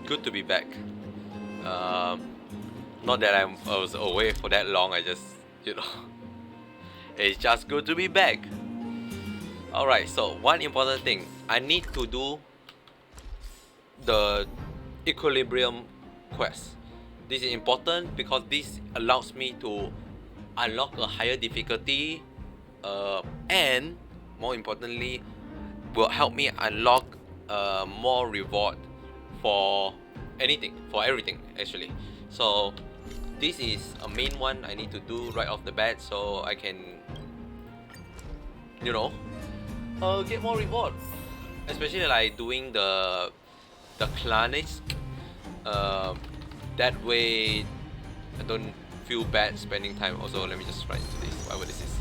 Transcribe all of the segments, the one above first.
good to be back. Not that I was away for that long, I just, it's just good to be back. Alright, so one important thing, I need to do the equilibrium quest. This is important because this allows me to unlock a higher difficulty, and more importantly will help me unlock more reward for everything actually. So this is a main one I need to do right off the bat so I can get more rewards, especially like doing the clanics. That way I don't feel bad spending time. Also, let me just run into this, whatever this is.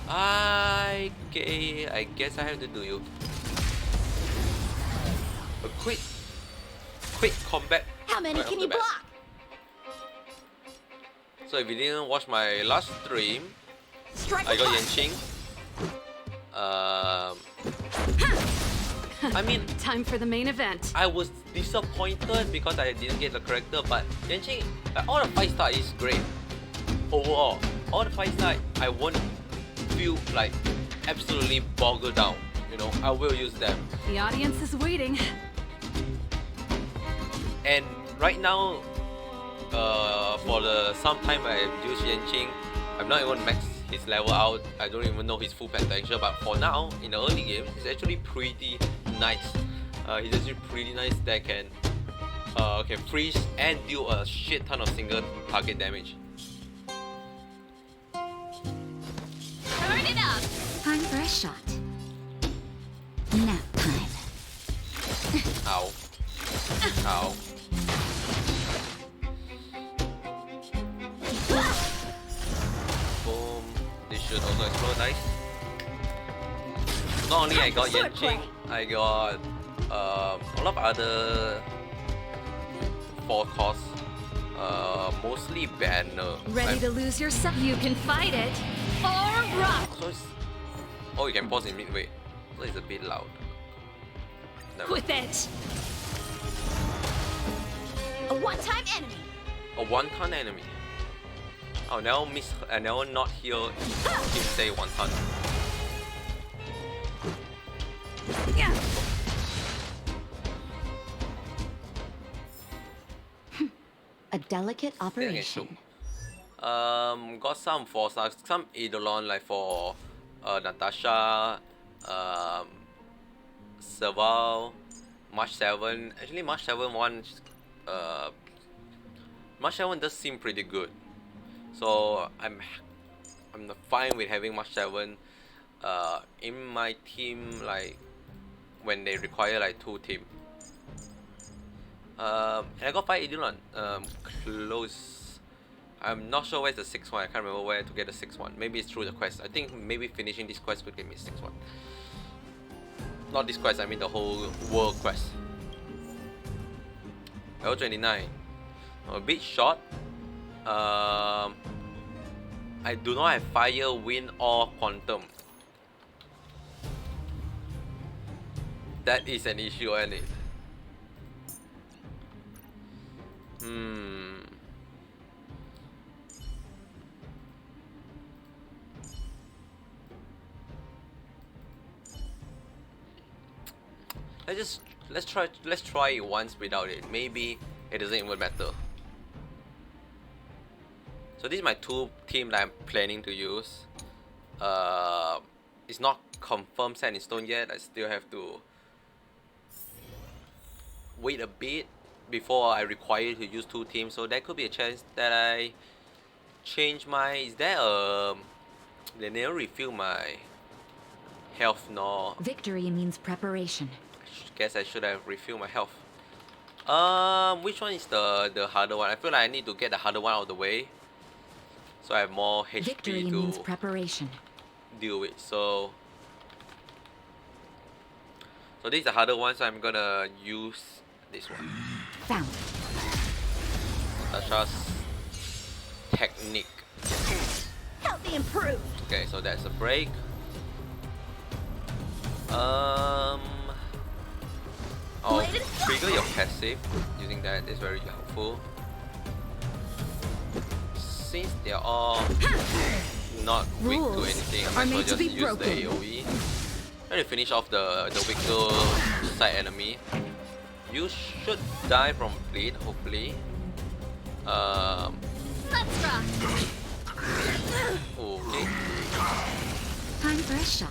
I guess I have to do you a quick combat. How many can you block? So if you didn't watch my last stream, I got Yanqing. I mean, time for the main event. I was disappointed because I didn't get the character, but Yanqing, all the 5-star is great. Overall, all the 5-star, I won't feel like absolutely boggled down. I will use them. The audience is waiting. And right now, for the sometime I use Yanqing, I'm not even maxed his level out. I don't even know his full potential, but for now, in the early game, he's actually pretty nice. He's actually pretty nice that can freeze and deal a shit ton of single target damage. Turn it up! Time for a shot. Nap time. Ow. Ow. Boom. This should also explode nice. Not only I got Yanqing, I got a lot of other 4 costs. Mostly banner. Ready to lose yourself? You can fight it or rock. So you can pause in midway. So it's a bit loud. Never. With it. A one-time enemy. A one-ton enemy. I'll never not hear him say one-ton. Yeah. A delicate operation. Got some 4-stars, some Eidolon like for Natasha, Serval, March 7. Actually, March 7 one, March 7 does seem pretty good. So I'm fine with having March 7 in my team, like when they require like 2 team. And I got 5 Eidolon, close. I'm not sure where's the 6th one. I can't remember where to get the 6th one. Maybe it's through the quest. I think maybe finishing this quest could give me 6th one. Not this quest, I mean the whole world quest. Level 29. A bit short. I do not have fire, wind, or quantum. That is an issue, isn't it? Let's try it once without it. Maybe it doesn't even matter. So this is my 2 team that I'm planning to use. It's not confirmed set in stone yet. I still have to wait a bit before I require to use 2 teams. So there could be a chance that I change my. Is there they never refill my health nor. Victory means preparation. Guess I should have refilled my health. Which one is the harder one? I feel like I need to get the harder one out of the way, so I have more HP Victory means preparation. Deal with. So this is the harder one, so I'm gonna use this one. Found. Natasha's technique. Healthy improved. Okay, so that's a break. I'll trigger your passive. Using that is very helpful. Since they're all not weak to anything, I might as well just use the AoE. Try to finish off the weaker side enemy. You should die from bleed, hopefully. Let's rock. Okay. Time for a shot.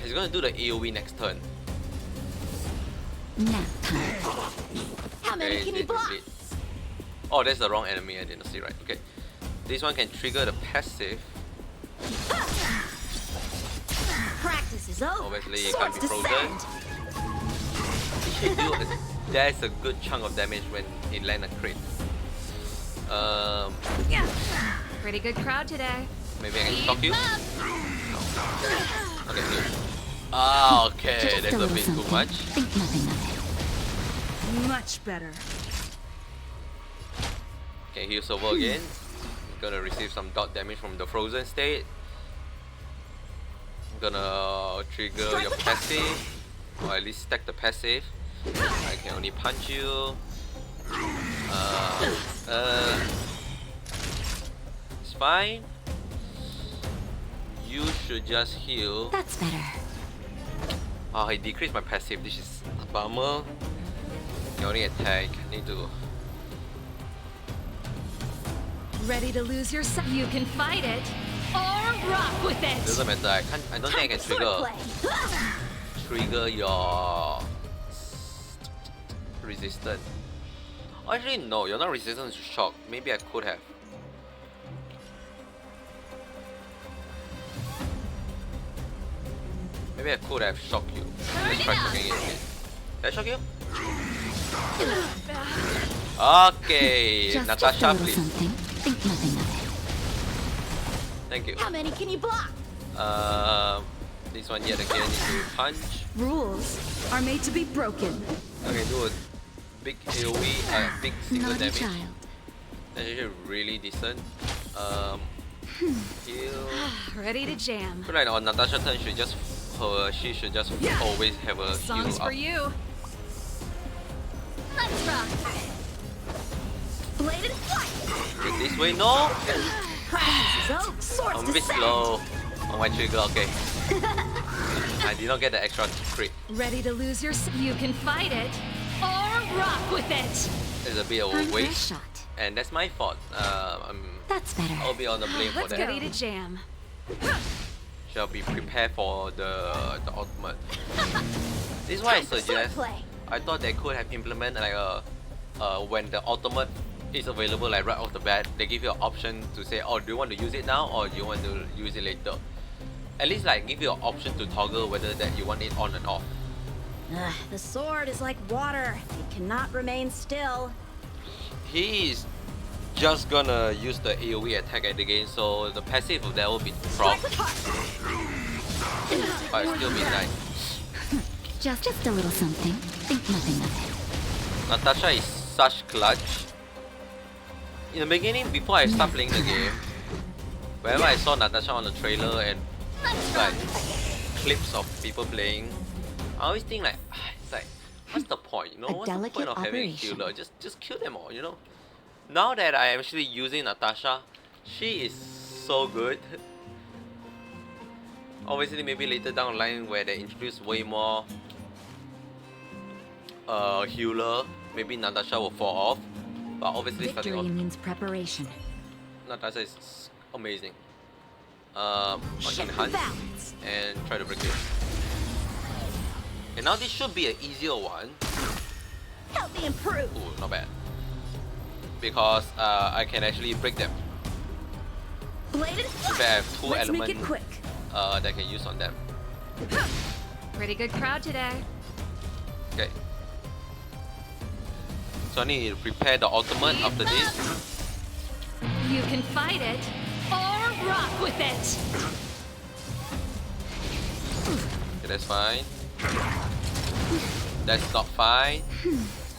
He's gonna do the AoE next turn. Nap time. How many Okay, can you did block? bleed. Oh, that's the wrong enemy. I didn't see right. Okay. This one can trigger the passive. Practice is over. Obviously, it can't Swords be frozen. descend. There's a good chunk of damage when it lands a crit. Pretty good crowd today. Maybe I can shock you. Keep up. Okay, good. Ah, okay, Just that's a little bit too something. much. Think nothing of it. Much better. Okay, heals over again. Gonna receive some dot damage from the frozen state. Gonna trigger your passive, or at least stack the passive. I can only punch you. It's fine. You should just heal. That's better. Oh, I decreased my passive. This is a bummer. You only attack. Need to. Ready to lose your sight? You can fight it or rock with it. Doesn't matter. I don't think I can trigger your resistance. Oh, actually, no. You're not resistant to shock. Maybe I could have. Maybe I could have shocked you. Let's try shocking it again. Did I shock you? Okay, Just a Natasha, little please. something. Think nothing of Thank you. How many can you block? This one yet again needs to punch. Rules are made to be broken. Okay, do a big AoE, big it. single Naughty damage. child. That's actually really decent. Heal. Ready to jam. feel like on Natasha's turn, she should just always have a Songs heal for up. you. Let's rock. Bladed flight. Okay, this way, no. Practice is over. Swords I'm a bit descend. slow on my trigger. Okay, I did not get the extra crit. Ready to lose your You can fight it or rock with it. It's a bit of Time a for a waste, shot. and that's my fault. That's better. I'll be on the blame for Let's that. ready to jam. Shall be prepared for the ultimate. This is why I suggest. Swordplay. I thought they could have implemented like when the ultimate is available, like right off the bat, they give you an option to say, oh, do you want to use it now or do you want to use it later? At least like give you an option to toggle whether that you want it on and off. The sword is like water. It cannot remain still. He is just gonna use the AoE attack at the game, so the passive of that will be dropped, but it'll still be nice. Just a little something. Think nothing of it. Natasha is such clutch. In the beginning, before I start playing the game, whenever I saw Natasha on the trailer and like clips of people playing, I always think like, it's like, what's the point? You know, A what's the point delicate of having a operation. healer? Just kill them all. You know. Now that I am actually using Natasha, she is so good. Obviously, maybe later down the line where they introduce way more healer, maybe Natasha will fall off. But obviously, starting Victory off, means preparation. Natasha is amazing. Enhance Balance. and try to break it. Okay, now this should be an easier one. Help me improve. Ooh, not bad. Because I can actually break them. Bladed In flight. fact, I have two Let's make elements it quick. that I can use on them. Pretty good crowd today. Okay. So I need to prepare the ultimate after this. You can fight it or rock with it. Okay, that's fine. That's not fine.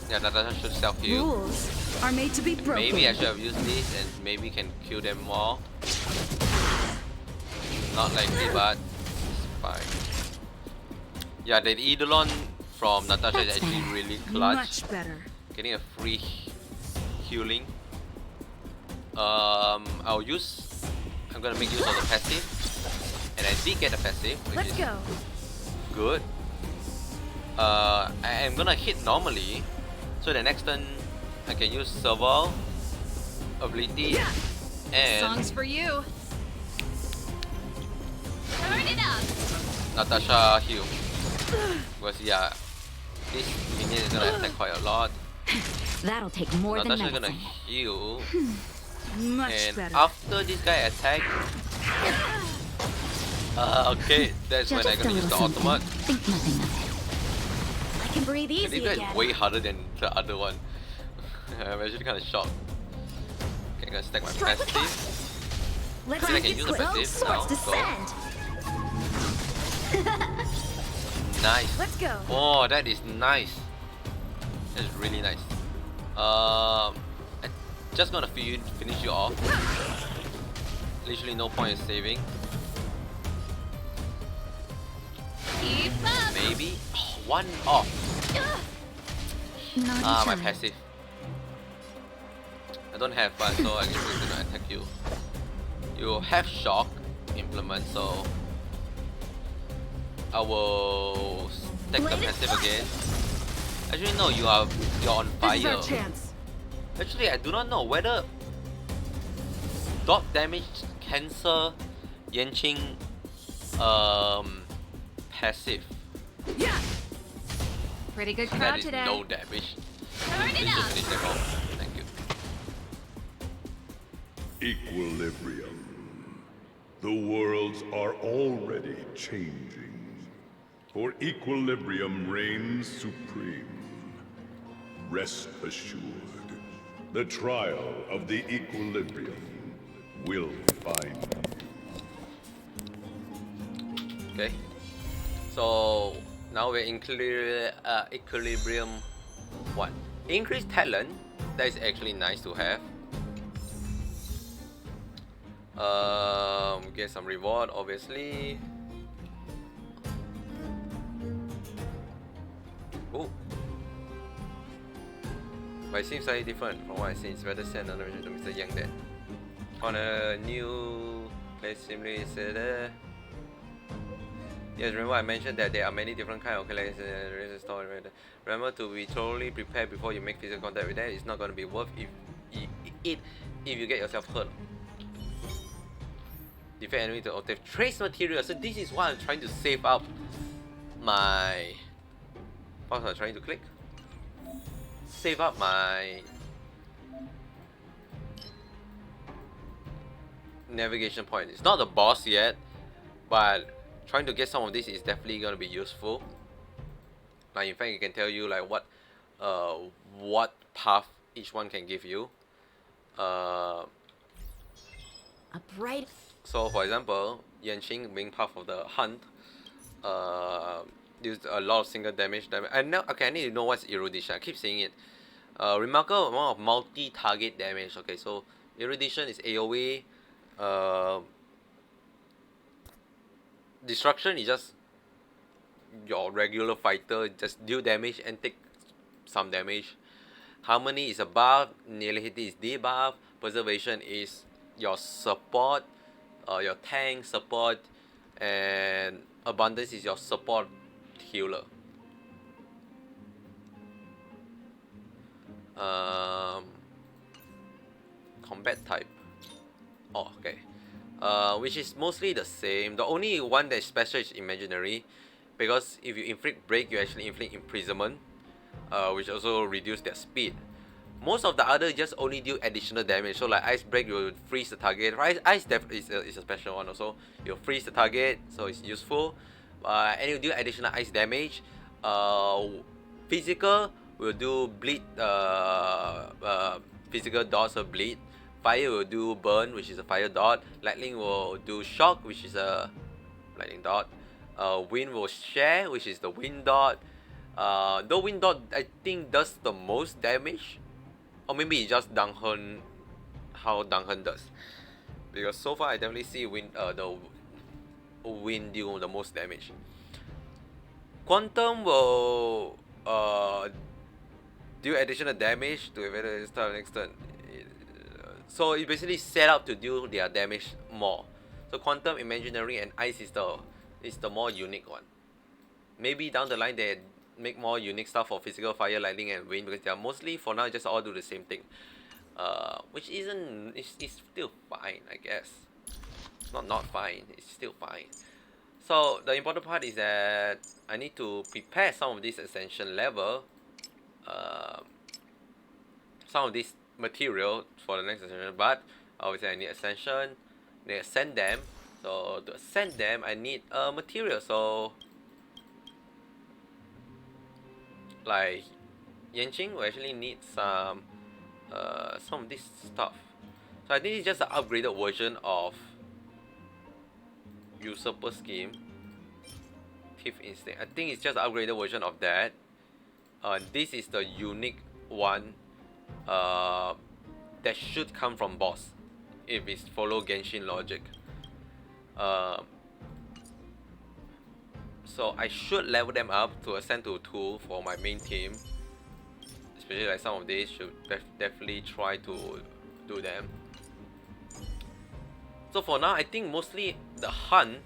Yeah, Natasha should self-heal. Rules are made to be broken. Maybe I should have used this and maybe can kill them more. Not likely, but it's fine. Yeah, the Eidolon from Natasha is That's actually better. really clutch. Much better. Getting a free healing. I'll use. I'm gonna make use of the passive, and I did get a passive, which Let's is go. good. I am gonna hit normally, so the next turn I can use serval ability and Songs for you. Turn it up. Natasha heal. Because yeah, this minion is gonna attack quite a lot. That'll take more than Natasha is medicine. gonna heal, Much and better. after this guy attack, okay, that's when Just I'm a gonna use little the something. ultimate. Think nothing of it. I can breathe And easy this guy again. is way harder than the other one. I'm actually kind of shocked. Okay, I'm gonna stack my passive. Let's I make can it use the quick. passive Swords now. descend. Nice. Let's go. Oh, that is nice. That's really nice. I'm just gonna finish you off. Literally no point in saving. Keep up. Maybe one off. Naughty My child. passive. I don't have one, so I'm just gonna attack you. You have shock implement, so I will stack the passive again. Actually, no, you're on This is our fire. chance. Actually, I do not know whether dot damage cancel Yanqing passive. Yeah. Pretty good That crowd is today. no damage. Turn it Please just up. finish them off. Thank you. Equilibrium. The worlds are already changing. For equilibrium reigns supreme. Rest assured, the trial of the equilibrium will find you. Okay. So now we're in equilibrium 1. Increased talent. That is actually nice to have. Get some reward, obviously. Oh. But it seems slightly different from what I see. It's better send another message to Mr. Yang there. On a new place, simply said. Yes, remember I mentioned that there are many different kinds of collectors and there is a store. Remember to be totally prepared before you make physical contact with them. It's not going to be worth if you get yourself hurt. Defeat enemy to obtain trace material. So this is what I'm trying to save up my. What was I trying to click? Save up my navigation point. It's not the boss yet, but trying to get some of this is definitely gonna be useful. Like in fact, it can tell you like what path each one can give you. A bright. So for example, Yanqing being part of the hunt, used a lot of single damage. I know. Okay, I need to know what's erudition. I keep saying it. Remarkable amount of multi-target damage. Okay, so erudition is AOE. Destruction is just your regular fighter just deal damage and take some damage. Harmony is a buff. Nihility is debuff. Preservation is your support, your tank support, and abundance is your support healer. Combat type. Oh, okay. Which is mostly the same. The only one that is special is imaginary, because if you inflict break, you actually inflict imprisonment, which also reduce their speed. Most of the other just only do additional damage. So like ice break, you freeze the target. Ice def is a special one also. You freeze the target, so it's useful. And you do additional ice damage. Physical will do bleed. Physical dots will bleed. Fire will do burn, which is a fire dot. Lightning will do shock, which is a lightning dot. Wind will share, which is the wind dot. The wind dot I think does the most damage, or maybe it's just Danghen, how Danghen does. Because so far I definitely see the wind deal the most damage. Quantum will do additional damage to evade this turn next turn. So it basically set up to do their damage more. So Quantum, Imaginary, and Ice is the more unique one. Maybe down the line they make more unique stuff for Physical, Fire, Lightning, and Wind, because they are mostly for now just all do the same thing. Which isn't, it's still fine, I guess. Not fine, it's still fine. So the important part is that I need to prepare some of this ascension level, some of this material for the next ascension, but obviously I need ascension, they ascend them. So to ascend them I need material, so like Yanqing will actually need some of this stuff. So I think it's just an upgraded version of Usurper Scheme, Thief Instinct. I think it's just an upgraded version of that. This is the unique one that should come from boss if it's follow Genshin logic. So I should level them up to ascend to 2 for my main team. Especially like some of these should definitely try to do them. So for now I think mostly the hunt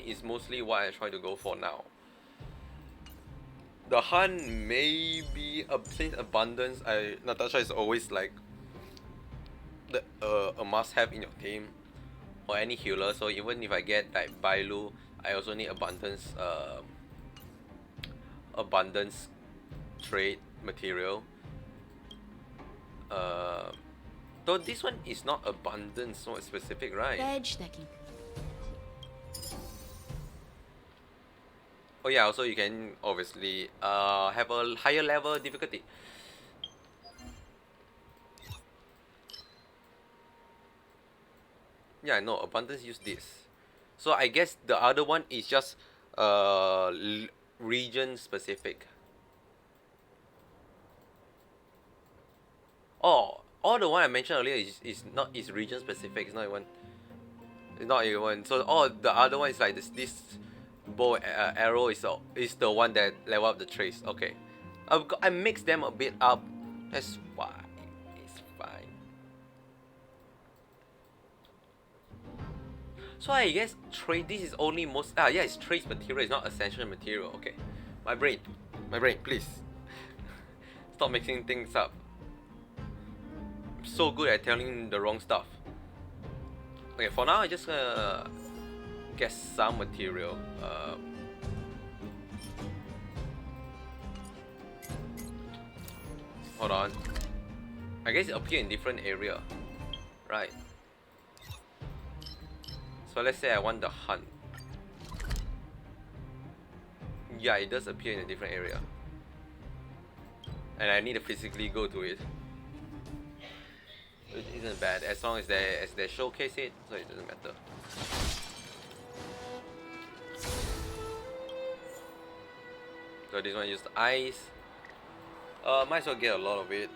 is mostly what I try to go for now. The hunt may be since abundance, Natasha is always like a must-have in your team or any healer. So even if I get like Bailu, I also need abundance trade material. Though this one is not abundance, so specific, right? Veg stacking. Oh yeah, also you can obviously have a higher level difficulty. Yeah, no, abundance use this. So I guess the other one is just region specific. Oh, all the one I mentioned earlier is region specific. It's not even. So the other one is like this bow arrow is the one that level up the trace. Okay, I mixed them a bit up. That's fine. It's fine. So I guess trade. This is only most. Yeah, it's trace material. It's not ascension material. Okay, my brain, please stop mixing things up. I'm so good at telling the wrong stuff. Okay, for now I just get some material. Hold on. I guess it appears in different area, right? So let's say I want the hunt. Yeah, it does appear in a different area, and I need to physically go to it. It isn't bad as long as they showcase it, so it doesn't matter. So this one used ice. Might as well get a lot of it.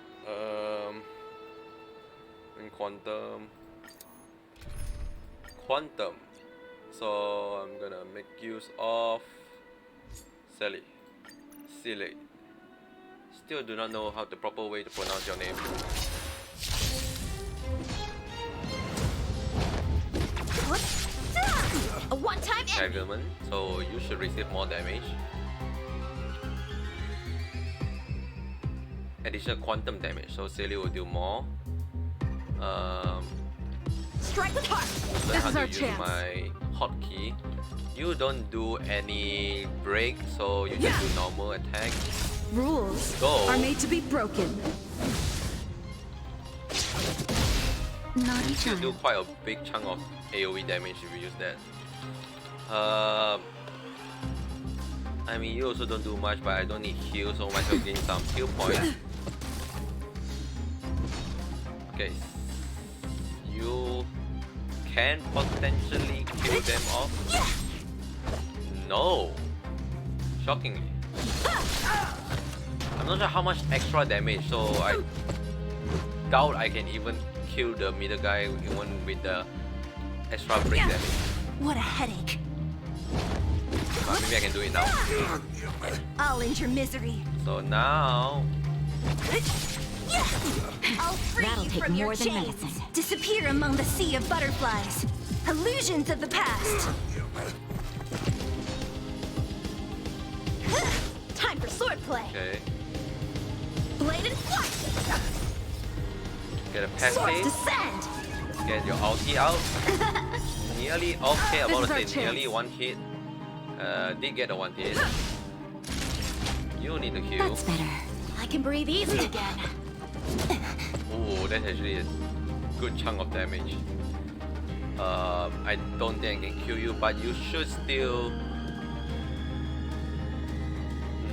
In quantum. So I'm gonna make use of Silly. Still do not know how the proper way to pronounce your name. A one-time Enablement, so you should receive more damage. Additional quantum damage, so Silly will do more. strike with heart. Learn how is to our use chance. my hotkey. You don't do any break, so you just do normal attack. Rules Go. are made to be broken. Naughty You do child. quite a big chunk of AoE damage if you use that. I mean, you also don't do much, but I don't need heal, so might as well gain some heal points. Okay, you can potentially kill them off. No, shockingly. I'm not sure how much extra damage, so I doubt I can even kill the middle guy even with the extra break damage. What a headache. Maybe I can do it now. I'll end your misery. So now, I'll free That'll you take from your more than chains. medicine. Disappear among the sea of butterflies. Illusions of the past. Time for swordplay. okay, Blade and flight. get a Swords passive, descend. get your ulti out. Nearly, okay, I'm This about is to our say nearly chance. one hit. Did get a one hit. You need to heal. That's better. I can breathe easy again. Oh, that's actually a good chunk of damage. I don't think I can kill you, but you should still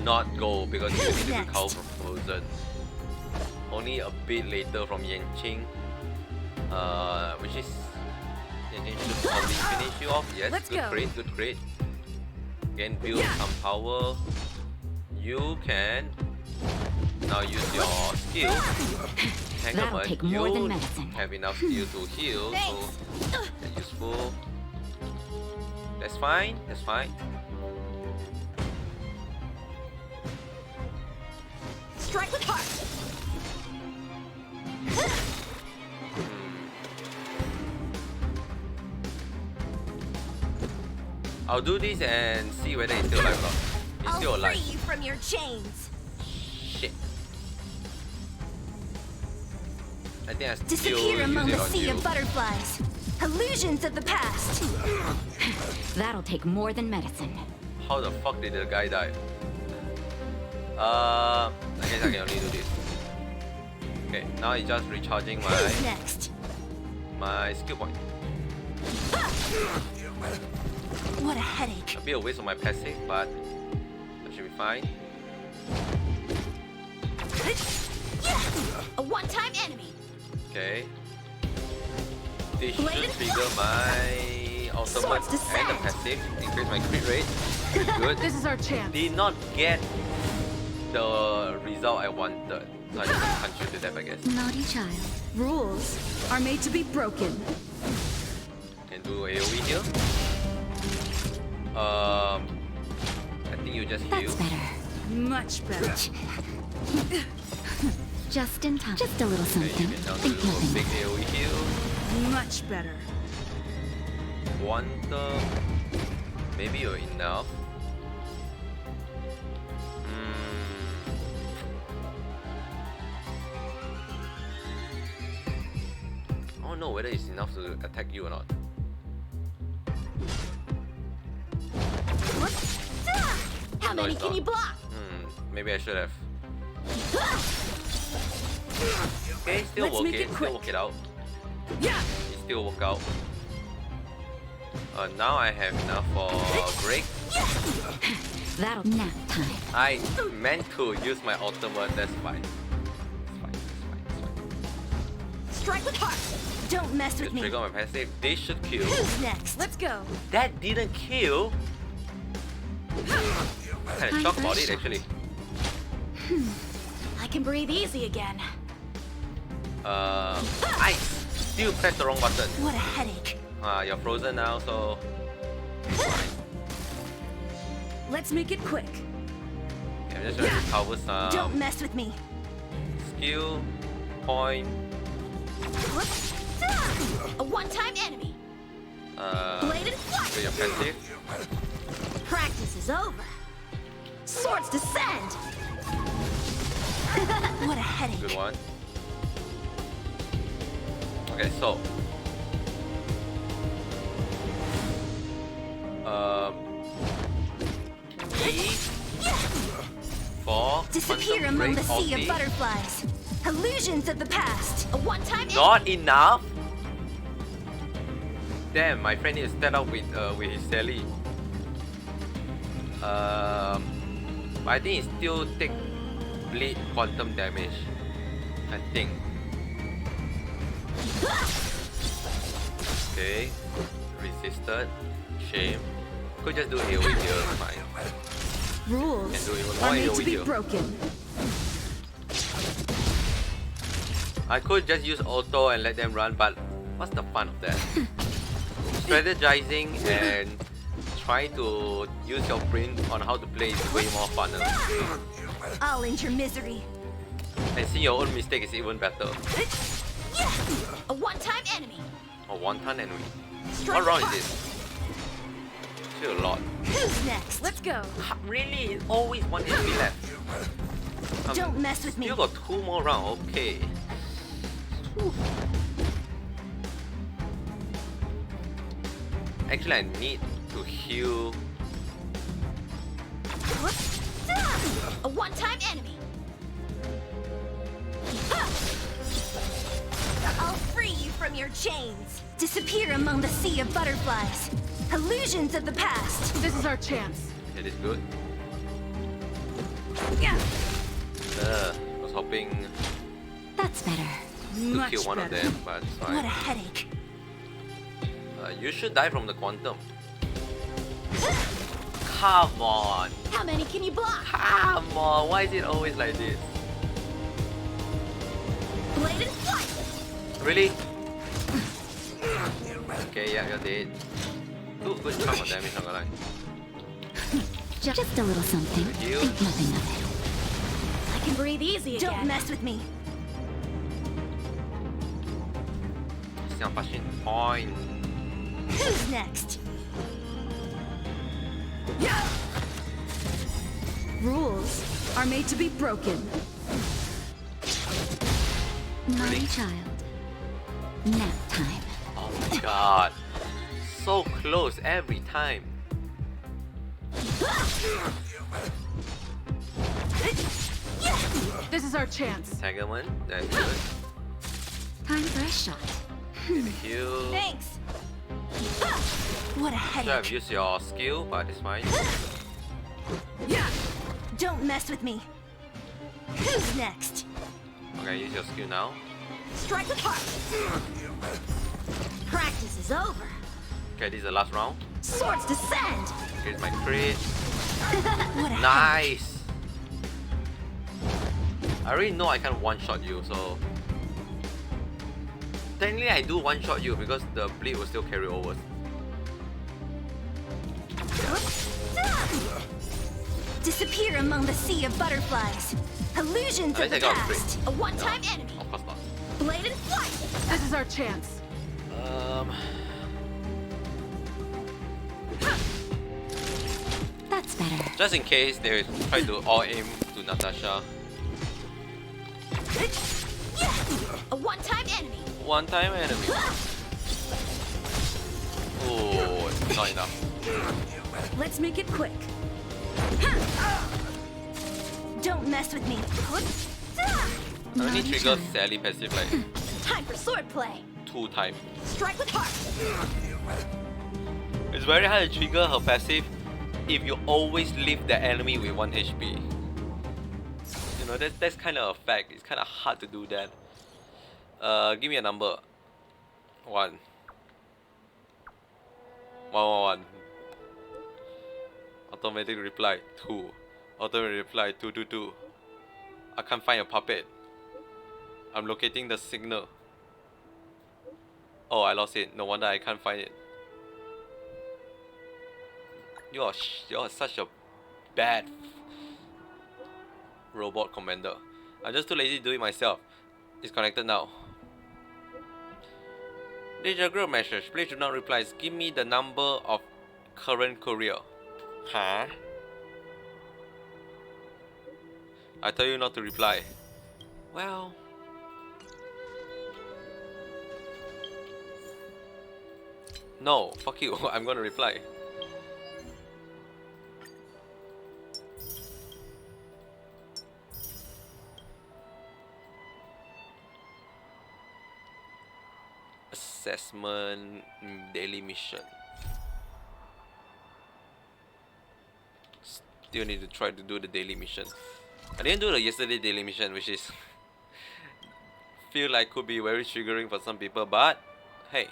not go because you need to Next. recover from Frozen. Only a bit later from Yanqing, which is Yanqing should probably finish you off. Yes, Let's good go. crit, good crit. Again, build some power. You can now use your skill. That'll Entanglement. take more than You medicine. have enough skill to heal, so that's useful. That's fine. That's fine. Strike with heart. I'll do this and see whether it's still alive or not. It's I'll still alive. free you from your chains. Shit. I think I still Disappear use among it the on sea you. of butterflies. Illusions of the past. That'll take more than medicine. How the fuck did the guy die? I guess I can only do this. Okay, now it's just recharging Who's my next? skill point. What a headache. A bit of waste on my passive, but that should be fine. A one-time enemy. Okay. This Blade should and trigger my ultimate Swords and the descend. passive, increase my crit rate. Good. This is our chance. Did not get the result I wanted. So I just punch you to death, I guess. Naughty child. Rules are made to be broken. Can do AoE here. I think you just heal. That's better. Much better. Just in time. Just a little Okay, you something. can now do Think a nothing big of it. AoE heal. Much better. Wonder. Maybe you're enough. I don't know whether it's enough to attack you or not. How No, many it's can not. you block? Maybe I should have. Okay, still Let's work make it. it Still quick. work it out. Yeah. It still work out. Now I have enough for a break. That'll nap time. I meant to use my ultimate. That's fine. It's fine. It's fine. It's fine. Strike with heart. Don't mess with Just me. trigger my passive. This should kill. Who's next? Let's go. That didn't kill. Kind of shocked about it actually. I can breathe easy again. I still pressed the wrong button. What a headache. You're frozen now, so fine. Let's make it quick. Okay, I'm just trying to recover Don't some mess with me. skill point. A one-time enemy. Blade and So your flight. passive. Practice is over. Swords descend. What a headache. Good one. Okay, so E for Disappear quantum among break the sea of ulti. butterflies. Illusions of the past. A one-time Not enough. Damn, my friend needs to step up with his Sally. But I think it still take bleed quantum damage. I think. Okay, resisted. Shame. Could just do AoE here. Fine. Rules Can do even are more made to AoE be here. broken. I could just use auto and let them run, but what's the fun of that? Strategizing and try to use your brain on how to play is way more funner. I'll end your misery. And see your own mistake is even better. A one-time enemy. A one-time enemy. Strike What round is apart. this? Still a lot. Who's next? Let's go. Really? It's always one HP left. Don't mess with me. Still got 2 more rounds. Okay. Whew. Actually, I need to heal. A one-time enemy. I'll free you from your chains. Disappear among the sea of butterflies. Illusions of the past. This is our chance. It is good. Yeah. I was hoping That's better. to Much kill one better. of them, but it's What fine. a headache. You should die from the quantum. Come on. How many can you block? Come on. Why is it always like this? Blade and flight. Really? Okay, yeah, you're dead. Good chunk of damage, not gonna lie. Just a little something. You? Think nothing of it. I can breathe easy again. Don't mess with me. Still pushing point. Who's next? Rules are made to be broken. Naughty child. Nap time. Oh my god. So close every time. This is our chance. Entanglement, that's good. Time for a shot. Heal. Thanks. What a Should have headache. used your skill, but it's fine. Don't mess with me. Who's next? Okay, use your skill now. Strike apart. Practice is over. Okay, this is the last round. Swords descend. Here's my crit. What a Nice! I already know I can't one-shot you, so... Technically I do one-shot you because the bleed will still carry over. Disappear among the sea of butterflies. Illusions At of least the I got a crit. past. A one-time enemy. Of course not. Blade and flight. This is our chance. That's better. Just in case they try to all aim to Natasha. A one-time enemy. One time enemy. Oh, not enough. Let's make it quick. Don't mess with me. I only trigger Sally passive like Time for swordplay. 2 times. Strike with heart. It's very hard to trigger her passive if you always leave the enemy with 1 HP. You know, that's kind of a fact. It's kind of hard to do that. Give me a number. 1. 1. Automatic reply 2. Automatic reply 2. I can't find a puppet. I'm locating the signal. Oh, I lost it. No wonder I can't find it. You're such a bad robot commander. I'm just too lazy to do it myself. It's connected now. This is a group message. Please do not reply. Give me the number of current courier. Huh? I tell you not to reply. Well... No, fuck you. I'm gonna reply. Assessment daily mission. Still need to try to do the daily mission. I didn't do the yesterday daily mission, which is feel like could be very triggering for some people, but hey,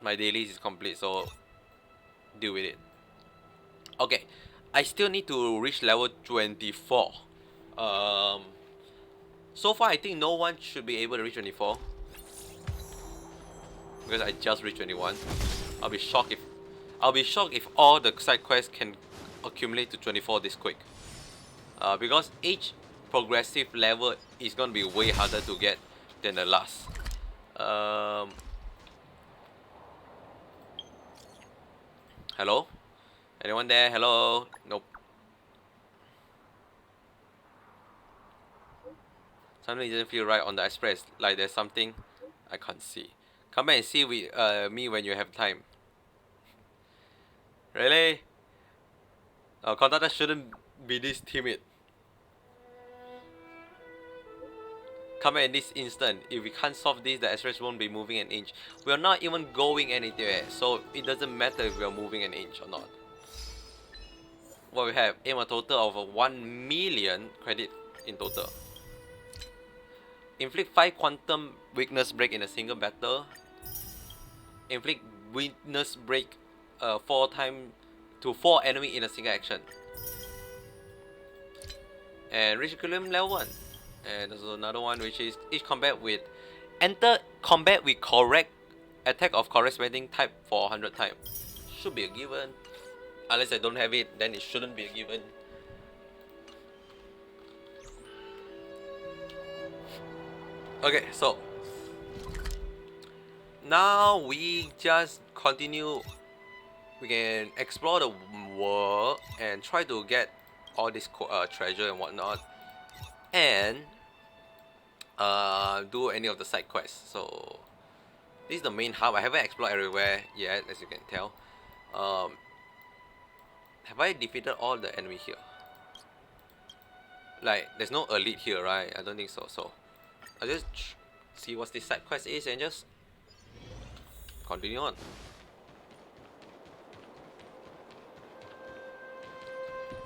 my dailies is complete, so deal with it. Okay, I still need to reach level 24. So far I think no one should be able to reach 24 because I just reached 21. I'll be shocked if all the side quests can accumulate to 24 this quick. Because each progressive level is gonna be way harder to get than the last. Hello? Anyone there? Hello? Nope. Something doesn't feel right on the express. Like there's something I can't see. Come back and see with me when you have time. Really? Contact shouldn't be this timid. Come back in this instant. If we can't solve this, the express won't be moving an inch. We are not even going anywhere, so it doesn't matter if we are moving an inch or not. What we have? Aim a total of 1 million credit in total. Inflict 5 quantum weakness break in a single battle. Inflict weakness break 4 times to 4 enemy in a single action. And reach equilibrium level 1. And there's another one which is each combat with enter combat with correct attack of corresponding type for 100 times. Should be a given. Unless I don't have it, then it shouldn't be a given. Okay, so now we just continue. We can explore the world and try to get all this treasure and whatnot, and do any of the side quests. So this is the main hub. I haven't explored everywhere yet, as you can tell. Have I defeated all the enemy here? Like, there's no elite here, right? I don't think so. So I'll just see what this side quest is and just continue on.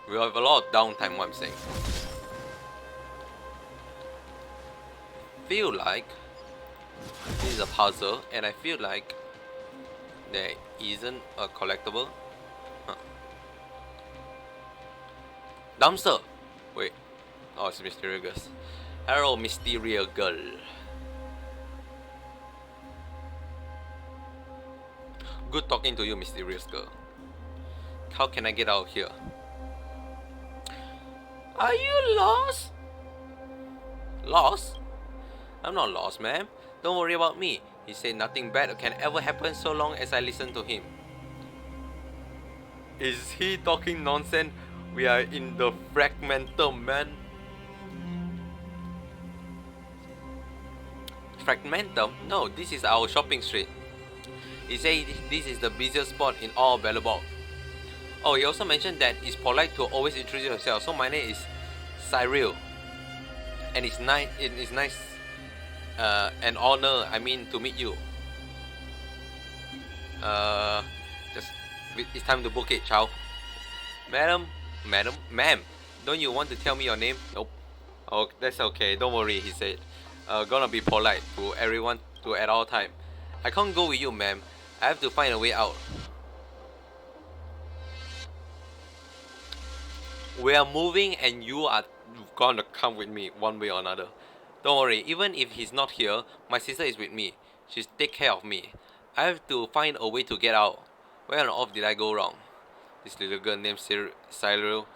We have a lot of downtime, what I'm saying. Feel like this is a puzzle, and I feel like there isn't a collectible. Dumpster! Wait. Oh, it's mysterious. Hello, mysterious girl. Good talking to you, mysterious girl. How can I get out of here? Are you lost? Lost? I'm not lost, ma'am. Don't worry about me. He said nothing bad can ever happen so long as I listen to him. Is he talking nonsense? We are in the Fragmentum, man. Fragmentum? No, this is our shopping street. He said this is the busiest spot in all Bellabog. Oh, he also mentioned that it's polite to always introduce yourself. So my name is Cyril, and it's nice. It is nice, an honor. I mean, to meet you. Just it's time to book it, ciao. Madam, ma'am, don't you want to tell me your name? Nope. Oh, that's okay. Don't worry, he said. Gonna be polite to everyone at all time. I can't go with you, ma'am. I have to find a way out. We are moving and you are gonna come with me one way or another. Don't worry, even if he's not here, my sister is with me. She's take care of me. I have to find a way to get out. Where on earth did I go wrong? This little girl named Cyril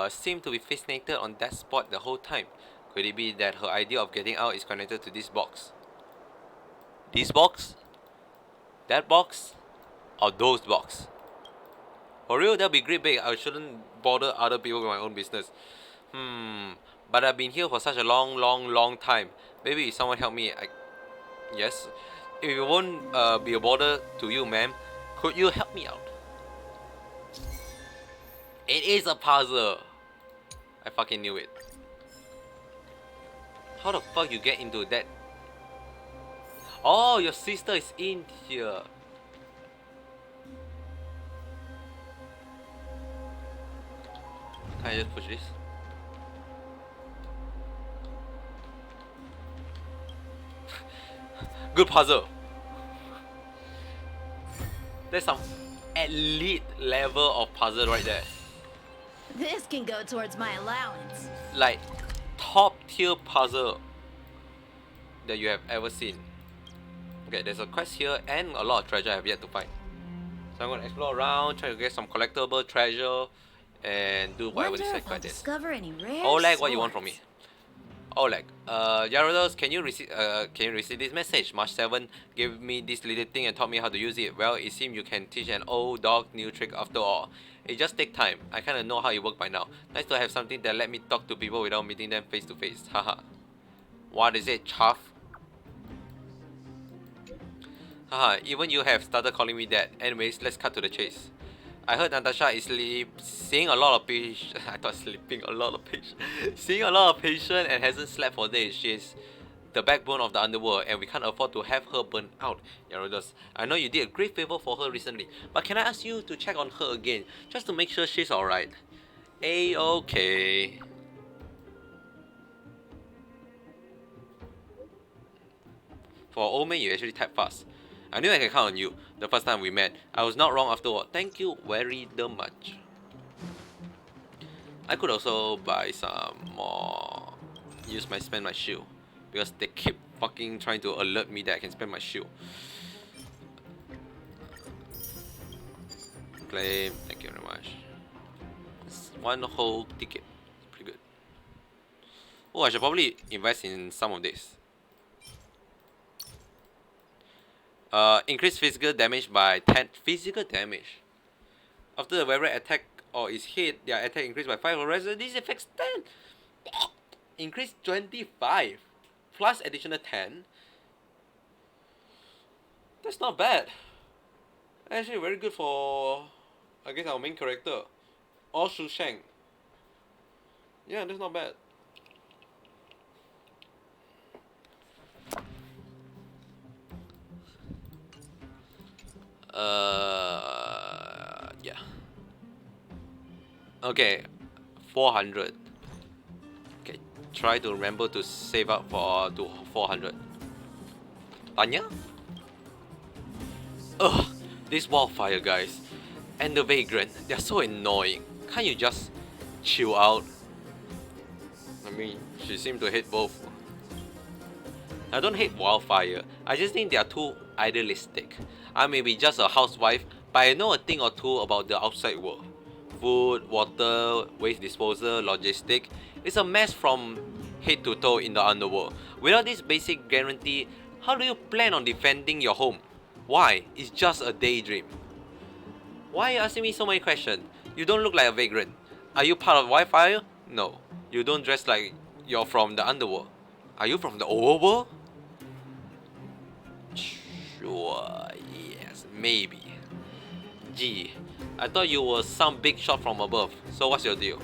seemed to be fascinated on that spot the whole time. Could it be that her idea of getting out is connected to this box? This box? That box? Or those box? For real, that'll be great big. I shouldn't bother other people with my own business. But I've been here for such a long time. Maybe if someone help me, yes. If it won't be a bother to you, ma'am, could you help me out? It is a puzzle. I fucking knew it. How the fuck you get into that? Oh, your sister is in here. Can I just push this? Good puzzle. There's some elite level of puzzle right there. This can go towards my allowance. Like top tier puzzle that you have ever seen. Okay, there's a quest here and a lot of treasure I have yet to find. So I'm gonna explore around, try to get some collectible treasure, and do whatever Wonder they said if I'll by this. discover any rare Oleg, what you want from me? swords. Oleg, Gyarados, can you receive this message? March 7 gave me this little thing and taught me how to use it. Well, it seems you can teach an old dog new trick after all. It just takes time. I kinda know how it works by now. Nice to have something that let me talk to people without meeting them face to face. Haha. What is it, chaff? Haha, even you have started calling me that. Anyways, let's cut to the chase. I heard Natasha is seeing a lot of patients. I thought sleeping a lot of patients. Seeing a lot of patients and hasn't slept for days. She's the backbone of the underworld and we can't afford to have her burn out. Gyarados, I know you did a great favor for her recently, but can I ask you to check on her again, just to make sure she's alright? A-okay. For old man, you actually type fast. I knew I can count on you the first time we met. I was not wrong after all. Thank you very much. I could also buy some more. Spend my shield. Because they keep fucking trying to alert me that I can spend my shield. Claim. Thank you very much. It's one whole ticket. Pretty good. Oh, I should probably invest in some of this. Increase physical damage by 10 physical damage. After the wearer attack or is hit, their attack increased by 5 or rest of these effects 10. Increase 25 plus additional 10. That's not bad. Actually very good for, I guess, our main character. Or Shu Sheng. Yeah, that's not bad. Yeah. Okay, 400. Okay, try to remember to save up for to 400. Tanya? Ugh, these wildfire guys and the vagrant, they're so annoying. Can't you just chill out? I mean, she seemed to hate both. I don't hate wildfire, I just think they are too idealistic. I may be just a housewife, but I know a thing or two about the outside world. Food, water, waste disposal, logistic. It's a mess from head to toe in the underworld. Without this basic guarantee, how do you plan on defending your home? Why? It's just a daydream. Why are you asking me so many questions? You don't look like a vagrant. Are you part of wildfire? No. You don't dress like you're from the underworld. Are you from the overworld? Sure, yes, maybe. Gee, I thought you were some big shot from above, so what's your deal?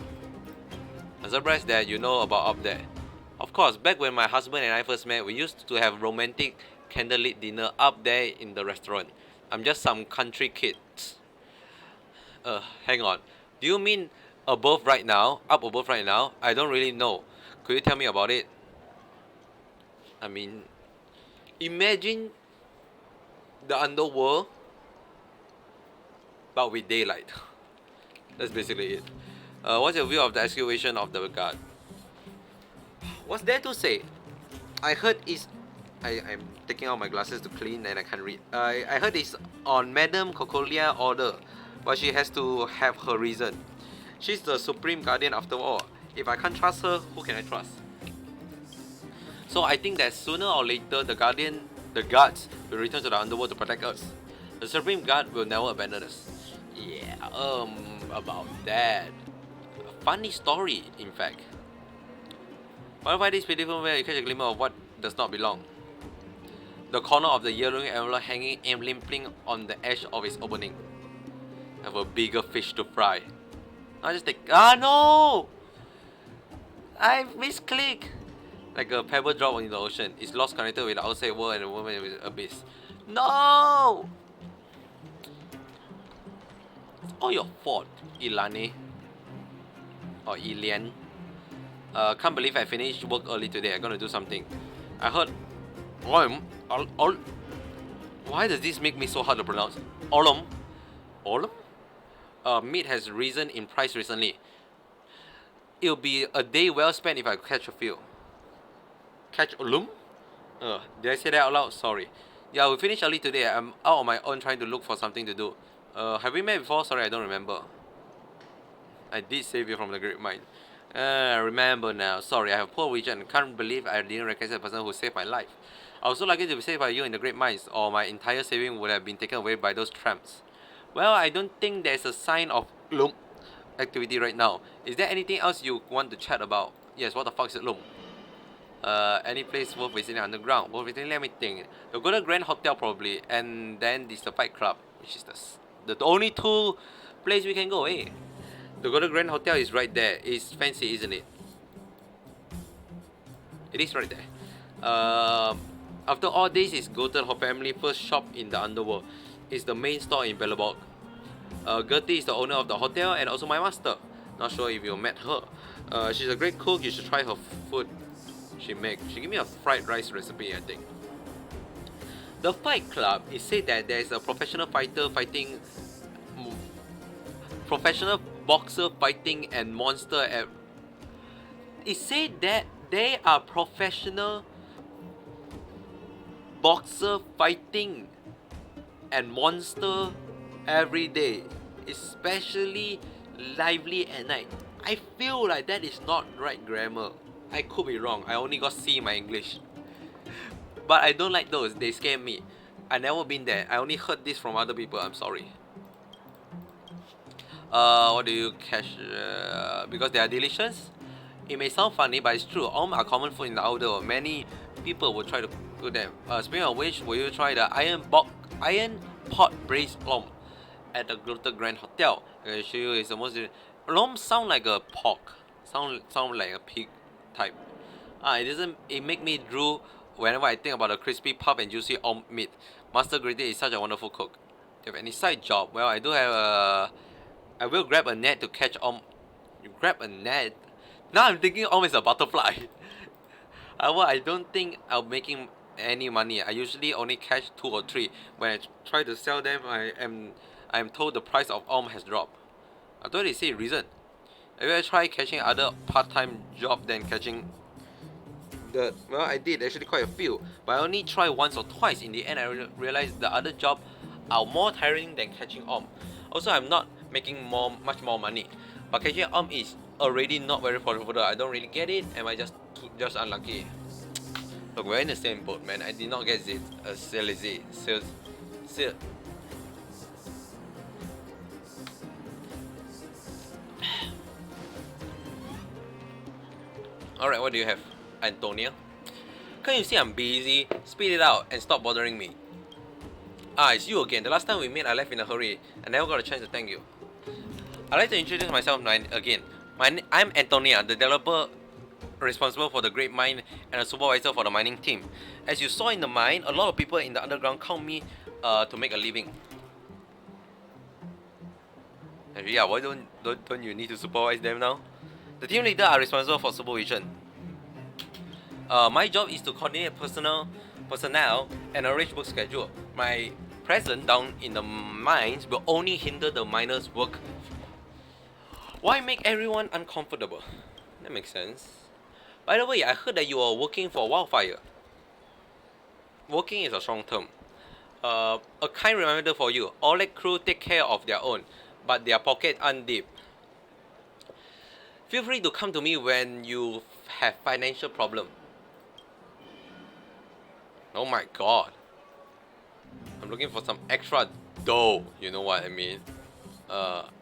I'm surprised that you know about up there. Of course, back when my husband and I first met, we used to have romantic candlelit dinner up there in the restaurant. I'm just some country kid. Hang on. Do you mean above right now? Up above right now? I don't really know. Could you tell me about it? I mean, imagine the underworld, but with daylight. That's basically it. What's your view of the excavation of the guard? What's there to say? I heard it's... I'm taking out my glasses to clean and I can't read. I heard it's on Madame Cocolia order, but she has to have her reason. She's the supreme guardian after all. If I can't trust her, who can I trust? So I think that sooner or later the guards will return to the underworld to protect us. The supreme guard will never abandon us. Yeah, about that. A funny story, in fact. Why by this beautiful where you catch a glimmer of what does not belong? The corner of the yellowing envelope hanging and limping on the edge of its opening. Have a bigger fish to fry. I just take. Ah no! I misclick. Like a pebble drop in the ocean. It's lost connected with the outside world and the woman with the abyss. No! It's all your fault, Ilani. Or Ilian. Can't believe I finished work early today. I'm gonna do something. I heard. Why does this make me so hard to pronounce? Olum? Meat has risen in price recently. It'll be a day well spent if I catch a few. Catch Olum? Did I say that out loud? Sorry. Yeah, we finished early today. I'm out on my own trying to look for something to do. Have we met before? Sorry, I don't remember. I did save you from the great mine. Remember now. Sorry, I have poor vision. Can't believe I didn't recognize the person who saved my life. I was so lucky to be saved by you in the great mines, or my entire saving would have been taken away by those tramps. Well, I don't think there's a sign of Loom activity right now. Is there anything else you want to chat about? Yes, what the fuck is it, Loom? Any place worth visiting underground? Worth visiting? Let me think. We'll go to Grand Hotel probably, and then there's the Fight Club, which is the only two place we can go, eh? The Golden Grand Hotel is right there. It's fancy, isn't it? It is right there. After all this is Golden Ho family first shop in the underworld. It's the main store in Bellabog. Gertie is the owner of the hotel and also my master. Not sure if you met her. She's a great cook. You should try her food she makes. She gave me a fried rice recipe, I think. The Fight Club, it said that there is a professional fighter fighting, professional boxer fighting and monster at. It said that they are professional boxer fighting and monster every day, especially lively at night. I feel like that is not right grammar. I could be wrong. I only got C in my English. But I don't like those. They scare me. I never been there. I only heard this from other people. I'm sorry. What do you catch? Because they are delicious. It may sound funny, but it's true. Are common food in the outdoor. Many people will try to cook them. Speaking of which, will you try the iron pot braised lom at the Glutton Grand Hotel? I can show you. It's the most. Lom sound like a pork. Sound like a pig type. It doesn't. It make me drool whenever I think about the crispy puff and juicy meat. Master Grady is such a wonderful cook. Do you have any side job? Well, I do have a. I will grab a net to catch You grab a net? Now I'm thinking is a butterfly. However, I don't think I'm making any money. I usually only catch 2 or 3. When I try to sell them, I'm told the price of has dropped. I thought they say reason. Have you ever tried catching other part-time job than catching the? Well, I did actually quite a few, but I only tried once or twice. In the end, I realized the other job are more tiring than catching Also, I'm not making much more money, but catching is already not very profitable. I don't really get it. Am I just unlucky? Look, we're in the same boat, man. I did not get it. Sales. Alright, what do you have, Antonia? Can't you see I'm busy? Spit it out and stop bothering me. It's you again. The last time we met, I left in a hurry. I never got a chance to thank you. I'd like to introduce myself again. I'm Antonia, the developer responsible for the Great Mine and a supervisor for the mining team. As you saw in the mine, a lot of people in the underground count me to make a living. And yeah, why don't you need to supervise them now? The team leader are responsible for supervision. My job is to coordinate personnel and arrange work schedule. My presence down in the mines will only hinder the miners' work. Why make everyone uncomfortable? That makes sense. By the way, I heard that you are working for Wildfire. Working is a strong term. A kind reminder for you. All crew take care of their own, but their pocket aren't deep. Feel free to come to me when you have financial problem. Oh my god. I'm looking for some extra dough, you know what I mean.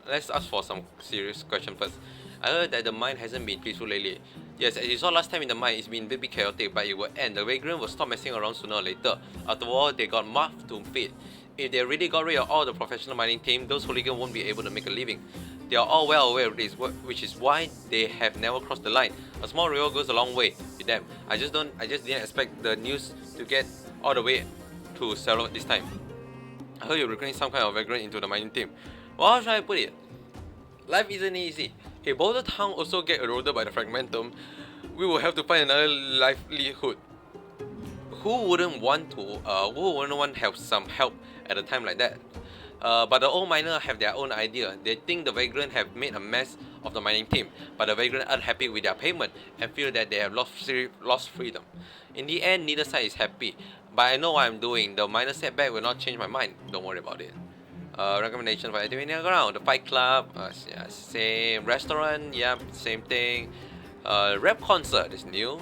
Let's ask for some serious question first. I heard that the mine hasn't been peaceful lately. Yes, as you saw last time in the mine, it's been a bit chaotic, but it will end. The vagrant will stop messing around sooner or later. After all, they got muff to feed. If they really got rid of all the professional mining team, those hooligans won't be able to make a living. They are all well aware of this, which is why they have never crossed the line. A small reward goes a long way with them. I just didn't expect the news to get all the way to Salo this time. I heard you're recruiting some kind of vagrant into the mining team. Well, how should I put it? Life isn't easy. If Boulder Town also get eroded by the fragmentum, we will have to find another livelihood. Who wouldn't want to have some help at a time like that? But the old miners have their own idea. They think the vagrant have made a mess of the mining team, but the vagrant are unhappy with their payment and feel that they have lost freedom. In the end, neither side is happy, but I know what I'm doing. The minor setback will not change my mind. Don't worry about it. Recommendation for activating the ground. The Fight Club, yeah, same. Restaurant, yeah, same thing. Rap concert is new.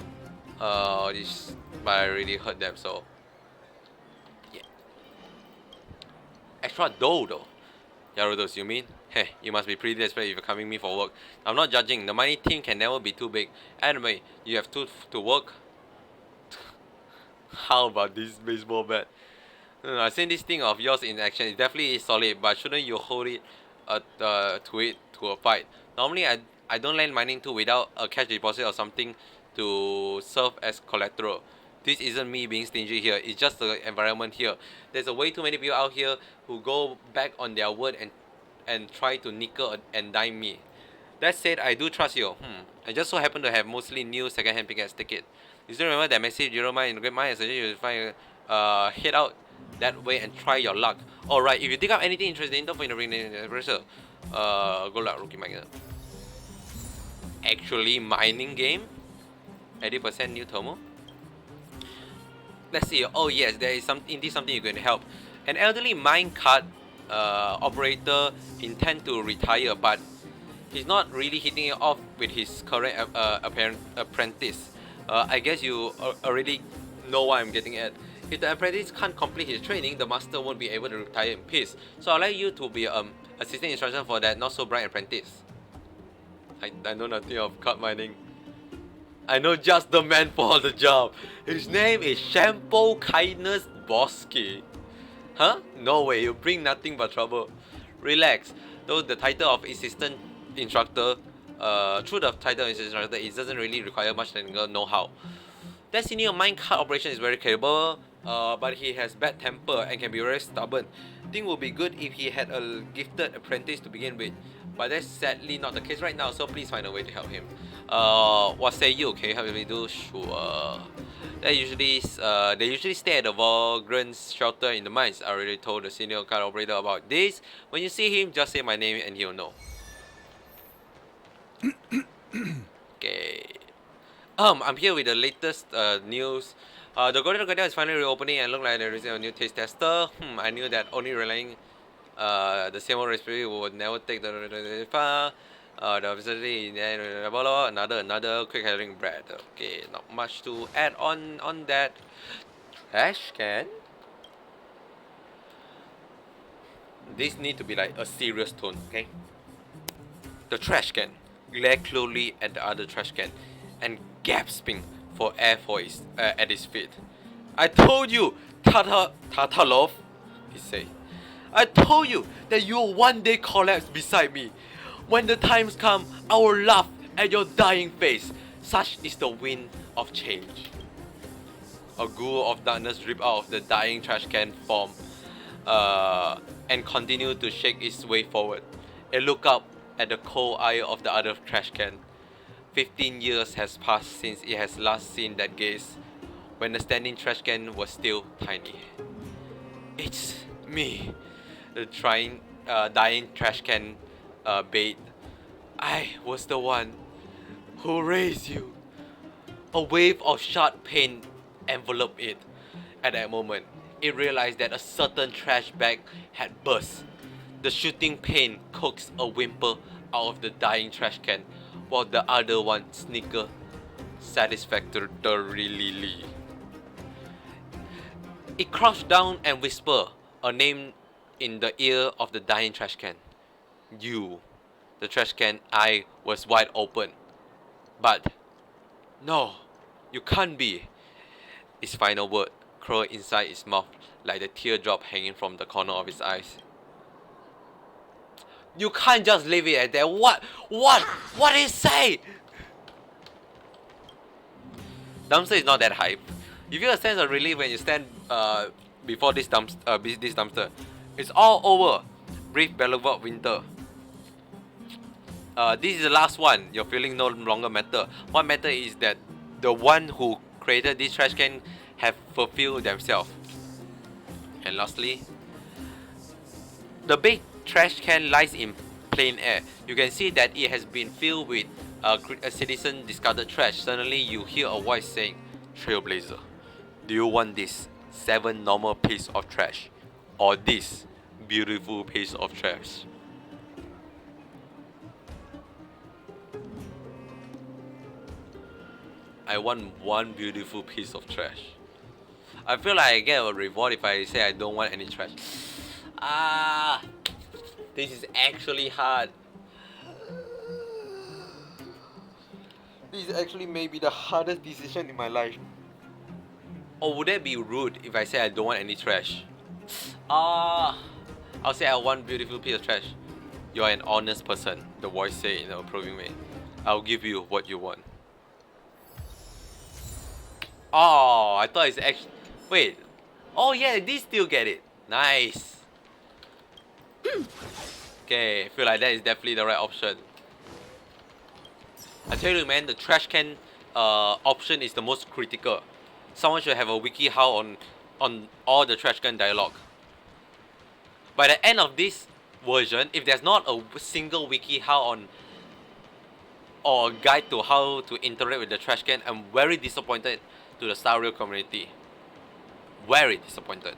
This, but I really heard them, so yeah. Extra dough though. Yarudos, you mean? Hey, you must be pretty desperate if you're coming me for work. I'm not judging. The mining team can never be too big. Anyway, you have to work. How about this baseball bat? I've seen this thing of yours in action. It definitely is solid, but shouldn't you hold it to a fight? Normally, I don't land mining tool without a cash deposit or something to serve as collateral. This isn't me being stingy here. It's just the environment here. There's a way too many people out here who go back on their word and try to nickel and dime me. That said, I do trust you. I just so happen to have mostly new second-hand pickaxe ticket. You still remember that message, Zero Mind in the Great Mind? I suggest you find head out that way and try your luck. Alright, if you dig up anything interesting, don't forget to bring in the pressure. Good luck, rookie miner. Actually, mining game? 80% new thermal? Let's see. Oh yes, there is indeed something you're going to help. An elderly mine cart operator intend to retire, but he's not really hitting it off with his current apprentice. I guess you already know what I'm getting at. If the apprentice can't complete his training, the master won't be able to retire in peace. So I'd like you to be assistant instructor for that not so bright apprentice. I know nothing of cart mining. I know just the man for the job. His name is Shampoo Kindness Bosky. Huh? No way, you bring nothing but trouble. Relax. Though the title of assistant instructor, through the title of assistant instructor, it doesn't really require much technical know-how. That senior mine cart operation is very capable, but he has bad temper and can be very stubborn. Think would be good if he had a gifted apprentice to begin with, but that's sadly not the case right now, so please find a way to help him. What say you? Can you help me do? Sure. They usually stay at the vagrant's shelter in the mines. I already told the senior cart operator about this. When you see him, just say my name and he'll know. Okay. I'm here with the latest news. The Golden Guardian is finally reopening and look like there is a new taste tester. I knew that only relying the same old recipe would never take the far. The facility another quick handling bread. Okay, not much to add on that. Trash can. This need to be like a serious tone, okay? The trash can. Glare closely at the other trash can and gasping for air at his feet. I told you, Tatalov, he said. I told you that you will one day collapse beside me. When the times come, I will laugh at your dying face. Such is the wind of change. A ghoul of darkness dripped out of the dying trash can form and continued to shake its way forward. It looked up at the cold eye of the other trash can. 15 years has passed since it has last seen that gaze, when the standing trash can was still tiny. It's me, the dying trash can bait. I was the one who raised you. A wave of sharp pain enveloped it. At that moment, it realized that a certain trash bag had burst. The shooting pain coaxed a whimper out of the dying trash can, while the other one snickered satisfactorily. It crouched down and whispered a name in the ear of the dying trash can. You. The trash can eye was wide open. But, no, you can't be. Its final word curled inside its mouth like the teardrop hanging from the corner of its eyes. You can't just leave it at that. What did it say? Dumpster is not that hype. You feel a sense of relief when you stand before this dumpster. It's all over. Brief beloved winter. This is the last one. Your feeling no longer matter. What matter is that the one who created this trash can have fulfilled themselves. And lastly, the big trash can lies in plain air. You can see that it has been filled with a citizen discarded trash. Suddenly you hear a voice saying, "Trailblazer, do you want this 7 normal piece of trash or this beautiful piece of trash?" I want 1 beautiful piece of trash. I feel like I get a reward if I say I don't want any trash. Ah, this is actually hard. This is actually maybe the hardest decision in my life. Or would that be rude if I say I don't want any trash? I'll say I want beautiful piece of trash. You're an honest person, the voice said in an approving way. I'll give you what you want. Oh, I thought it's actually... Wait. Oh yeah, I did still get it. Nice. Okay, I feel like that is definitely the right option. I tell you man, the trash can option is the most critical. Someone should have a wiki how on all the trash can dialogue. By the end of this version, if there's not a single wiki how on or a guide to how to interact with the trash can, I'm very disappointed to the Star Rail community. Very disappointed.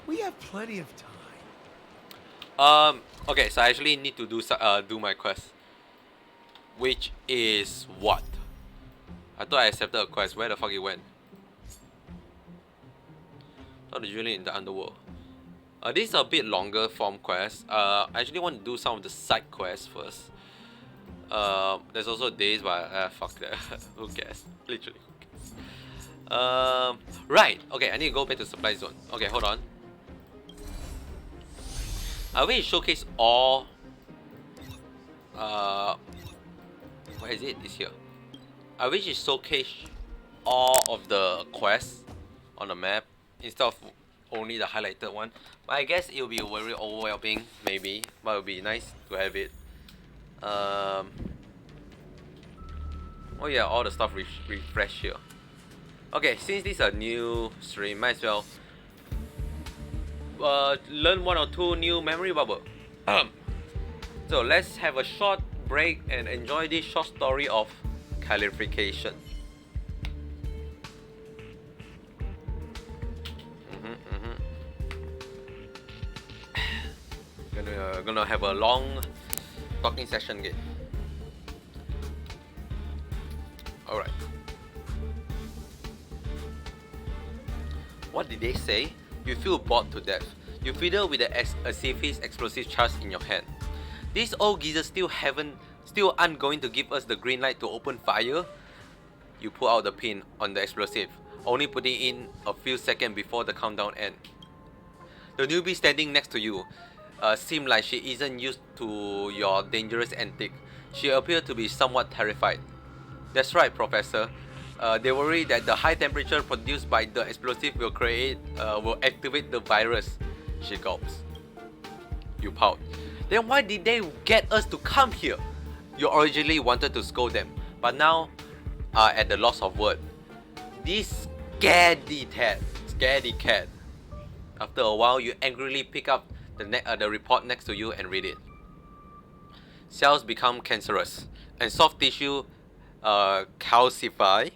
We have plenty of time. Okay, so I actually need to do my quest, which is what? I thought I accepted a quest. Where the fuck it went? Not usually in the underworld. This is a bit longer form quest. I actually want to do some of the side quests first. There's also days, but fuck that. Who cares? Literally, who cares? Right. Okay, I need to go back to supply zone. Okay, hold on. I wish it showcase all. Where is it? It's here. I wish it showcase all of the quests on the map instead of only the highlighted one. But I guess it will be very overwhelming, maybe. But it would be nice to have it. Oh yeah, all the stuff refresh here. Okay, since this is a new stream, might as well learn 1 or 2 new memory bubble. So let's have a short break and enjoy this short story of clarification. Gonna have a long talking session again. Alright. What did they say? You feel bored to death. You fiddle with the Asifis explosive charge in your hand. These old geezers still aren't going to give us the green light to open fire? You pull out the pin on the explosive, only putting in a few seconds before the countdown ends. The newbie standing next to you seemed like she isn't used to your dangerous antic. She appeared to be somewhat terrified. That's right, Professor. They worry that the high temperature produced by the explosive will activate the virus. She gulps. You pout. Then why did they get us to come here? You originally wanted to scold them, but now are at the loss of word. This scaredy cat. After a while, you angrily pick up the report next to you and read it. Cells become cancerous, and soft tissue calcify.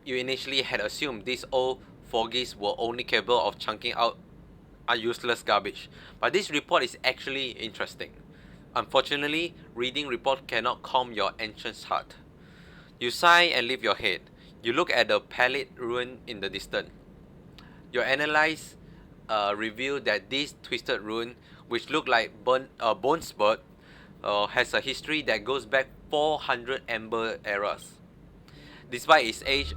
You initially had assumed these old fogies were only capable of chunking out useless garbage, but this report is actually interesting. Unfortunately, reading report cannot calm your anxious heart. You sigh and lift your head. You look at the pallid ruin in the distance. Your analyze reveal that this twisted ruin, which look like bone spurt, has a history that goes back 400 Amber eras. Despite its age,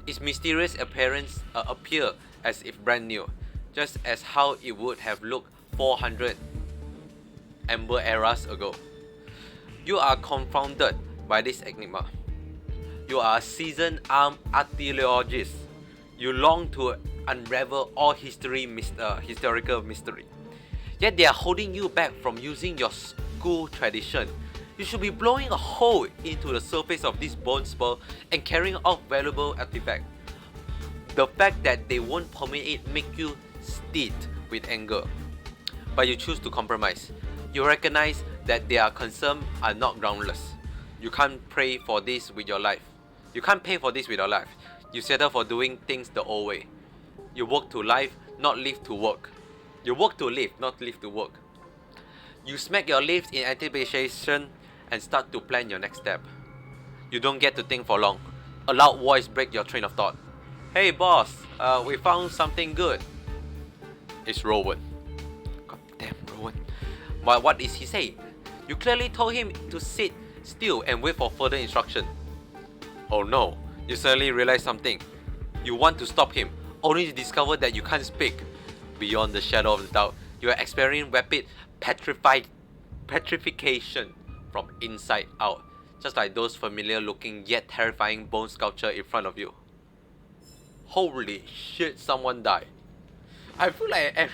its mysterious appearance appear as if brand new, just as how it would have looked 400 Amber eras ago. You are confounded by this enigma. You are a seasoned armed archaeologist. You long to unravel all historical mystery. Yet they are holding you back from using your school tradition. You should be blowing a hole into the surface of this bone spur and carrying off valuable artifact. The fact that they won't permit it make you steed with anger. but you choose to compromise. You recognize that their concerns are not groundless. You can't pray for this with your life. You can't pay for this with your life. You settle for doing things the old way. You work to live, not live to work. You work to live, not live to work. You smack your lips in anticipation and start to plan your next step. You don't get to think for long. A loud voice breaks your train of thought. Hey boss, we found something good. It's Rowan. God damn, Rowan. But what is he saying? You clearly told him to sit still and wait for further instruction. Oh no, you suddenly realize something. You want to stop him, only to discover that you can't speak. Beyond the shadow of the doubt, you are experiencing rapid petrification from inside out, just like those familiar looking yet terrifying bone sculpture in front of you. Holy shit, someone died. I feel like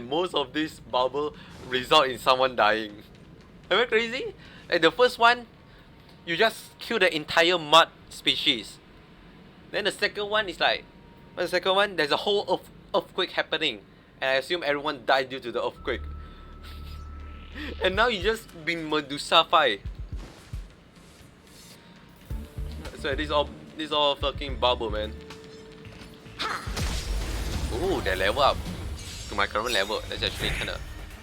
most of this bubble result in someone dying. Am I crazy? Like the first one, you just kill the entire mud species. Then the second one is like, there's a whole earthquake happening, and I assume everyone died due to the earthquake. And now you just been Medusa-fied. So this all fucking bubble, man. Ooh, they level up to my current level. That's actually kinda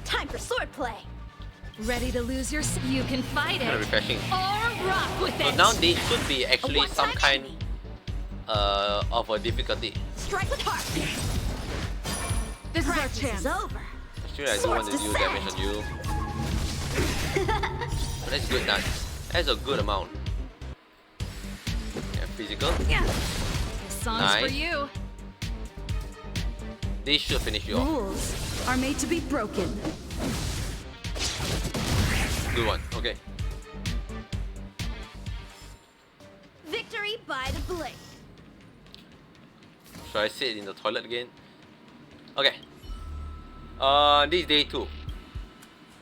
Time for swordplay. Ready to lose your you can fight it refreshing. or rock with So it. now this should be actually one some time kind of a difficulty. Strike with heart. This is our Practice chance. is over. Actually, I don't want to Swords do to damage on you. But that's good, that. That's a good amount. Yeah, physical. This song's for Nice. you. This should finish you off. Rules are made to be broken. Good one. Okay. Victory by the blade. Should I sit in the toilet again? Okay. This is day 2.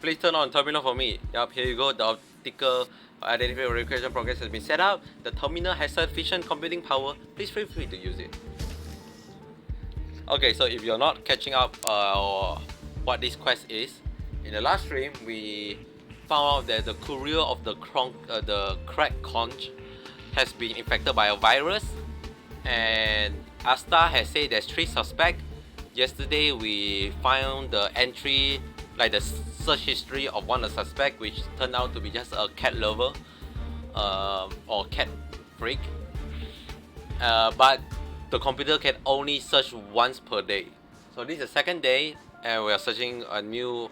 Please turn on terminal for me. Yup, here you go. The optical identification verification progress has been set up. The terminal has sufficient computing power. Please feel free to use it. Okay, so if you're not catching up or what this quest is, in the last stream we found out that the courier of the crack conch has been infected by a virus, and Asta has said there's 3 suspects. Yesterday we found the entry, like the search history of one of the suspects, which turned out to be just a cat lover or cat freak. But the computer can only search once per day. So this is the second day and we are searching a new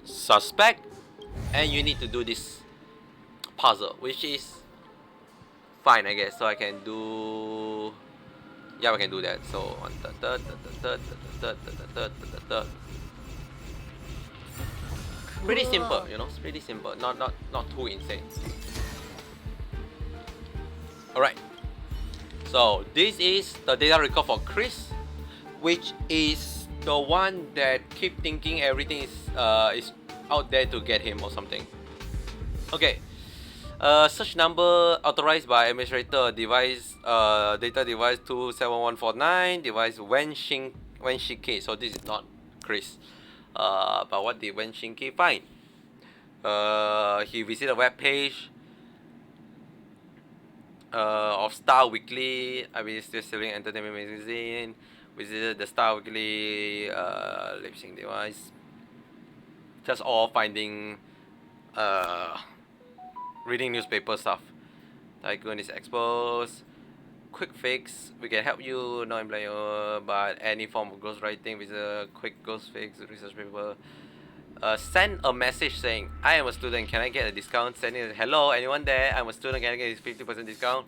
suspect, and you need to do this puzzle, which is fine, I guess. So I can do, yeah, we can do that. So on pretty simple, you know, it's pretty simple, not too insane. Alright, so this is the data record for Chris, which is the one that keep thinking everything is out there to get him or something. Okay. Search number authorized by administrator, device data device 27149, device Wenshiki. So this is not Chris. But what did Wenshiki find? He visited a web page of Star Weekly. I mean, still selling entertainment magazine. Visited the Star Weekly lip sync device. Just all finding reading newspaper stuff. Tycoon is exposed. Quick fix. We can help you, no employer, but any form of ghostwriting with a quick ghost fix research paper. Send a message saying, I am a student, can I get a discount? Sending a hello, anyone there? I'm a student, can I get a 50% discount?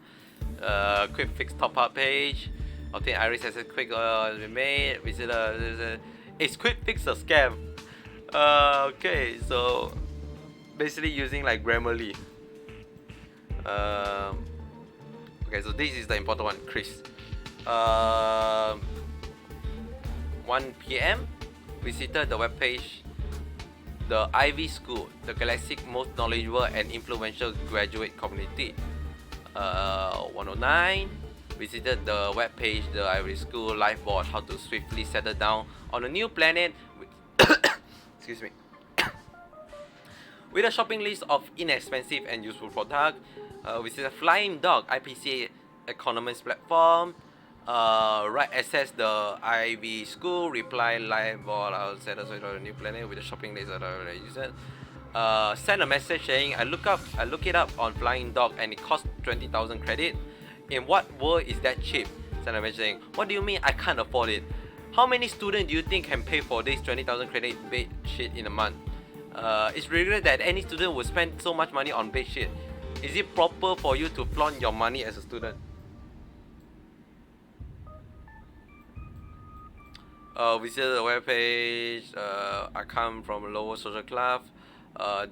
Quick fix top up page. Obtain iris access quick has been made. Visit is quick fix a scam? Okay, so basically using like Grammarly. Okay, so this is the important one, Chris. 1 p.m. visited the webpage. The Ivy School, the galactic most knowledgeable and influential graduate community. 109. visited the webpage, the Ivory School live board, how to swiftly settle down on a new planet with excuse me, with a shopping list of inexpensive and useful products. Visit Flying Dog IPCA Economist platform. Access the Ivy School, reply live board, I'll set us on a new planet with a shopping list that I use it. Send a message saying I look it up on Flying Dog and it costs 20,000 credit. In what world is that cheap? Send a message saying, what do you mean I can't afford it? How many students do you think can pay for this 20,000 credit bed shit in a month? It's ridiculous that any student would spend so much money on bed shit. Is it proper for you to flaunt your money as a student? Visit the webpage. I come from a lower social class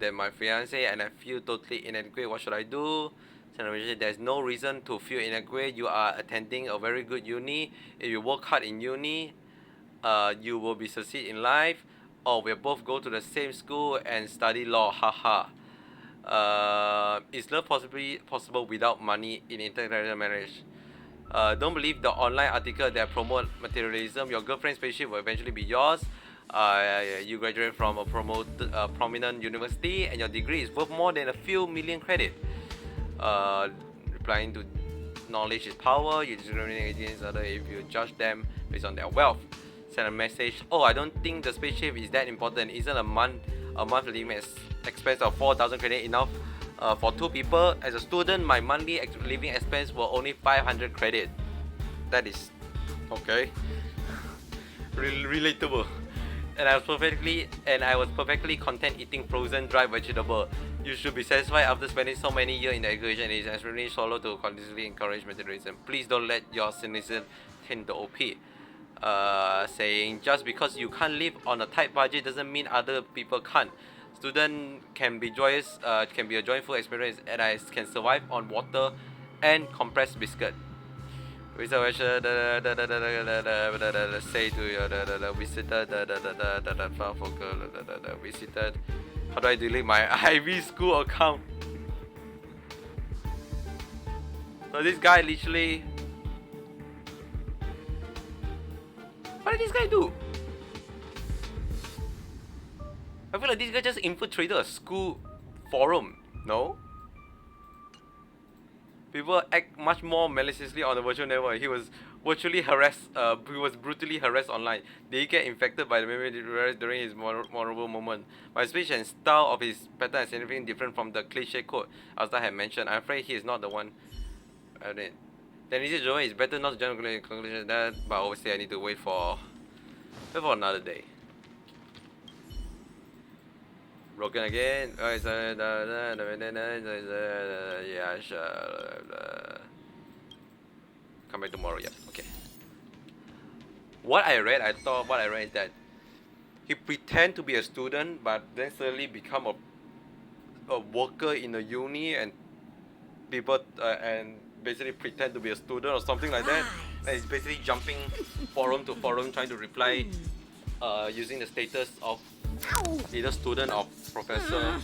than my fiance and I feel totally inadequate. What should I do? There's no reason to feel inadequate. You are attending a very good uni. If you work hard in uni, you will be succeed in life. Or we'll both go to the same school and study law. Haha. Is love possible without money in interracial marriage? Don't believe the online article that promote materialism. Your girlfriend's spaceship will eventually be yours. You graduate from a prominent university and your degree is worth more than a few million credit. Replying to knowledge is power. You discriminate against others if you judge them based on their wealth. Send a message. Oh, I don't think the spaceship is that important. Isn't a month living expense of 4,000 credit enough for 2 people? As a student, my monthly living expense were only 500 credit. That is okay. Relatable. And I was perfectly content eating frozen dry vegetable. You should be satisfied after spending so many years in the education. It is extremely shallow to continuously encourage materialism. Please don't let your cynicism taint the OP. Saying just because you can't live on a tight budget doesn't mean other people can't. Student can be joyous, can be a joyful experience, and I can survive on water and compressed biscuit. Reservation say to your visitor visited. How do I delete my Ivy School account? So this guy literally. What did this guy do? I feel like this guy just infiltrated a school forum, no? People act much more maliciously on the virtual network. He was virtually harassed, he was brutally harassed online. Did he get infected by the memory during his memorable moment? My speech and style of his pattern is anything different from the cliche quote Asta had mentioned. I'm afraid he is not the one. Then is it Joey? It's better not to jump to conclusion that, but obviously I need to wait for another day. Broken again. Yeah, sure. Come back tomorrow. Yeah. Okay. What I read is that he pretend to be a student, but then suddenly become a worker in a uni, and people and basically pretend to be a student or something like that. And he's basically jumping forum to forum trying to reply using the status of either student or professor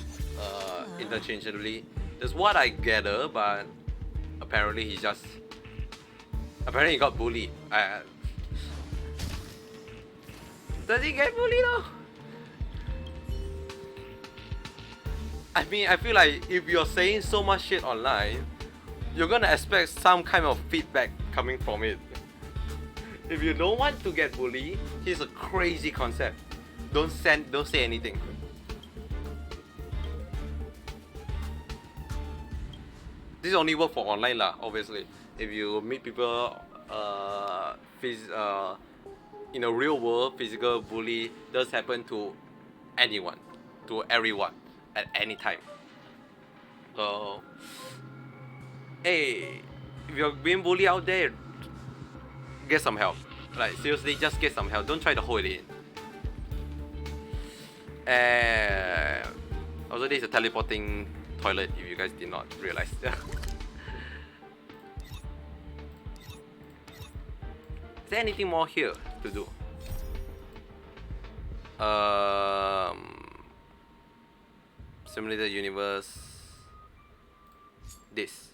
interchangeably. That's what I gather, but apparently he got bullied. Does he get bullied though? I mean, I feel like if you're saying so much shit online, you're gonna expect some kind of feedback coming from it. If you don't want to get bullied, here's a crazy concept. Don't say anything. This only work for online lah, obviously. If you meet people in a real world, physical bully does happen to anyone, to everyone, at any time. So, hey, if you're being bullied out there, get some help. Like seriously, just get some help. Don't try to hold it in. And also, this is a teleporting toilet. If you guys did not realize. Is there anything more here to do? Simulated universe. This.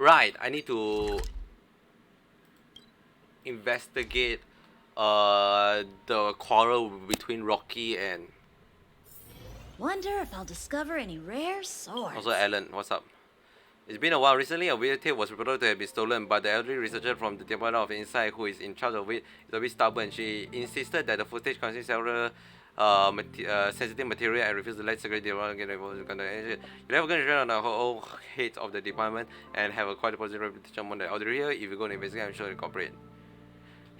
Right, I need to investigate the quarrel between Rocky and Wonder if I'll discover any rare swords. also Alan. What's up? It's been a while. Recently, a videotape was reported to have been stolen, but the elderly researcher from the Department of Insight, who is in charge of it, is a bit stubborn. She insisted that the footage contains several sensitive material and refused to let security department get involved in the content. You're never going to on the whole head of the department and have a quite a positive reputation among the elderly here. If you're going to investigate, I'm sure you'll cooperate.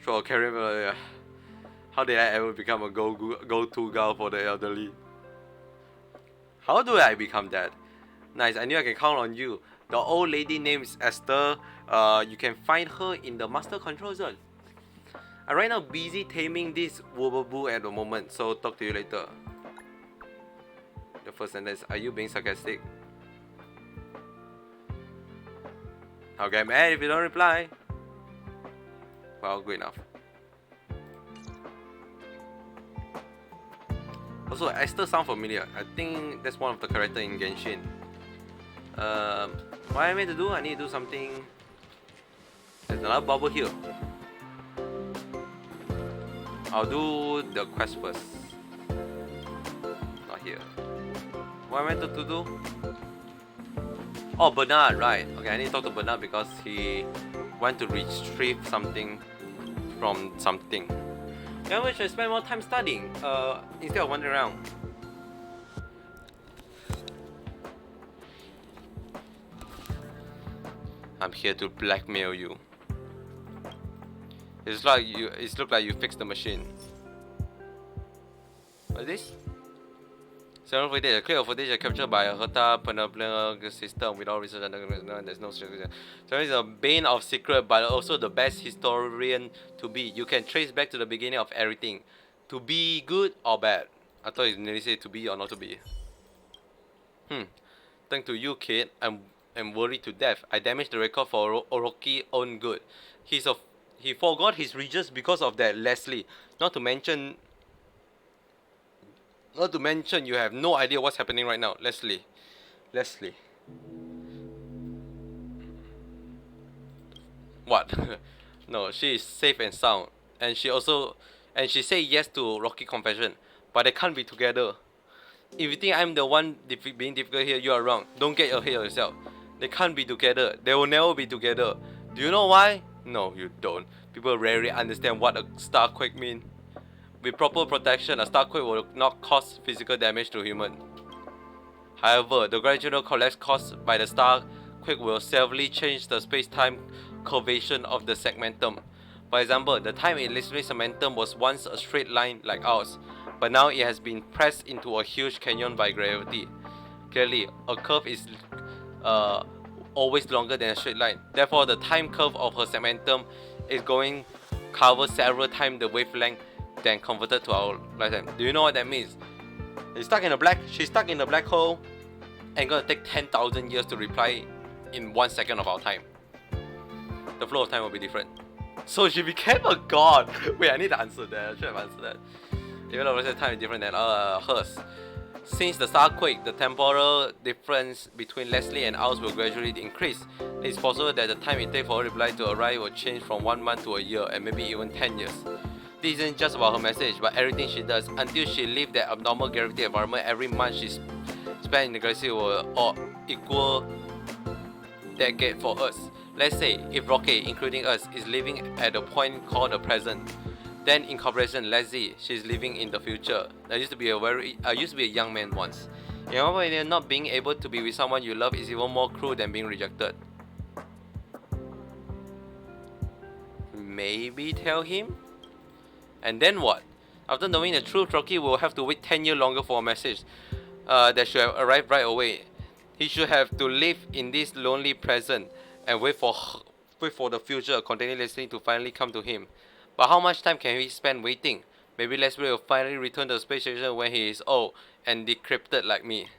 Sure, carry how did I ever become a go-to girl for the elderly? How do I become that? Nice, I knew I can count on you. The old lady name is Esther. You can find her in the master control zone. I'm right now busy taming this Wobbleboo at the moment, so talk to you later. The first sentence, are you being sarcastic? I'll get mad if you don't reply. Well, good enough. Also, Esther sound familiar. I think that's one of the characters in Genshin. What I meant to do? I need to do something. There's another bubble here. I'll do the quest first. Not here. What I meant to do? Oh, Bernard, right. Okay, I need to talk to Bernard because he went to retrieve something from something. Yeah, we should spend more time studying instead of wandering around. I'm here to blackmail you. It's look like you fixed the machine. What is this? Several footage, a clear footage captured by a Herta Panoplia system without research and there's no secret. So it's a bane of secret, but also the best historian to be. You can trace back to the beginning of everything. To be good or bad. I thought you nearly said to be or not to be. Thanks to you, kid, I'm worried to death. I damaged the record for Orochi's own good. He forgot his regions because of that, Leslie. Not to mention you have no idea what's happening right now, Leslie. What? No, she is safe and sound, and she said yes to Rocky confession, but they can't be together. If you think I'm the one being difficult here, you are wrong. Don't get ahead of yourself. They can't be together. They will never be together. Do you know why? No, you don't. People rarely understand what a starquake means. With proper protection, a starquake will not cause physical damage to human. However, the gradual collapse caused by the starquake will severely change the space-time curvature of the segmentum. For example, the time in Leslie's segmentum was once a straight line like ours, but now it has been pressed into a huge canyon by gravity. Clearly, a curve is always longer than a straight line. Therefore, the time curve of her segmentum is going cover several times the wavelength than converted to our lifetime. Do you know what that means? She's stuck in the black hole and gonna take 10,000 years to reply in 1 second of our time. The flow of time will be different. So she became a god. Wait, I need to answer that. I should have answered that. Even though the time is different than hers. Since the starquake, the temporal difference between Leslie and ours will gradually increase. It's possible that the time it takes for her reply to arrive will change from 1 month to a year and maybe even 10 years. This isn't just about her message, but everything she does. Until she leaves that abnormal gravity environment, every month she spent in the galaxy will equal decade for us. Let's say if Rocky, including us, is living at a point called the present, then in comparison, Leslie, she's living in the future. I used to be a young man once. In my opinion, not being able to be with someone you love is even more cruel than being rejected. Maybe tell him? And then what? After knowing the truth, Rocky will have to wait 10 years longer for a message that should have arrived right away. He should have to live in this lonely present and wait for the future containing Leslie to finally come to him. But how much time can he spend waiting? Maybe Leslie will finally return to the space station when he is old and decrepit like me.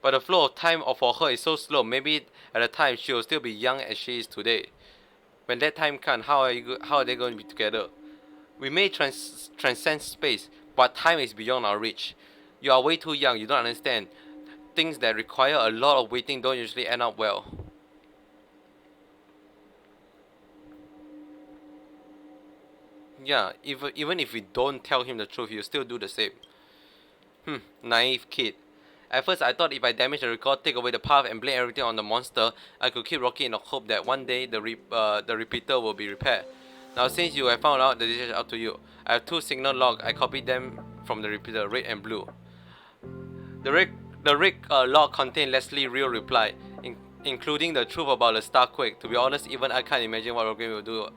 But the flow of time for her is so slow. Maybe at the time she will still be young as she is today. When that time comes, how are they going to be together? We may transcend space, but time is beyond our reach. You are way too young. You don't understand. Things that require a lot of waiting don't usually end up well. Yeah, even if we don't tell him the truth, he'll still do the same. Naive kid. At first, I thought if I damage the record, take away the path, and blame everything on the monster, I could keep Rocky in the hope that one day the repeater will be repaired. Now, since you have found out, the decision is up to you. I have 2 signal logs. I copied them from the repeater, red and blue. The red log contained Leslie's real reply, including the truth about the Starquake. To be honest, even I can't imagine what Rocky will do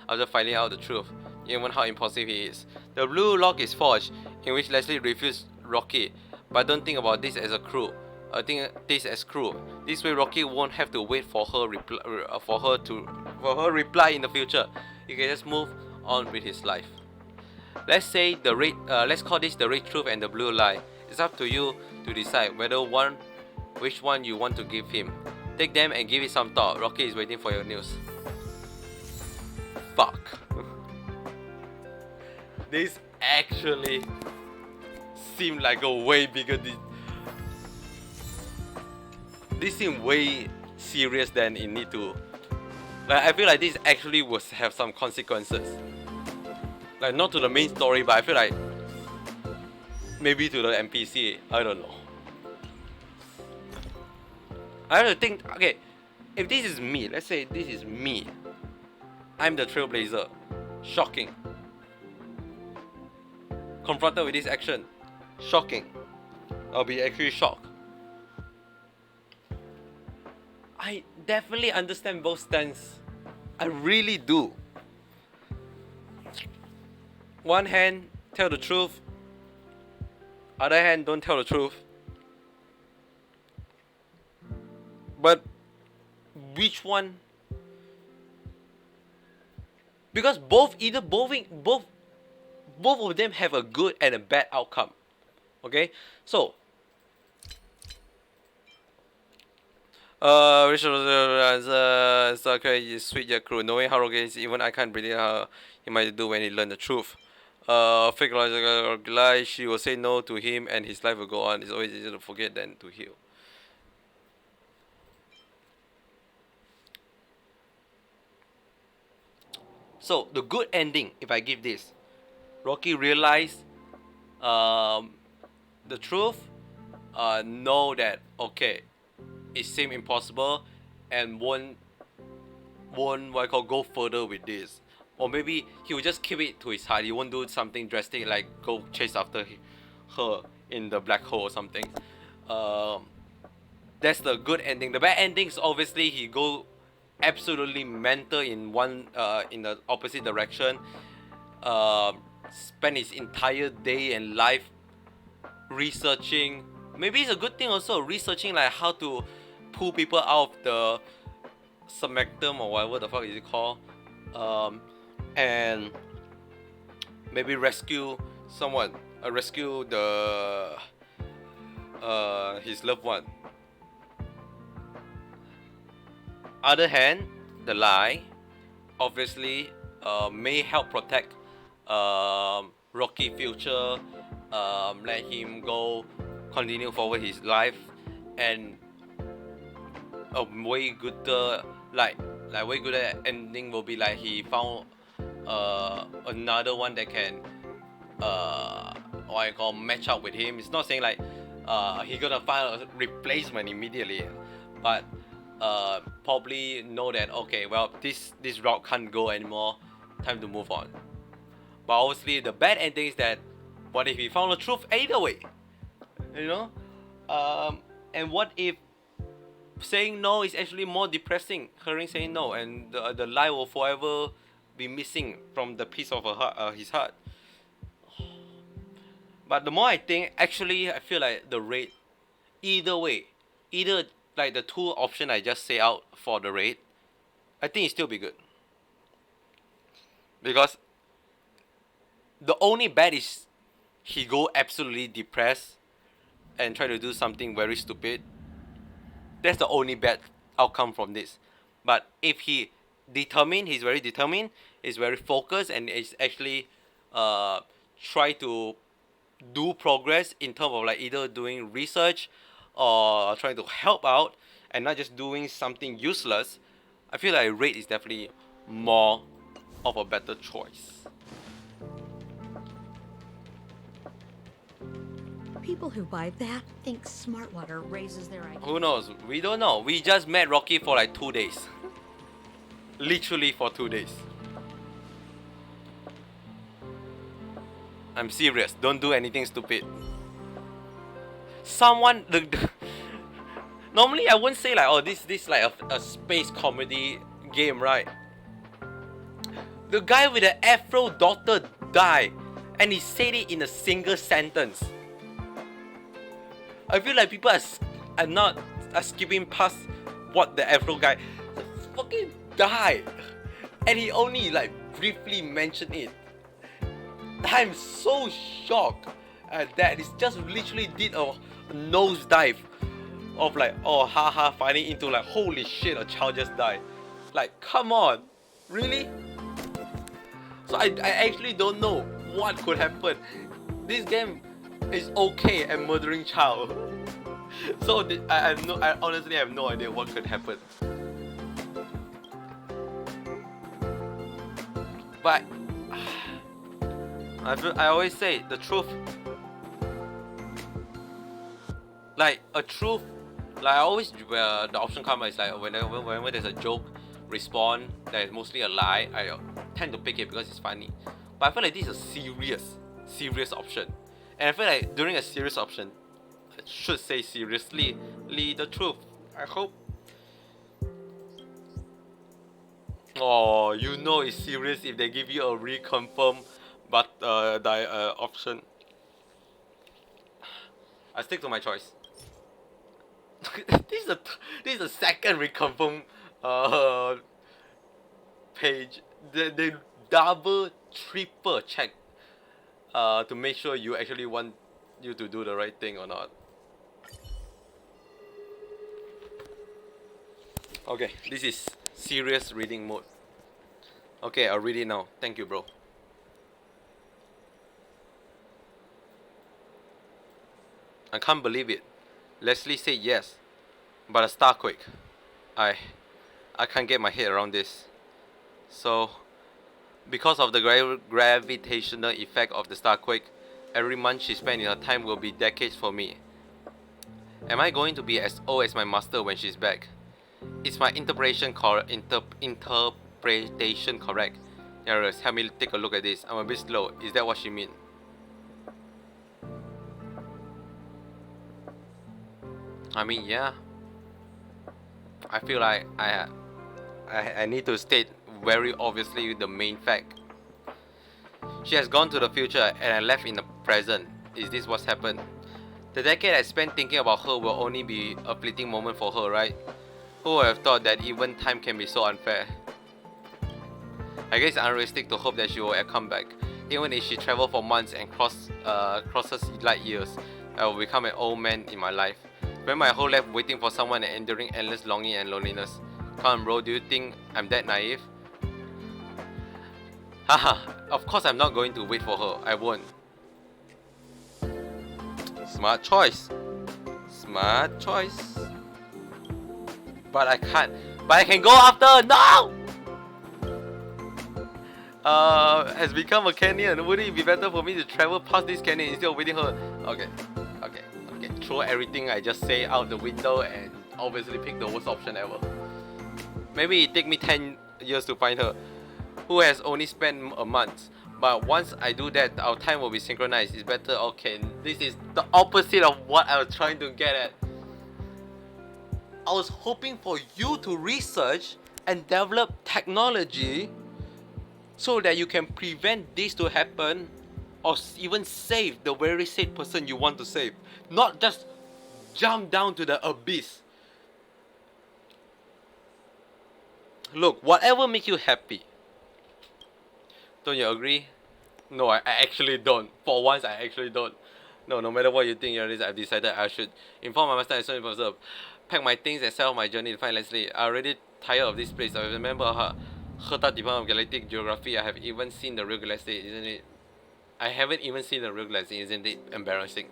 after finding out the truth, even how impulsive he is. The blue log is forged, in which Leslie refused Rocky, but don't think about this as a clue. I think this as clue. This way, Rocky won't have to wait for her reply in the future. He can just move on with his life. Let's say the red. Let's call this the red truth and the blue lie. It's up to you to decide which one you want to give him. Take them and give it some thought. Rocky is waiting for your news. Fuck. This actually seemed like a way bigger this seemed way serious than it need to. Like, I feel like this actually will have some consequences. Like, not to the main story, but I feel like maybe to the NPC. I don't know. I have to think. Okay, if this is me, let's say this is me. I'm the trailblazer. Shocking. Confronted with this action. Shocking. I'll be actually shocked. I definitely understand both stands. I really do. One hand, tell the truth. Other hand, don't tell the truth. But which one? Because both of them have a good and a bad outcome. Okay, so Richard was okay, sweet yet cruel. Knowing how Rocky is, even I can't predict how he might do when he learned the truth. Fake logical lie, she will say no to him and his life will go on. It's always easier to forget than to heal. So the good ending, if I give this, Rocky realized the truth, know that okay, it seemed impossible, and won't what I call go further with this, or maybe he will just keep it to his heart. He won't do something drastic like go chase after her in the black hole or something. That's the good ending. The bad ending is obviously he go absolutely mental in in the opposite direction. Spend his entire day and life researching. Maybe it's a good thing also, researching like how to pull people out of the submectum or whatever the fuck is it called, and maybe rescue someone, rescue the his loved one. Other hand, the lie obviously may help protect Rocky future, let him go continue forward his life, and a way gooder way gooder ending will be like he found another one that can what I call match up with him. It's not saying like he gonna find a replacement immediately, but probably know that okay, well this route can't go anymore, time to move on. But obviously the bad ending is that what if he found the truth either way, you know, and what if saying no is actually more depressing, hearing saying no, and the lie will forever be missing from the piece of his heart. But the more I think, actually I feel like the rate, either way, either like the two option I just say out for the rate, I think it still be good. Because the only bad is he go absolutely depressed and try to do something very stupid. That's the only bad outcome from this. But if he determined, he's very determined, he's very focused, and is actually try to do progress in terms of like either doing research or trying to help out and not just doing something useless, I feel like Raid is definitely more of a better choice. people who buy that think smart water raises their IQ. Who knows? We don't know. We just met Rocky for like 2 days. Literally for 2 days. I'm serious. Don't do anything stupid. Someone normally I wouldn't say like, oh, this like a space comedy game, right? The guy with the Afro daughter died, and he said it in a single sentence. I feel like people are skipping past what the Afro guy fucking died, and he only like briefly mentioned it. I'm so shocked at that. It's just literally did a nosedive of like, oh haha, finding into like, holy shit, a child just died. Like, come on, really? So I actually don't know what could happen. This game is okay at murdering child. So I honestly have no idea what could happen. But I always say the truth. Like a truth, like I always the option comes is like whenever there's a joke, respawn that is mostly a lie, I tend to pick it because it's funny. But I feel like this is a serious option, and I feel like during a serious option, I should say seriously the truth. I hope. Oh, you know it's serious if they give you a reconfirm but option. I stick to my choice. this is the second reconfirm page. They double triple check to make sure you actually want you to do the right thing or not. Okay, this is serious reading mode. Okay, I'll read it now. Thank you, bro. I can't believe it. Leslie said yes, but a starquake. I can't get my head around this. So, because of the gravitational effect of the starquake, every month she spent in her time will be decades for me. Am I going to be as old as my master when she's back? Is my interpretation correct? Yaris, help me take a look at this. I'm a bit slow. Is that what she mean? I mean, yeah. I feel like I need to state very obviously the main fact. She has gone to the future and I left in the present. Is this what's happened? The decade I spent thinking about her will only be a fleeting moment for her, right? Who would have thought that even time can be so unfair? I guess it's unrealistic to hope that she will come back. Even if she travels for months and crosses light years, I will become an old man in my life. Spend my whole life waiting for someone and enduring endless longing and loneliness. Come on, bro, do you think I'm that naive? Haha, of course I'm not going to wait for her. I won't. Smart choice. Smart choice. But I can't. But I can go after. No! Has become a canyon. Would it be better for me to travel past this canyon instead of waiting her? Okay. Throw everything I just say out the window and obviously pick the worst option ever. Maybe it take me 10 years to find her, who has only spent a month. But once I do that, our time will be synchronized. It's better. Okay, this is the opposite of what I was trying to get at. I was hoping for you to research and develop technology so that you can prevent this to happen or even save the very safe person you want to save. Not just jump down to the abyss. Look, whatever makes you happy. Don't you agree? No, I actually don't. For once, I actually don't. No matter what you think, I've decided I should inform my master as soon as possible. Pack my things and set off my journey to find Leslie. I'm already tired of this place. I remember her Department of Galactic Geography. I have even seen the real galaxy, isn't it? I haven't even seen the real galaxy, isn't it embarrassing?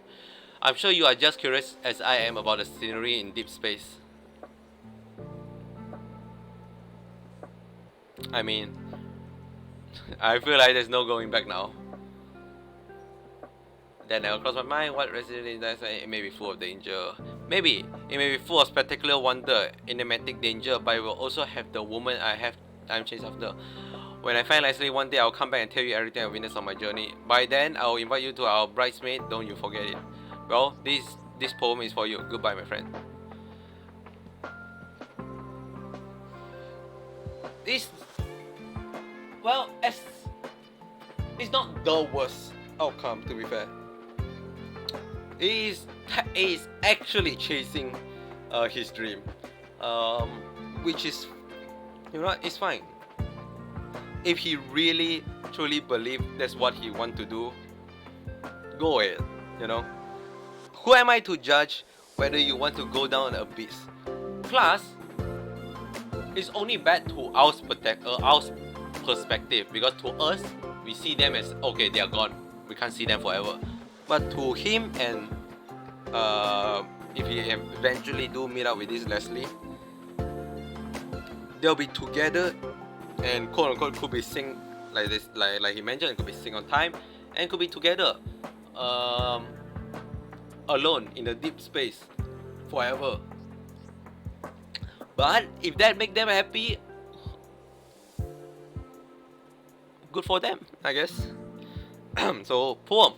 I'm sure you are just curious as I am about the scenery in deep space. I mean, I feel like there's no going back now. That never crossed my mind. What Resident Evil is, it may be full of danger. Maybe it may be full of spectacular wonder, enigmatic danger, but it will also have the woman I'm chased after. When I find Leslie one day, I'll come back and tell you everything I witnessed on my journey. By then, I'll invite you to our bridesmaid. Don't you forget it. Well, this poem is for you. Goodbye, my friend. This, well, it's not the worst outcome, to be fair. He is actually chasing his dream, which is, you know, it's fine. If he really truly believes that's what he wants to do, go ahead, you know. Who am I to judge whether you want to go down an abyss? Plus, it's only bad to our perspective, because to us, we see them as, okay, they are gone, we can't see them forever. But to him, and if he eventually do meet up with this Leslie, they'll be together and quote unquote could be sing like this, like he mentioned, it could be sing on time, and could be together alone in the deep space forever. But if that make them happy, good for them, I guess. So, poem.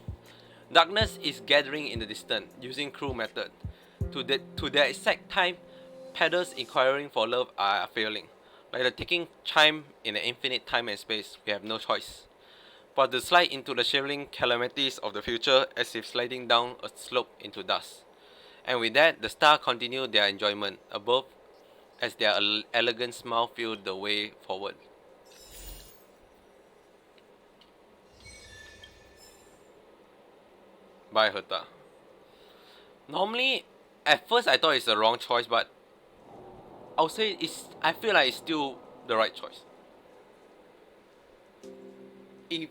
Darkness is gathering in the distance, using cruel method. To their exact time, paddles inquiring for love are failing. Like the ticking chime in an infinite time and space, we have no choice but to slide into the shivering calamities of the future, as if sliding down a slope into dust. And with that, the stars continue their enjoyment above, as their elegant smile fill the way forward. By Herta. Normally, at first I thought it's the wrong choice, but I would say I feel like it's still the right choice. If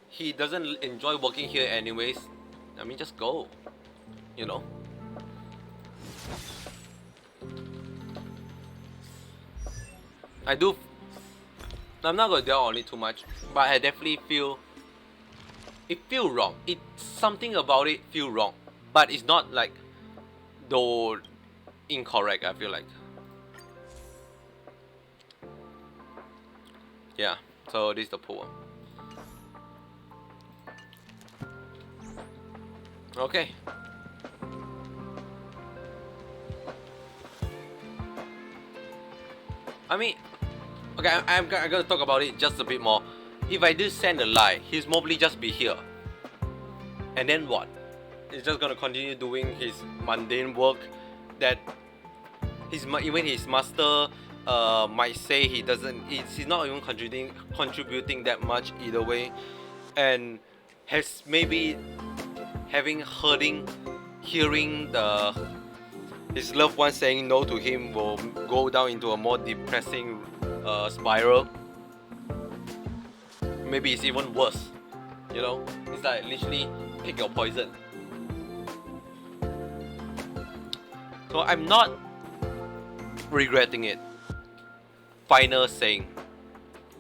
he doesn't enjoy working here anyways, I mean, just go, you know. I'm not gonna dwell on it too much, but I definitely feel it feel wrong. Something about it feel wrong, but it's not like though incorrect. I feel like, yeah. So this is the poem. Okay. I mean, okay, I'm gonna talk about it just a bit more. If I do send a lie, he's probably just be here. And then what? He's just gonna continue doing his mundane work that even his master might say he doesn't. He's not even contributing that much either way, and has maybe hearing his loved one saying no to him will go down into a more depressing spiral. Maybe it's even worse, you know. It's like literally pick your poison. So I'm not regretting it. Final saying,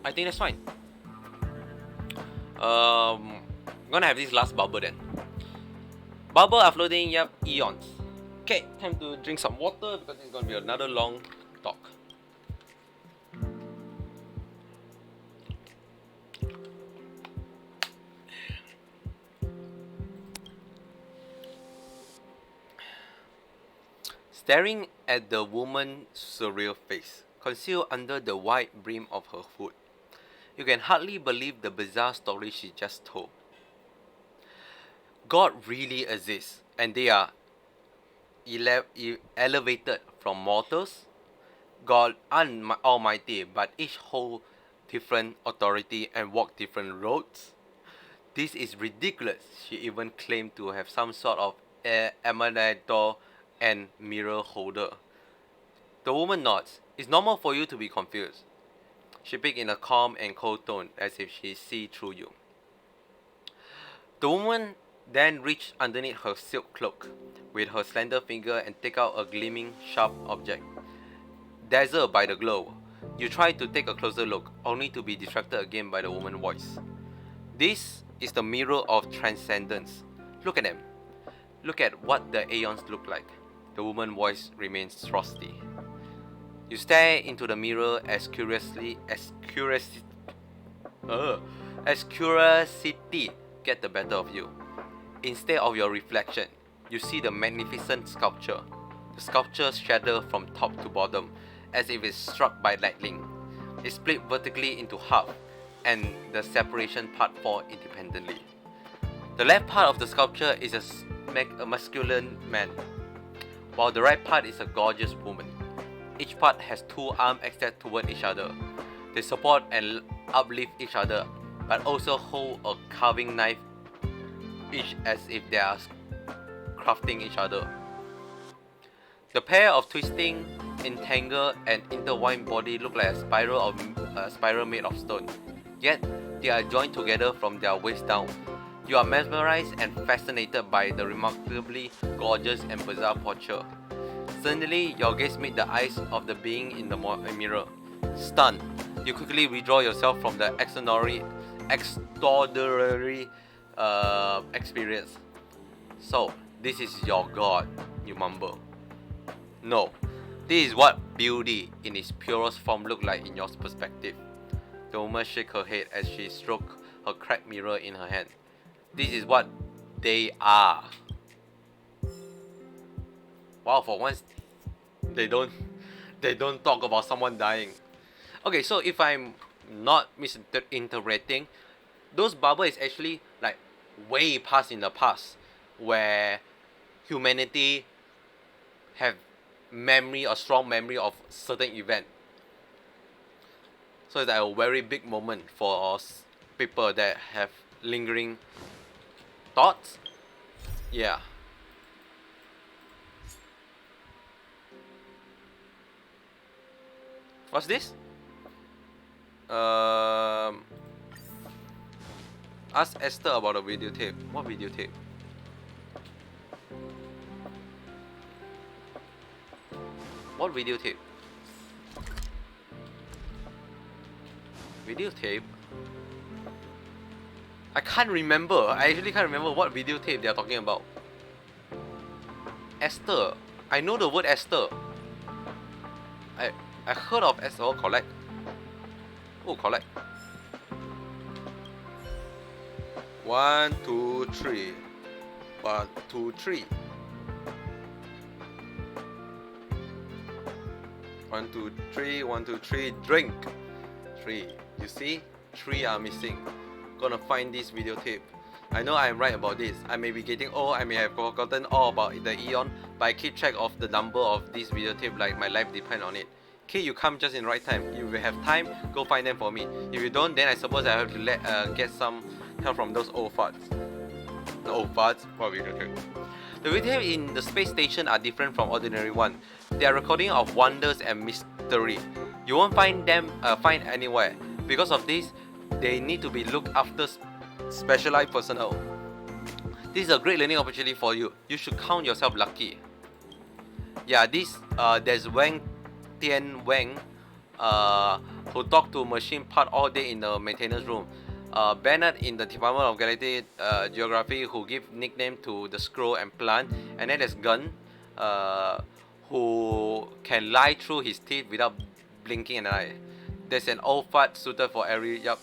I think that's fine. I'm gonna have this last bubble then. Bubble are floating, yep, eons. Okay, time to drink some water because it's gonna be another long talk. Staring at the woman's surreal face, concealed under the wide brim of her hood, you can hardly believe the bizarre story she just told. God really exists, and they are elevated from mortals. God Almighty, but each hold different authority and walk different roads. This is ridiculous. She even claimed to have some sort of emanator and mirror holder. The woman nods. It's normal for you to be confused. She speaks in a calm and cold tone, as if she sees through you. The woman then reached underneath her silk cloak with her slender finger and take out a gleaming, sharp object. Dazzled by the glow, you try to take a closer look, only to be distracted again by the woman's voice. This is the mirror of transcendence. Look at them. Look at what the Aeons look like. The woman's voice remains frosty. You stare into the mirror as curiosity get the better of you. Instead of your reflection, you see the magnificent sculpture. The sculpture shatters from top to bottom, as if it's struck by lightning. It split vertically into half, and the separation part falls independently. The left part of the sculpture is a masculine man, while the right part is a gorgeous woman. Each part has two arms extended toward each other. They support and uplift each other, but also hold a carving knife each as if they are crafting each other. The pair of twisting, entangled, and intertwined bodies look like a spiral made of stone. Yet, they are joined together from their waist down. You are mesmerized and fascinated by the remarkably gorgeous and bizarre posture. Suddenly, your gaze meets the eyes of the being in the mirror. Stunned, you quickly withdraw yourself from the extraordinary experience. So, this is your god, you mumble. No, this is what beauty in its purest form looks like in your perspective. The woman shakes her head as she strokes her cracked mirror in her hand. This is what they are. Wow, for once, they don't talk about someone dying. Okay, so if I'm not misinterpreting, those bubble is actually like way past in the past, where humanity have memory or strong memory of certain event. So it's like a very big moment for people that have lingering thoughts. Yeah. What's this? Ask Esther about a videotape. What videotape? What videotape? Videotape? I can't remember. I actually can't remember what videotape they are talking about. Esther. I know the word Esther. I heard of Esther. Oh, collect. Oh, collect. 1, 2, 3. 1, 2, 3. 1, 2, 3. 1, 2, 3. Drink. 3. You see? 3 are missing. Gonna find this videotape. I know I'm right about this. I may be getting old. I may have forgotten all about the Eon, but I keep track of the number of this videotape like my life depends on it. Okay, you come just in the right time. If you have time, go find them for me. If you don't, then I suppose I have to get some help from those old farts. The old farts? What videotape? The videotape in the space station are different from ordinary one. They are recording of wonders and mystery. You won't find them anywhere. Because of this, they need to be looked after specialized personnel. This is a great learning opportunity for you. You should count yourself lucky. Yeah, there's Tian Wang, who talked to machine part all day in the maintenance room. Bernard in the Department of Galactic Geography, who give nickname to the scroll and plant. And then there's Gun, who can lie through his teeth without blinking an eye. There's an old fart suited for every job.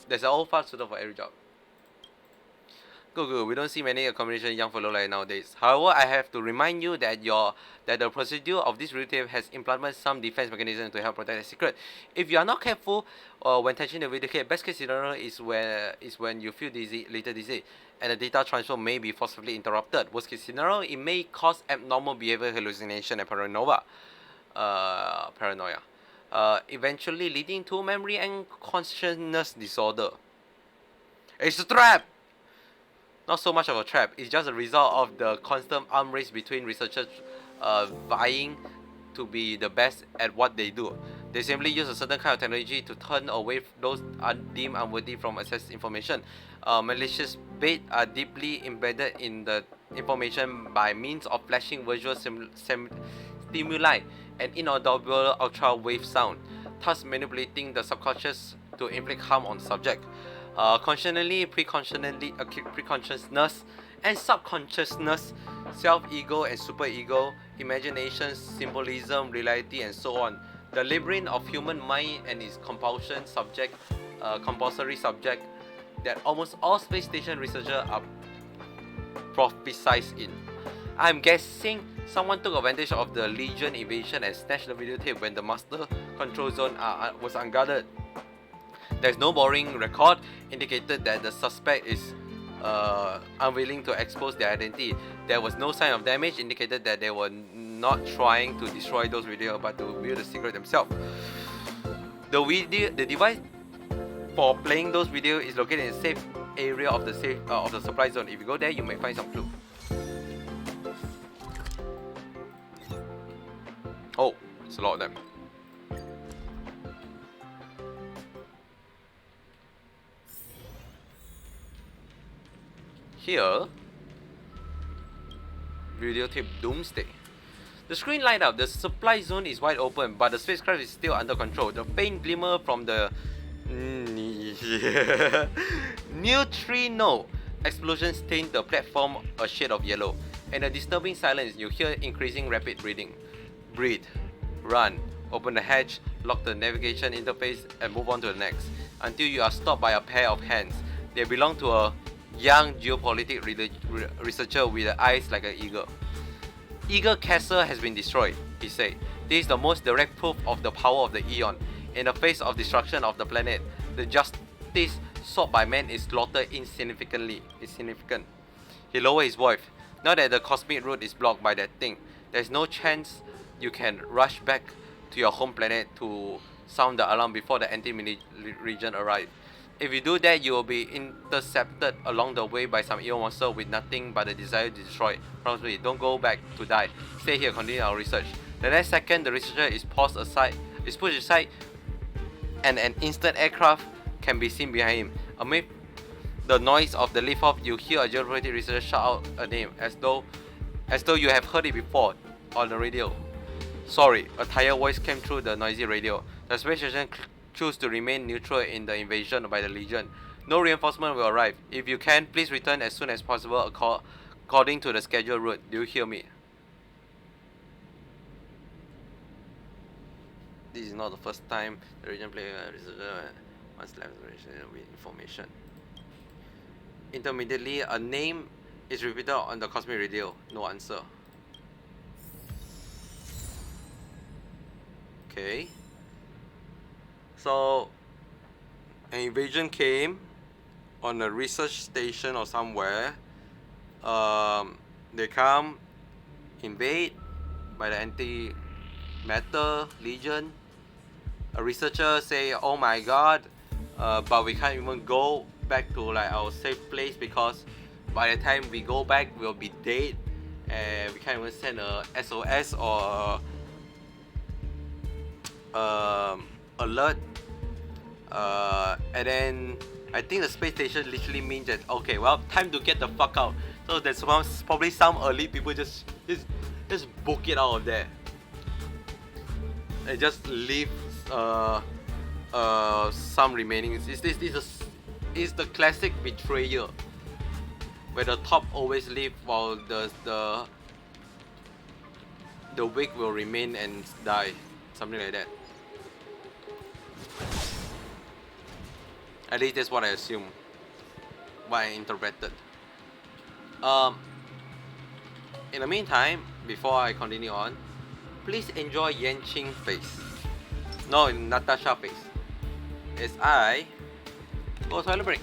Good. We don't see many combination young fellow like nowadays. However, I have to remind you that the procedure of this videotape has implemented some defense mechanism to help protect the secret. If you are not careful when touching the videotape, best case scenario is when you feel little dizzy, and the data transfer may be forcibly interrupted. Worst case scenario, it may cause abnormal behavior, hallucination, and paranoia. Eventually leading to memory and consciousness disorder. It's a trap! Not so much of a trap, it's just a result of the constant arm race between researchers vying to be the best at what they do. They simply use a certain kind of technology to turn away those deemed unworthy from access information. Malicious bait are deeply embedded in the information by means of flashing visual stimuli and inaudible ultra-wave sound, thus manipulating the subconscious to inflict harm on the subject. Consciousness and subconsciousness, self-ego and superego, imagination, symbolism, reality, and so on. The labyrinth of human mind and its compulsory subject that almost all space station researchers are prophesized in. I'm guessing someone took advantage of the Legion invasion and snatched the videotape when the master control zone was unguarded. There's no boring record indicated that the suspect is unwilling to expose their identity. There was no sign of damage indicated that they were not trying to destroy those videos but to build the secret themselves. The device for playing those videos is located in a safe area of the supply zone. If you go there, you may find some clue. Oh, it's a lot of them. Here, videotape Doomsday. The screen light up, the supply zone is wide open, but the spacecraft is still under control. The faint glimmer from the neutrino explosion stained the platform a shade of yellow. In a disturbing silence, you hear increasing rapid breathing. Breathe, run, open the hatch, lock the navigation interface, and move on to the next, until you are stopped by a pair of hands. They belong to a young geopolitics researcher with eyes like an eagle. Eagle Castle has been destroyed, he said. This is the most direct proof of the power of the Eon. In the face of destruction of the planet, the justice sought by man is slaughtered insignificant. He lowered his voice. Now that the cosmic route is blocked by that thing, there's no chance you can rush back to your home planet to sound the alarm before the anti-mini region arrives. If you do that, you will be intercepted along the way by some evil monster with nothing but a desire to destroy. Promise me, don't go back to die. Stay here, continue our research. The next second, the researcher is pushed aside, and an instant aircraft can be seen behind him. Amid the noise of the lift-off, you hear a geopolitics researcher shout out a name, as though you have heard it before on the radio. Sorry, a tired voice came through the noisy radio. The space station choose to remain neutral in the invasion by the Legion. No reinforcement will arrive. If you can, please return as soon as possible according to the scheduled route. Do you hear me? This is not the first time the region player researcher once left with information. Intermittently, a name is repeated on the cosmic radio. No answer. Okay. So, an invasion came on a research station or somewhere. They come, invade by the anti-matter legion. A researcher say, "Oh my God, but we can't even go back to like our safe place because by the time we go back, we'll be dead, and we can't even send a SOS or alert." And then I think the space station literally means that okay, well, time to get the fuck out. So there's probably some elite people just book it out of there and just leave some remaining. It's the classic betrayal where the top always leave while the weak will remain and die, something like that. At least that's what I assume, what I interpreted. In the meantime, before I continue on, please enjoy Yanqing face. No, Natasha face. As I go toilet break.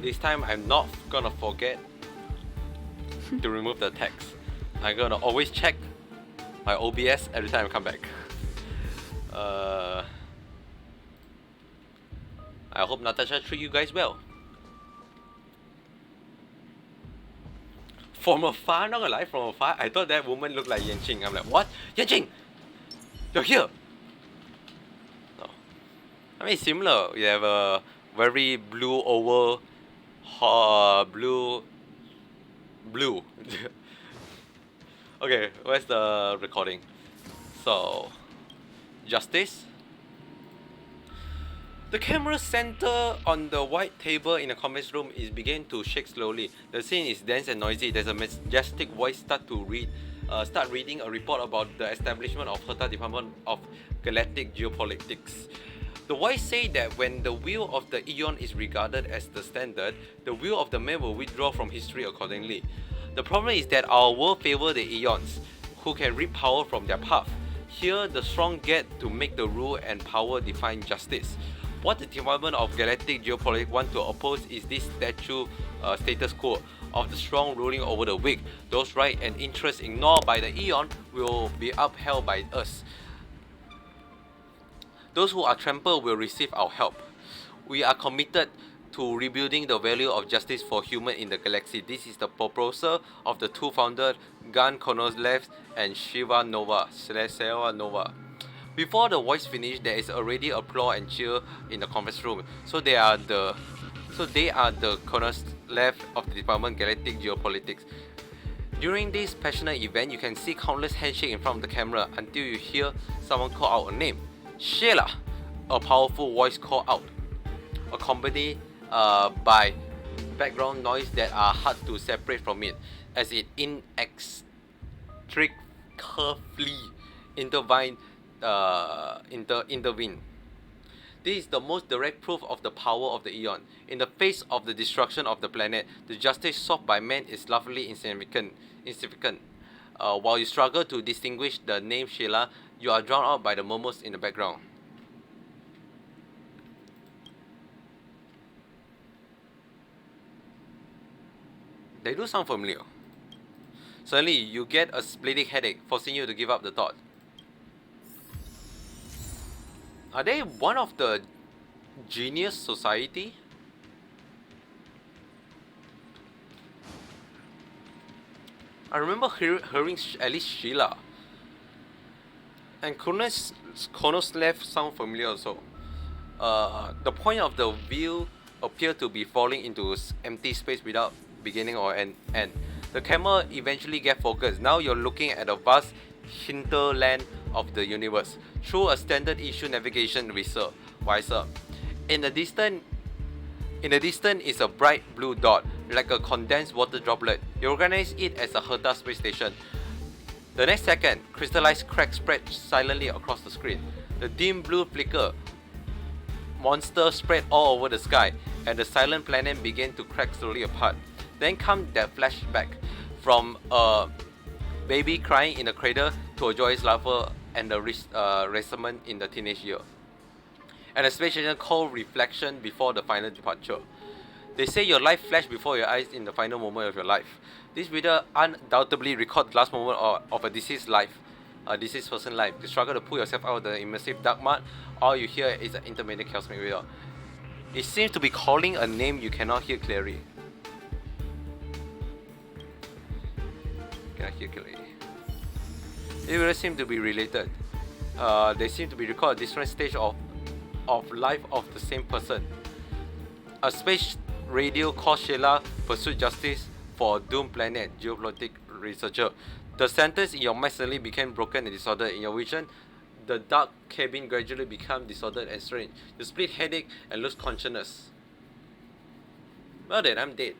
This time I'm not gonna forget to remove the text. I'm gonna always check my OBS every time I come back. I hope Natasha treat you guys well. From afar, not gonna lie, from afar, I thought that woman looked like Yanqing. I'm like, what? Yanqing! You're here! No. I mean, similar. You have a very blue oval, blue. Okay, where's the recording? So, Justice. The camera center on the white table in the conference room is beginning to shake slowly. The scene is dense and noisy. There's a majestic voice start reading a report about the establishment of Herta Department of Galactic Geopolitics. The voice say that when the will of the Eon is regarded as the standard, the will of the man will withdraw from history accordingly. The problem is that our world favor the Eons, who can reap power from their path. Here, the strong get to make the rule and power define justice. What the Department of Galactic Geopolitics want to oppose is this status quo of the strong ruling over the weak. Those rights and interests ignored by the Aeon will be upheld by us. Those who are trampled will receive our help. We are committed to rebuilding the value of justice for humans in the galaxy. This is the proposal of the two founders, Gan Konoslev and Shiva Nova. Before the voice finished, there is already applause and cheer in the conference room. So they are the Konoslev of the Department of Galactic Geopolitics. During this passionate event, you can see countless handshakes in front of the camera until you hear someone call out a name. Sheila! A powerful voice called out, accompanied by background noise that are hard to separate from it, as it inextricably intervene. This is the most direct proof of the power of the Aeon. In the face of the destruction of the planet, the justice sought by man is largely insignificant. While you struggle to distinguish the name Sheila, you are drowned out by the murmurs in the background. They do sound familiar. Suddenly, you get a splitting headache, forcing you to give up the thought. Are they one of the Genius Society? I remember hearing at least Sheila. And Konoslev sound familiar also. The point of the view appeared to be falling into empty space without beginning or end. The camera eventually get focused. Now you're looking at a vast hinterland of the universe through a standard issue navigation visor. In the distance is a bright blue dot, like a condensed water droplet. You recognize it as a Herta space station. The next second, crystallized cracks spread silently across the screen. The dim blue flicker monster spread all over the sky, and the silent planet began to crack slowly apart. Then come that flashback from a baby crying in the cradle to a joyous laughter and the resentment in the teenage year. And a space station called reflection before the final departure. They say your life flashed before your eyes in the final moment of your life. This video undoubtedly records the last moment of a deceased person's life. You struggle to pull yourself out of the immersive dark mud. All you hear is an intermittent cosmic radio. It seems to be calling a name you cannot hear clearly. It really seems to be related. They seem to be recorded at different stage of life of the same person. A space radio called Sheila pursued justice for a doomed planet geopolitics researcher. The sentence in your mind suddenly became broken and disordered. In your vision, the dark cabin gradually became disordered and strange. You split headache and lose consciousness. Well then, I'm dead.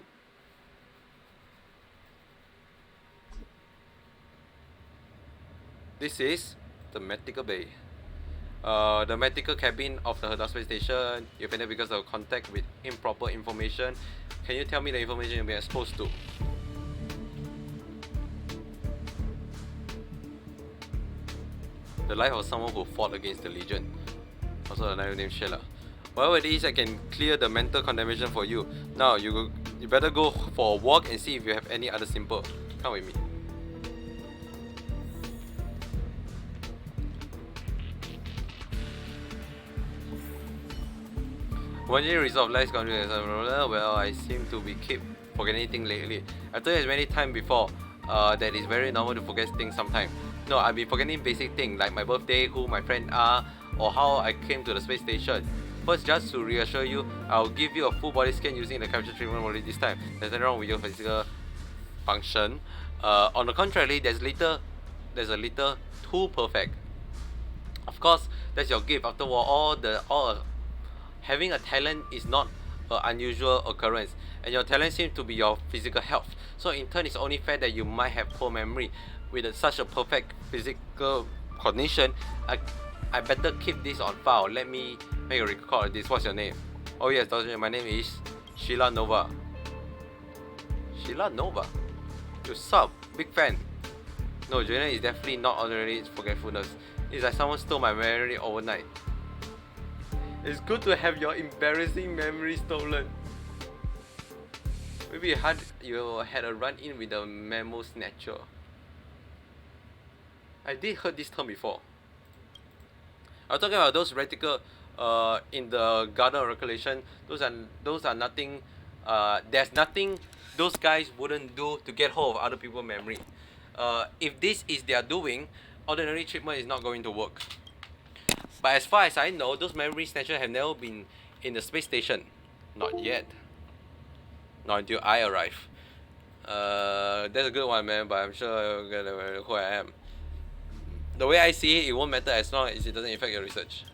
This is the medical bay. The medical cabin of the Herta space station. You offended because of contact with improper information. Can you tell me the information you've been exposed to? The life of someone who fought against the Legion. Also another name Sheila. Whatever it is, I can clear the mental condemnation for you. Now you better go for a walk and see if you have any other symptom. Come with me. One year result of life's confidence. Well, I seem to be keep forgetting things lately. I told you as many times before that it's very normal to forget things sometimes. No, I've been forgetting basic things like my birthday, who my friends are, or how I came to the space station. First, just to reassure you, I'll give you a full body scan using the capture treatment only this time. There's nothing wrong with your physical function. On the contrary, there's a little too perfect. Of course, that's your gift. After all, having a talent is not an unusual occurrence, and your talent seems to be your physical health. So in turn, it's only fair that you might have poor memory. With such a perfect physical condition, I better keep this on file. Let me make a record of this. What's your name? Oh yes, my name is Sheila Nova. Sheila Nova? You sub? Big fan. No, Julian is definitely not ordinary forgetfulness. It's like someone stole my memory overnight. It's good to have your embarrassing memory stolen. Maybe you had a run-in with a memo snatcher. I did heard this term before. I'm talking about those reticle in the Garden of Recollection. Those are nothing. There's nothing those guys wouldn't do to get hold of other people's memory. If this is their doing, ordinary treatment is not going to work. But as far as I know, those memory snatchers have never been in the space station. Not yet. Not until I arrive. That's a good one, man, but I'm sure you're gonna know who I am. The way I see it, it won't matter as long as it doesn't affect your research.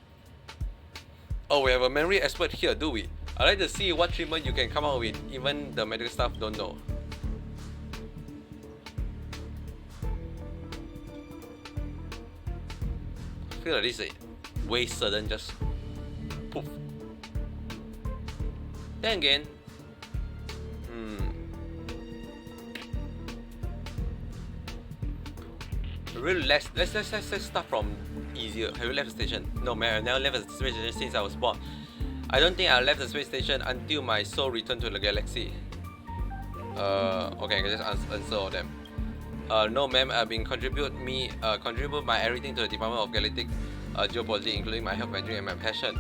Oh, we have a memory expert here, do we? I'd like to see what treatment you can come up with, even the medical staff don't know. I feel like this is way sudden, just poof. Then again, really, let's start from easier. Have you left the station? No, man, I never left the space station since I was born. I don't think I left the space station until my soul returned to the galaxy. Okay, I can just answer all them. No, ma'am, I've been contribute my everything to the Department of Galactic Geopolitics, including my health, my dream, and my passion.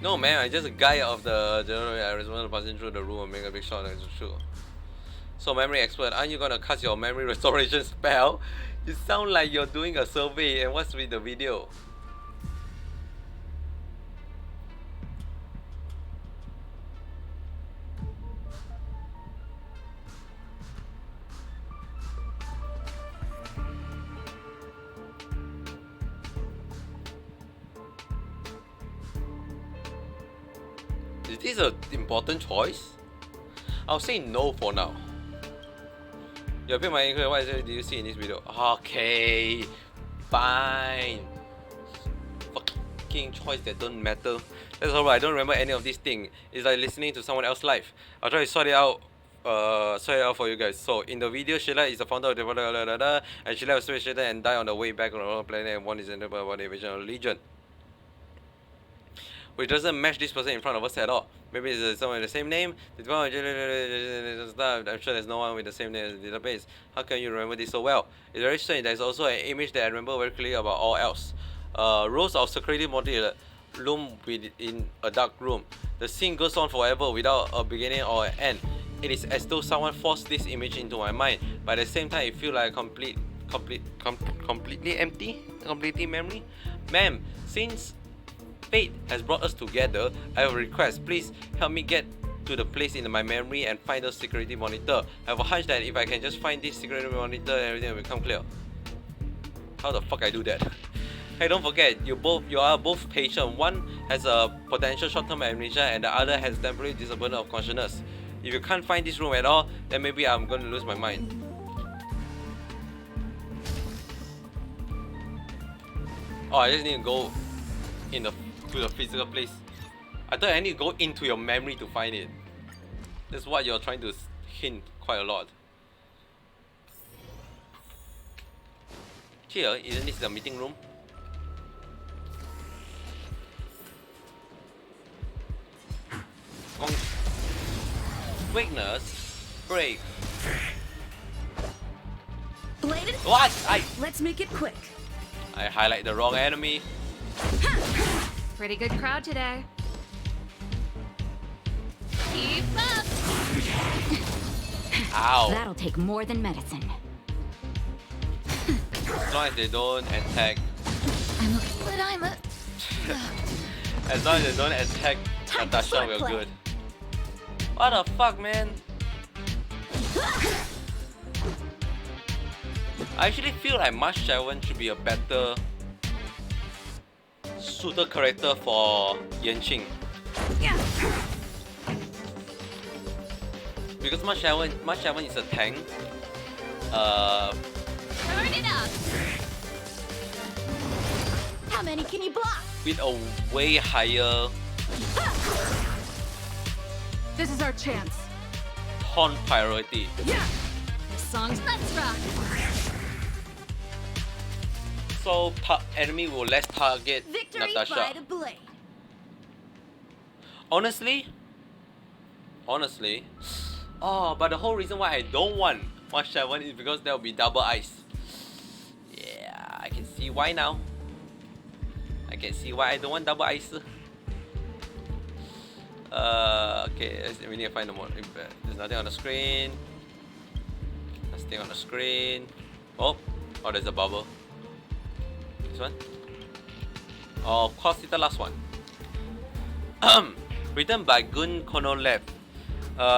No, man, I'm just a guy of the general. I was passing through the room and make a big shot. It's true. So, memory expert, aren't you gonna cast your memory restoration spell? You sound like you're doing a survey, and what's with the video? Is this an important choice? I'll say no for now. You appear my inquiry, what exactly did you see in this video? Okay, fine. Fucking choice that don't matter. That's alright, I don't remember any of these things. It's like listening to someone else's life. I'll try to sort it out for you guys. So in the video, Sheila is the founder of the and she left space station and died on the way back on the planet, and one is entered by the invasion of the Legion. Which doesn't match this person in front of us at all. Maybe it's someone with the same name. I'm sure there's no one with the same name as the database. How can you remember this so well? It's very strange. There's also an image that I remember very clearly about all else. Rows of security module loom within a dark room. The scene goes on forever without a beginning or an end. It is as though someone forced this image into my mind, but at the same time it feels like completely empty, completely memory. Ma'am, since fate has brought us together, I have a request. Please help me get to the place in my memory and find the security monitor. I have a hunch that if I can just find this security monitor, everything will become clear. How the fuck I do that? Hey, don't forget, you are both patient. One has a potential short-term amnesia and the other has temporary disablement of consciousness. If you can't find this room at all, then maybe I'm going to lose my mind. Oh, I just need to go to the physical place. I thought I need to go into your memory to find it. That's what you're trying to hint quite a lot. Here, isn't this the meeting room? Weakness, break. Bladed? What? Let's make it quick. I highlight the wrong enemy. Pretty good crowd today. Keep up. Ow. That'll take more than medicine. As long as they don't attack. As long as they don't attack Natasha, we're good. What the fuck, man? I actually feel like Marsh Shelven should be a better suited character for Yanqing. Because Marsh Shelven is a tank. Turn it up. How many can you block? With a way higher This is our chance. taunt priority. Yeah. Songs, let's rock. so enemy will less target Victory Natasha. by the blade. Honestly, oh, but the whole reason why I don't want 1-7 is because there will be double ice. Yeah, I can see why now. I can see why I don't want double ice. Okay, we need to find the more. There's nothing on the screen. Nothing on the screen. Oh, there's a bubble. This one. Oh, of course, it's the last one. Written by Gun Konolev.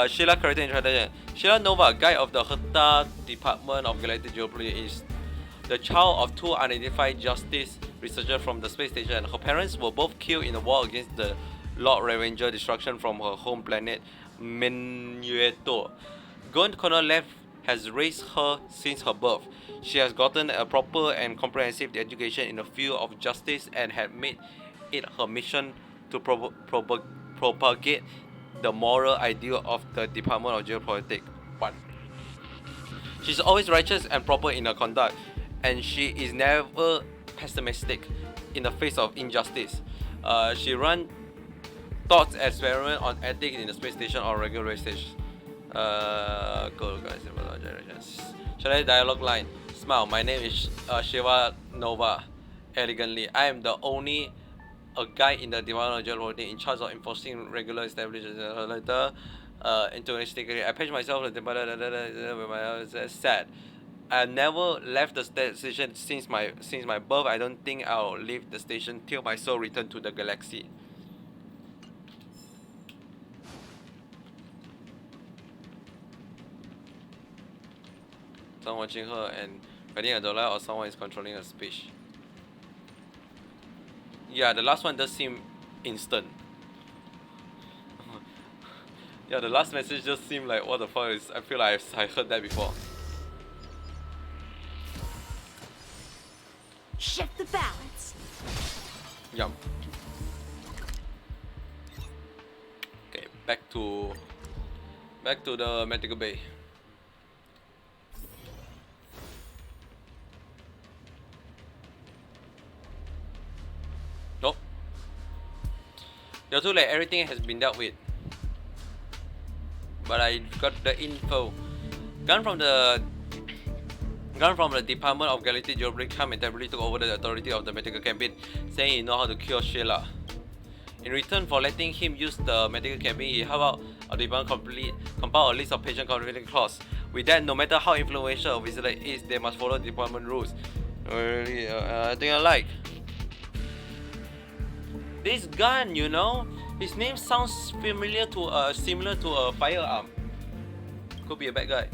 Sheila character introduction. Sheila Nova, guide of the Heta Department of Galactic Geopolitics, is the child of two unidentified justice researchers from the space station. Her parents were both killed in a war against the Lord Revenger destruction from her home planet, Menueto. Gun Konolev has raised her since her birth. She has gotten a proper and comprehensive education in the field of justice and had made it her mission to propagate the moral ideal of the Department of Geopolitics. 1. She's always righteous and proper in her conduct, and she is never pessimistic in the face of injustice. She runs thoughts experiment on ethics in the space station on regular basis. Go guys, generations. Shall I dialogue line? Smile. My name is Shiva Nova. Elegantly, I am the only a guy in the Department of Geopolitics in charge of enforcing regular establishments. Later, enthusiastically, I patched myself with the sad. I never left the station since my birth. I don't think I'll leave the station till my soul return to the galaxy. Someone watching her and writing a dollar, or someone is controlling her speech. Yeah, the last one does seem instant. Yeah, the last message just seemed like, what the fuck is, I feel like I heard that before. Shift the balance. Yum. Okay, back to the medical bay. Nope. You're too late, everything has been dealt with. But I got the info. Gun from the Department of Galactic Geopolitics come and temporarily took over the authority of the medical campaign, saying he know how to cure Sheila. In return for letting him use the medical campaign, he helped out our department compile a list of patient confidentiality clauses. With that, no matter how influential a visitor is, they must follow department rules. I think I like this gun, you know. His name sounds familiar to similar to a firearm. Could be a bad guy.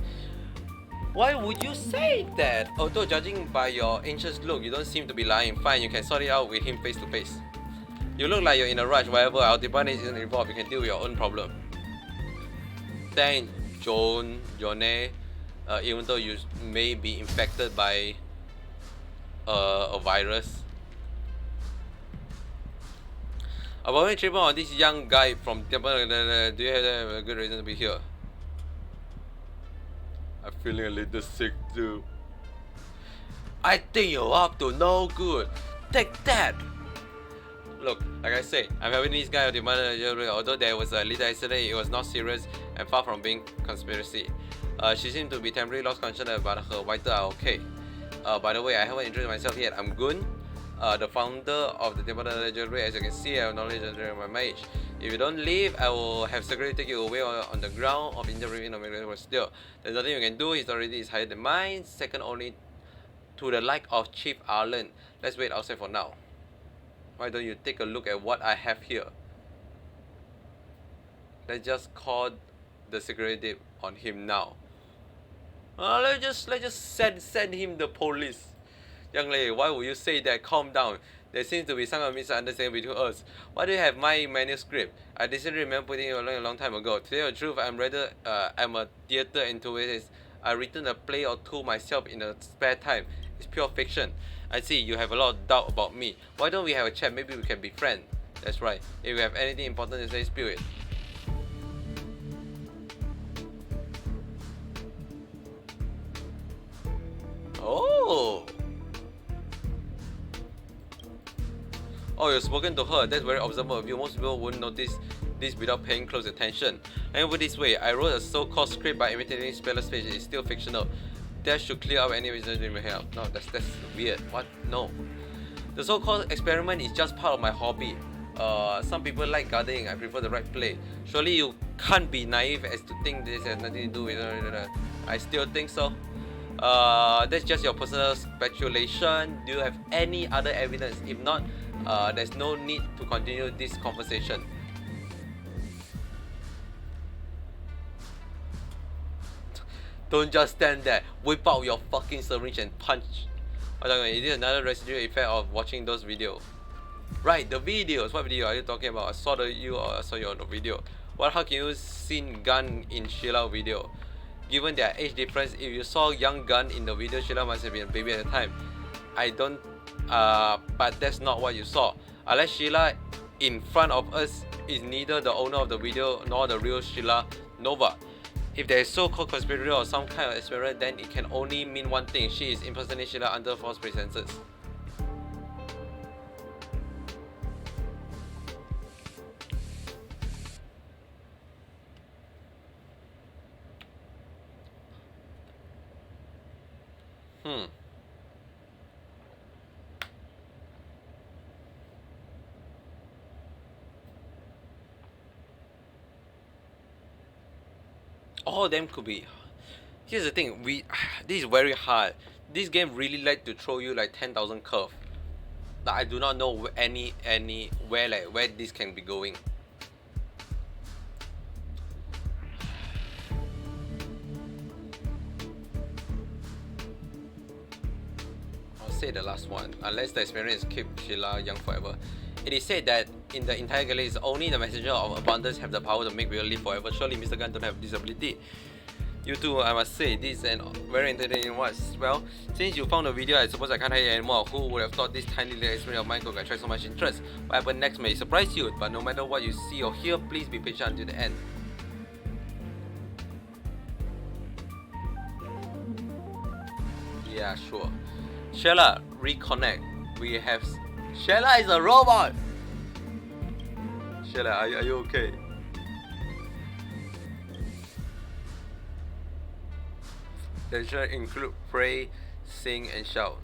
Why would you say that? Although judging by your anxious look, you don't seem to be lying. Fine, you can sort it out with him face to face. You look like you're in a rush. Whatever, our department isn't involved. You can deal with your own problem. Thank Jone, even though you may be infected by a virus. About me tripping on this young guy from Japan, do you have a good reason to be here? I'm feeling a little sick too. I think you're up to no good. Take that! Look, like I say, I'm helping this guy although there was a little accident, it was not serious and far from being conspiracy. She seemed to be temporarily lost consciousness, but her vitals are okay. By the way, I haven't introduced myself yet. I'm Gun, the founder of the Department of Geopolitics. As you can see, I have knowledge of my mage. If you don't leave, I will have security take you away on the ground of interviewing no matter what. Still, there's nothing you can do. His authority is higher than mine, second only to the like of Chief Arlen. Let's wait outside for now. Why don't you take a look at what I have here? Let's just call the security on him now. Let's just send him the police. Young lady, why would you say that? Calm down. There seems to be some misunderstanding between us. Why do you have my manuscript? I distinctly remember putting it a long time ago. To tell the truth, I'm a theater enthusiast. I've written a play or two myself in the spare time. It's pure fiction. I see you have a lot of doubt about me. Why don't we have a chat? Maybe we can be friends. That's right. If you have anything important to say, spill it. Oh. Oh, you've spoken to her. That's very observable of you. Most people wouldn't notice this without paying close attention. Let me put it this way, I wrote a so-called script by imitating Speller's speech. It's still fictional. That should clear up any reason you may have. No, that's weird. What? No. The so-called experiment is just part of my hobby. Some people like gardening. I prefer the right play. Surely you can't be naive as to think this has nothing to do with it. I still think so. That's just your personal speculation. Do you have any other evidence? If not, there's no need to continue this conversation. Don't just stand there. Whip out your fucking syringe and punch. Is this another residual effect of watching those videos? Right, the videos. What video are you talking about? I saw you on the video. How can you seen Gun in Sheila video? Given their age difference, if you saw young Gun in the video, Sheila must have been a baby at the time. I don't, but that's not what you saw. Unless Sheila in front of us is neither the owner of the video nor the real Sheila Nova. If there is so-called conspiracy or some kind of experiment, then it can only mean one thing: she is impersonating Sheila under false pretenses. All of them could be. Here's the thing, this is very hard. This game really like to throw you like 10,000 curve. Like, I do not know where this can be going. I'll say the last one. Unless the experience keep Sheila young forever. It is said that in the entire galaxy, only the messenger of abundance have the power to make people live forever. Surely Mr. Gunn don't have this ability. You too, I must say, this is an very entertaining watch. Well, since you found the video, I suppose I can't hide it anymore. Who would have thought this tiny little experiment of mine could attract so much interest? What happens next may surprise you, but no matter what you see or hear, please be patient until the end. Yeah, sure. Sheila, reconnect. We have... Sheila is a robot! Sheila, are you okay? The should include pray, sing, and shout.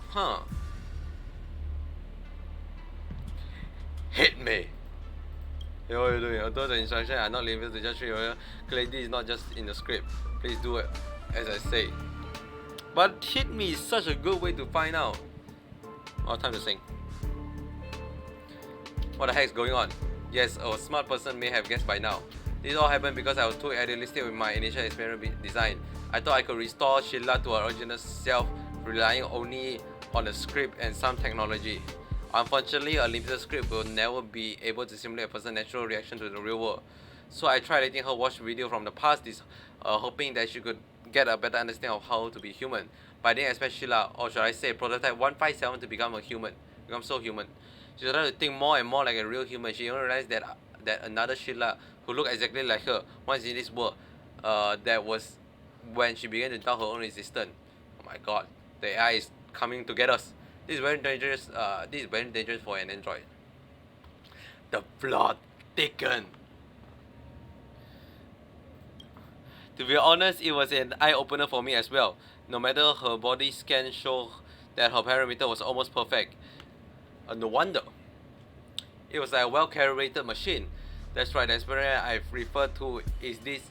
Huh. Hit me! Hey, what are you doing? Although the instructions are not limited to just 3 hours, clearly this is not just in the script. Please do it as I say. But hit me is such a good way to find out. Oh, time to sing. What the heck is going on? Yes, a smart person may have guessed by now. This all happened because I was too idealistic with my initial experiment design. I thought I could restore Sheila to her original self, relying only on the script and some technology. Unfortunately, a limited script will never be able to simulate a person's natural reaction to the real world. So I tried letting her watch video from the past, hoping that she could get a better understanding of how to be human. But I didn't expect Sheila, or should I say prototype 157, to become so human. She started to think more and more like a real human. She even realized that another Sheila who looked exactly like her once in this world. That was when she began to doubt her own existence. Oh my god, the AI is coming to get us. This is very dangerous. This is very dangerous for an android. The plot thickened. To be honest, it was an eye-opener for me as well. No matter her body scan showed that her parameter was almost perfect. No wonder. It was like a well-calibrated machine. That's right, the experiment I've referred to is this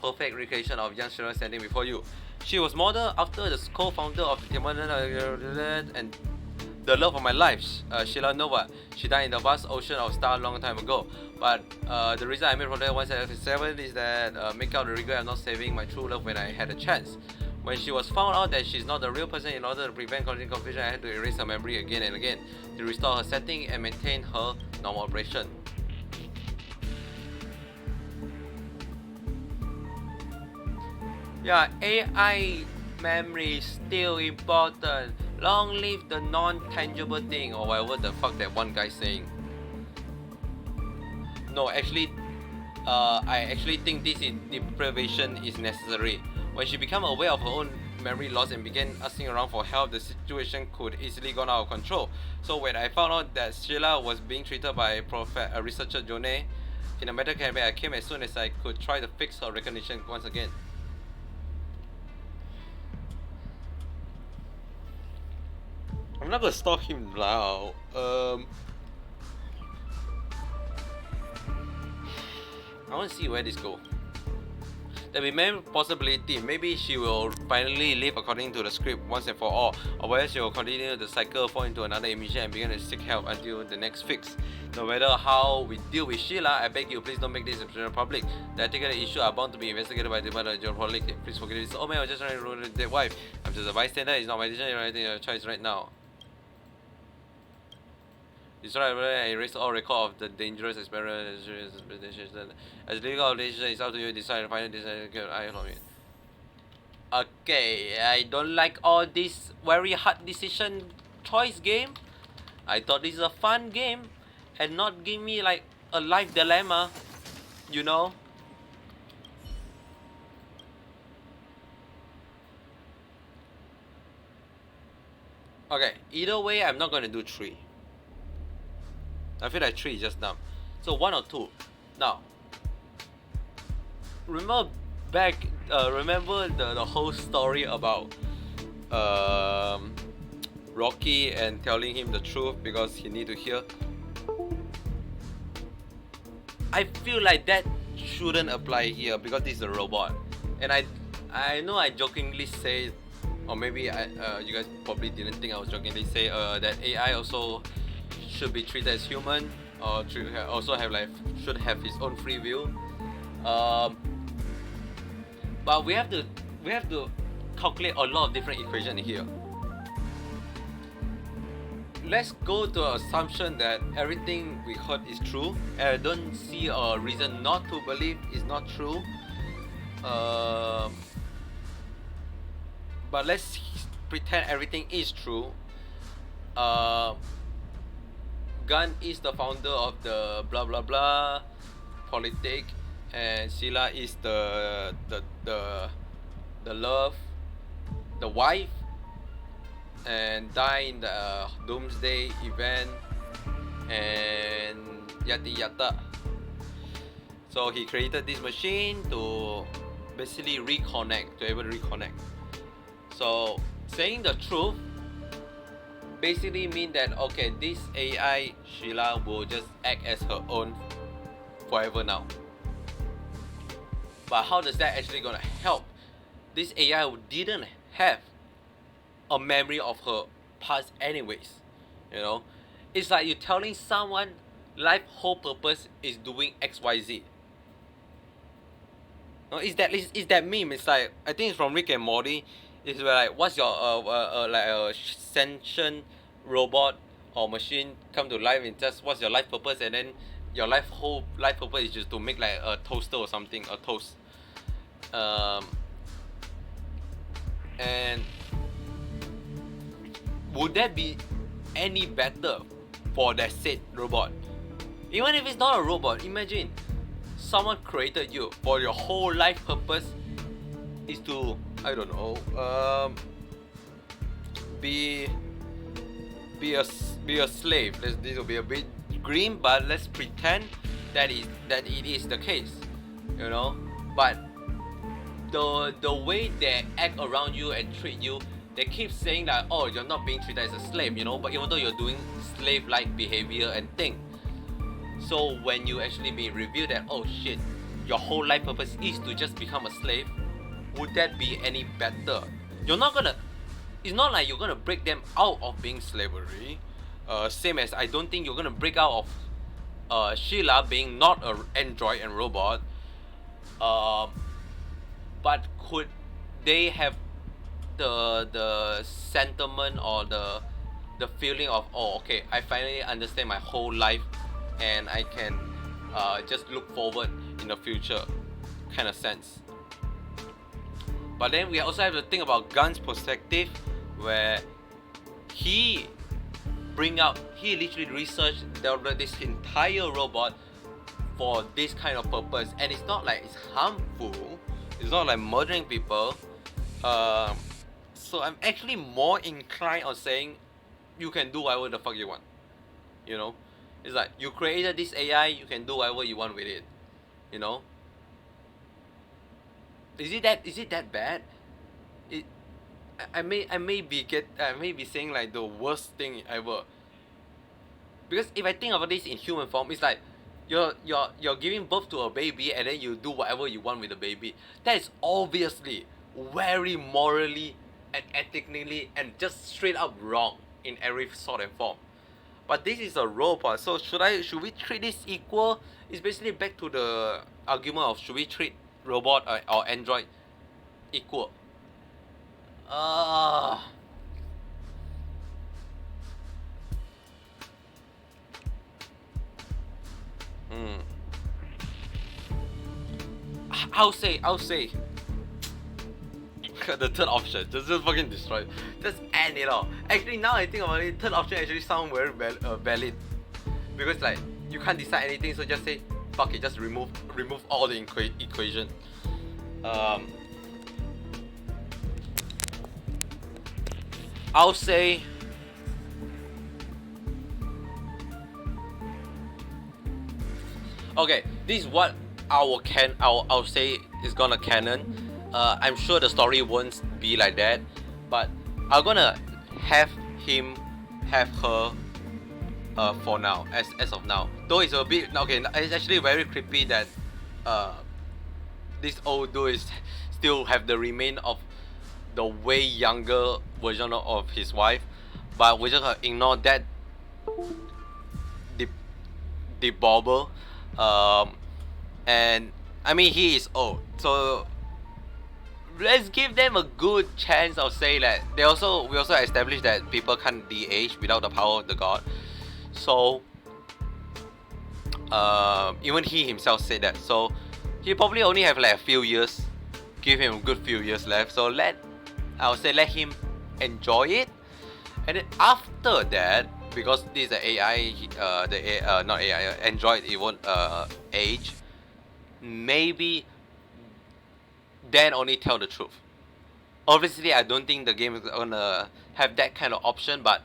perfect recreation of young Sheila standing before you. She was modeled after the co-founder of the and the love of my life, Sheila Nova. She died in the vast ocean of stars a long time ago. But the reason I made Project 177 is that make out the regret of not saving my true love when I had a chance. When she was found out that she's not the real person, in order to prevent confusion, I had to erase her memory again and again to restore her setting and maintain her normal operation. Yeah, AI memory is still important. Long live the non-tangible thing, or whatever the fuck that one guy saying. No, actually, I actually think this deprivation is necessary. When she became aware of her own memory loss and began asking around for help, the situation could easily gone out of control. So when I found out that Sheila was being treated by researcher Jonet in a medical cabinet, I came as soon as I could try to fix her recognition once again. I'm not gonna stalk him now. I want to see where this goes. There will be many possibilities. Maybe she will finally live according to the script once and for all, or whether she will continue the cycle, fall into another emission and begin to seek help until the next fix. No matter how we deal with Sheila, I beg you, please don't make this a public. The ethical issues are bound to be investigated by the Department of Public. Please forget this. Oh man, I was just trying to ruin their wife. I'm just a bystander. It's not my decision. You're writing your choice right now. Destroy and erase all record of the dangerous experiment. As legal obligation, it's up to you to decide and final decision. Okay, I don't like all this very hard decision choice game. I thought this is a fun game and not give me like a life dilemma, you know. Okay, either way, I'm not gonna do 3. I feel like 3 is just dumb. So 1 or 2. Now, remember the whole story about Rocky and telling him the truth because he need to hear. I feel like that shouldn't apply here because this is a robot, and I know I jokingly say, or maybe you guys probably didn't think I was jokingly say that AI also should be treated as human, or also should have his own free will. But we have to calculate a lot of different equations here. Let's go to the assumption that everything we heard is true, and I don't see a reason not to believe it's not true. But let's pretend everything is true. Gun is the founder of the blah blah blah politic, and Sheila is the love, the wife, and die in the doomsday event, and yada yada. So he created this machine to basically be able to reconnect. So saying the truth basically mean that okay, this AI Sheila will just act as her own forever now. But how does that actually gonna help? This AI didn't have a memory of her past anyways, you know. It's like you telling someone life whole purpose is doing XYZ. No, is that meme? It's like, I think it's from Rick and Morty. It's where like, what's your like a sentient robot or machine come to life, and just what's your life purpose, and then your whole life purpose is just to make like a toaster or something, a toast. And would that be any better for that said robot? Even if it's not a robot, imagine someone created you for your whole life purpose is to, I don't know, be a slave. This will be a bit grim, but let's pretend that it is the case, you know. But the way they act around you and treat you, they keep saying that, oh, you're not being treated as a slave, you know, but even though you're doing slave-like behavior and thing. So when you actually be revealed that, oh shit, your whole life purpose is to just become a slave, would that be any better? It's not like you're gonna break them out of being slavery. Same as I don't think you're gonna break out of Sheila being not an android and robot. But could they have the sentiment or the feeling of, oh okay, I finally understand my whole life and I can just look forward in the future kind of sense. But then we also have to think about Gun's perspective, where he literally researched, developed this entire robot for this kind of purpose, and it's not like it's harmful, it's not like murdering people. So I'm actually more inclined on saying you can do whatever the fuck you want. You know? It's like you created this AI, you can do whatever you want with it. You know? Is it that bad? It I may be saying like the worst thing ever. Because if I think about this in human form, it's like you're giving birth to a baby and then you do whatever you want with the baby. That is obviously very morally and ethically and just straight up wrong in every sort and form. But this is a robot, so should we treat this equal? It's basically back to the argument of should we treat robot or android equal? Ah. I'll say the third option, just fucking destroy it. Just end it all. Actually, now I think about it, third option actually sound very valid. Because like, you can't decide anything, so just say, fuck it, just remove all the equation. I'll say okay, this is what I'll say is gonna canon. I'm sure the story won't be like that, but I'm gonna have him have her for now, as of now. Though it's a bit okay, it's actually very creepy that this old dude is still have the remain of the way younger version of his wife, but we're just gonna ignore that the bobber. And I mean he is old, so let's give them a good chance of saying that we also established that people can't de-age without the power of the god. So even he himself said that. So he probably only have like a few years. Give him a good few years left. So let him enjoy it. And then after that, because this is the AI, not AI, Android, it won't age. Maybe then only tell the truth. Obviously, I don't think the game is gonna have that kind of option, but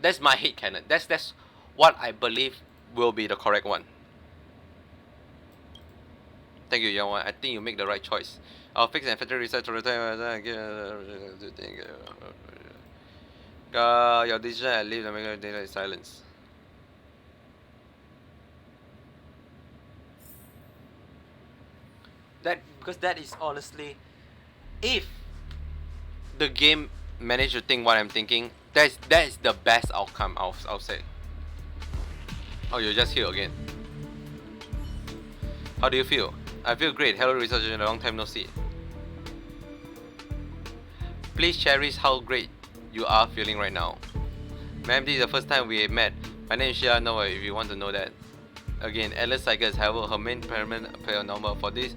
that's my headcanon. That's what I believe will be the correct one. Thank you, Young One. I think you make the right choice. I'll fix and factory reset to return. Your decision and leave the mega data in silence. Because that is honestly, if the game managed to think what I'm thinking, that is the best outcome. I'll say. Oh, you're just here again. How do you feel? I feel great. Hello, researcher. In a long time no see. Please cherish how great you are feeling right now. Ma'am, this is the first time we met. My name is Shia Noah, if you want to know that. Again, Alice Cycles, however, her main paranormal for this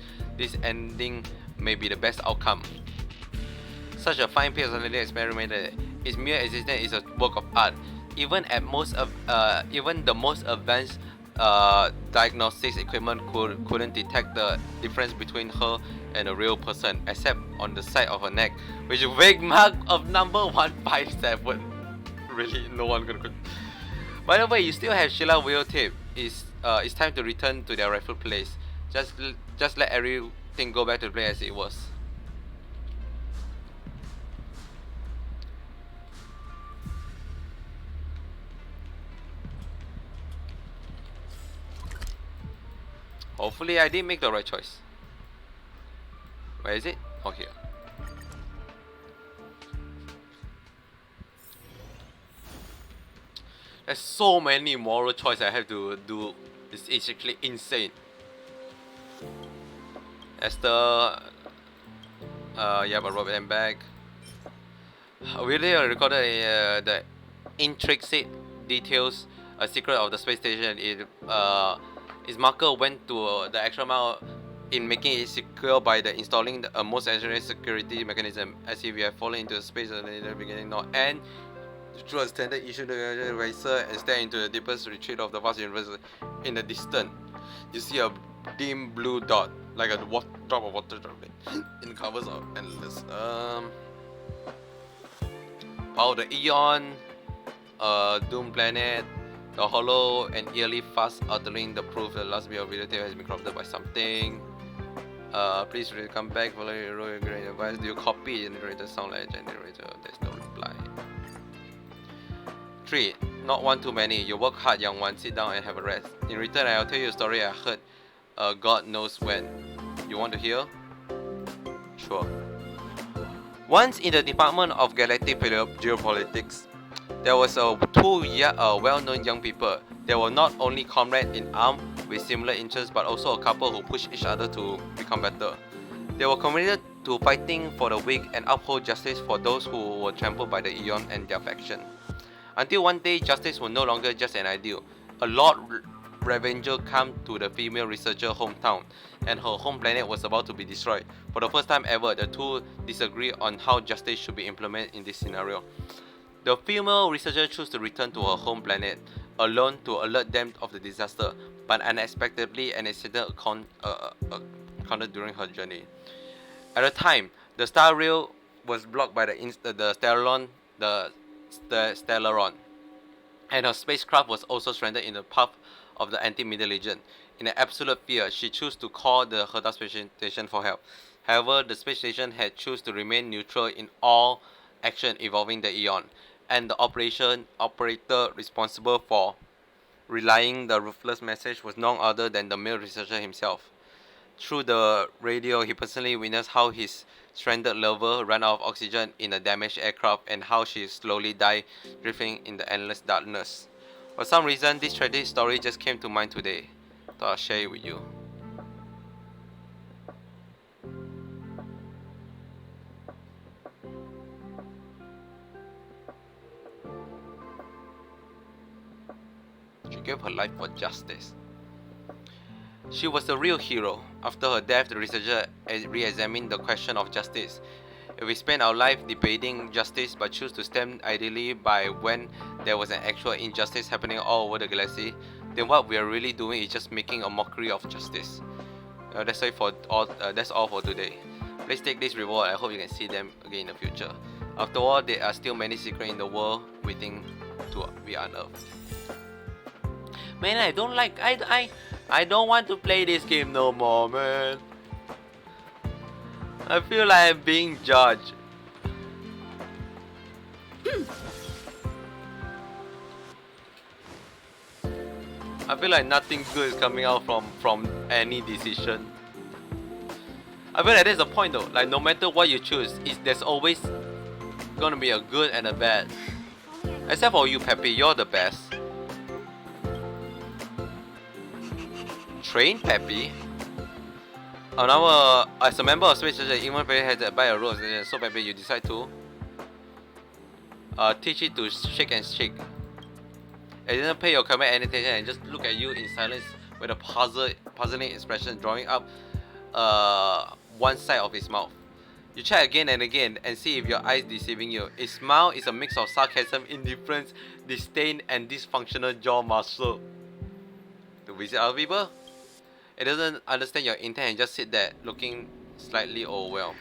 ending may be the best outcome. Such a fine personality experiment, its mere existence is a work of art. Even at even the most advanced diagnostics equipment couldn't detect the difference between her and a real person, except on the side of her neck, which is a vague mark of number 157. Really, no one could. By the way, you still have Sheila videotape. It's time to return to their rightful place. Just let everything go back to the place as it was. Hopefully I did make the right choice. Where is it? Oh, here. There's so many moral choices I have to do. It's actually insane. Esther, yeah, but Robert and back. We really recorded the intricate details, a secret of the space station. His marker went to the extra mile in making it secure by the installing a most essential security mechanism, as if we have fallen into space at the beginning, not end. Through a standard issue the racer and stare into the deepest retreat of the vast universe. In the distance, you see a dim blue dot, like a drop of water dropping in the covers of endless. Power the Eon, Doom Planet, the Hollow, and eerily fast uttering the proof that the last bit of video tape has been corrupted by something. Please come back, follow your great advice. Do you copy the generator sound like a generator? There's no reply. 3. Not one too many. You work hard, young one. Sit down and have a rest. In return, I'll tell you a story I heard God knows when. You want to hear? Sure. Once in the Department of Galactic Geopolitics, there was two well-known young people. They were not only comrades in arms with similar interests, but also a couple who pushed each other to become better. They were committed to fighting for the weak and uphold justice for those who were trampled by the Eon and their faction. Until one day, justice was no longer just an ideal. A Lord Revenger came to the female researcher's hometown, and her home planet was about to be destroyed. For the first time ever, the two disagree on how justice should be implemented in this scenario. The female researcher chose to return to her home planet alone to alert them of the disaster, but unexpectedly an accident occurred during her journey. At the time, the star rail was blocked by the Stellaron, and her spacecraft was also stranded in the path of the anti-Middle Legion. In an absolute fear, she chose to call the Herta space station for help. However, the space station had chosen to remain neutral in all action involving the Eon, and the operator responsible for relaying the ruthless message was none other than the male researcher himself. Through the radio, he personally witnessed how his stranded lover ran out of oxygen in a damaged aircraft and how she slowly died, drifting in the endless darkness. For some reason, this tragic story just came to mind today. Thought I'd share it with you. She gave her life for justice. She was a real hero. After her death, the researcher re-examined the question of justice. If we spend our life debating justice but choose to stand idly by when there was an actual injustice happening all over the galaxy, then what we are really doing is just making a mockery of justice. That's all for today. Please take this reward. I hope you can see them again in the future. After all, there are still many secrets in the world waiting to be unearthed. Man, I don't want to play this game no more, man. I feel like I'm being judged. I feel like nothing good is coming out from any decision. I feel like that's the point though. Like no matter what you choose, there's always gonna be a good and a bad. Except for you, Peppy, you're the best. Train Peppy. Now, as a member of Space Station, even Peppy has to buy a role. So Peppy, you decide to teach it to shake and shake. It didn't pay your comment any attention and just look at you in silence with a puzzling expression drawing up one side of his mouth. You check again and again and see if your eyes deceiving you. His smile is a mix of sarcasm, indifference, disdain, and dysfunctional jaw muscle. To visit other people? It doesn't understand your intent and just sit there looking slightly overwhelmed.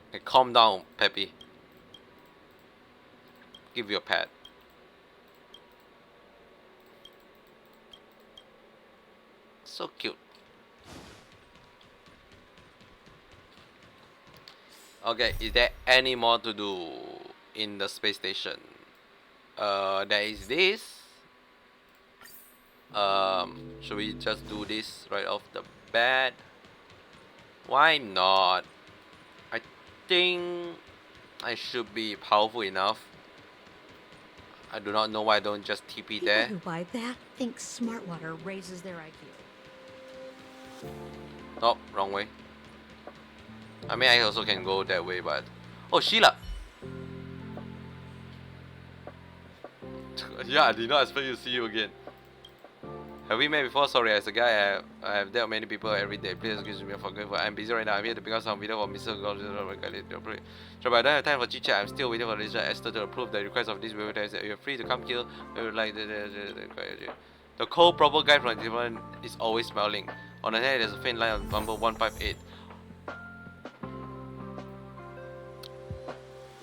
Okay, calm down, Peppy. Give you a pat. So cute. Okay, is there any more to do in the space station? There is this. Should we just do this right off the bat? Why not? I think I should be powerful enough. I do not know why I don't just TP People there. who buy that think smart water raises their IQ. Nope, wrong way. I mean, I also can go that way, but... Oh, Sheila! Yeah, I did not expect to see you again. Have we met before? Sorry, as a guy, I have dealt many people every day. Please excuse me for going. I'm busy right now. I'm here to pick up some video for Mr. God. So, but I don't have time for chit chat. I'm still waiting for the Esther to approve the request of this video. You're free to come here. Like the cold proper guy from the department is always smiling. On the head, there's a faint line of number 158.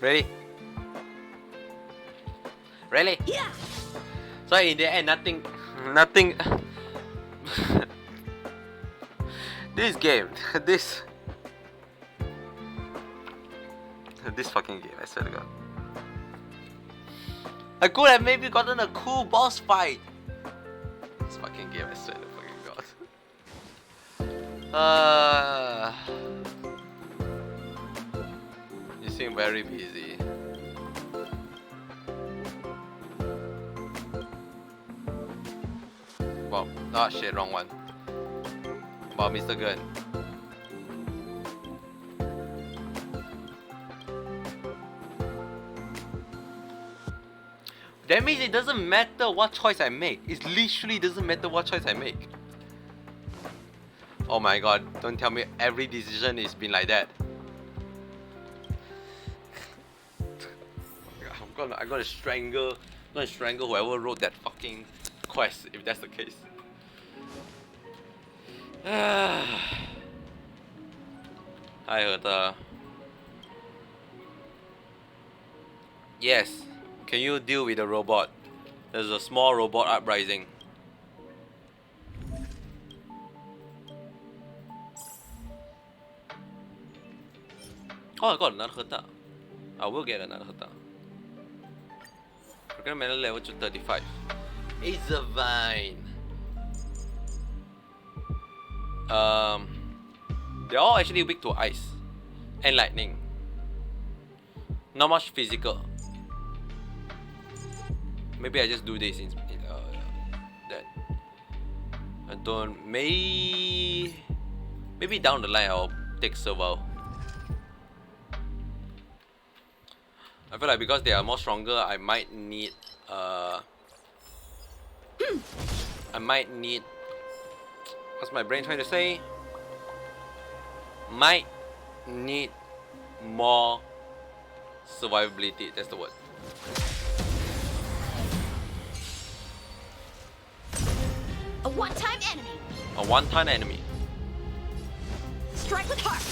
Really? Really? Yeah. So in the end, nothing. This game, this fucking game, I swear to God. I could have maybe gotten a cool boss fight. This fucking game, I swear to fucking God. You seem very busy. Wow, ah shit, wrong one. Wow, Mr. Gun. That means it doesn't matter what choice I make. It literally doesn't matter what choice I make. Oh my god, don't tell me every decision is been like that. I'm gonna strangle whoever wrote that fucking quest if that's the case. Hi Herta. Yes. Can you deal with the robot? There's a small robot uprising. Oh, I got another Herta. I will get another Herta. Program medal level to 35. It's a vine. They're all actually weak to ice and lightning. Not much physical. Maybe I just do this in that. I don't. Maybe down the line I'll take Serval. I feel like because they are more stronger, I might need what's my brain trying to say? Might need more survivability. That's the word. A one-time enemy. A one-time enemy. Strike with heart.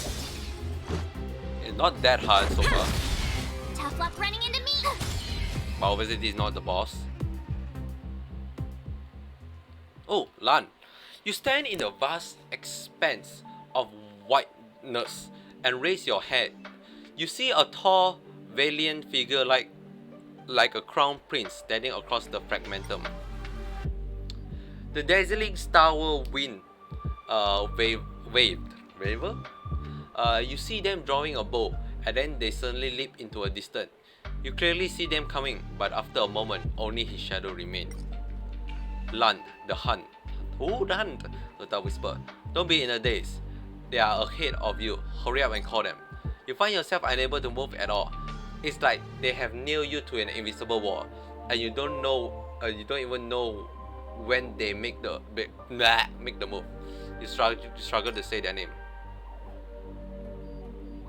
It's not that hard so far. Tough luck running into me. But obviously this is not the boss. Oh, Lan. You stand in a vast expanse of whiteness and raise your head. You see a tall, valiant figure like a crown prince standing across the fragmentum. The dazzling star wind waved. You see them drawing a bow, and then they suddenly leap into a distance. You clearly see them coming, but after a moment, only his shadow remained. Land, the hunt. Who the hunt? Uta whispered. Don't be in a daze. They are ahead of you. Hurry up and call them. You find yourself unable to move at all. It's like they have nailed you to an invisible wall, and you don't even know when they make the move. You struggle to say their name.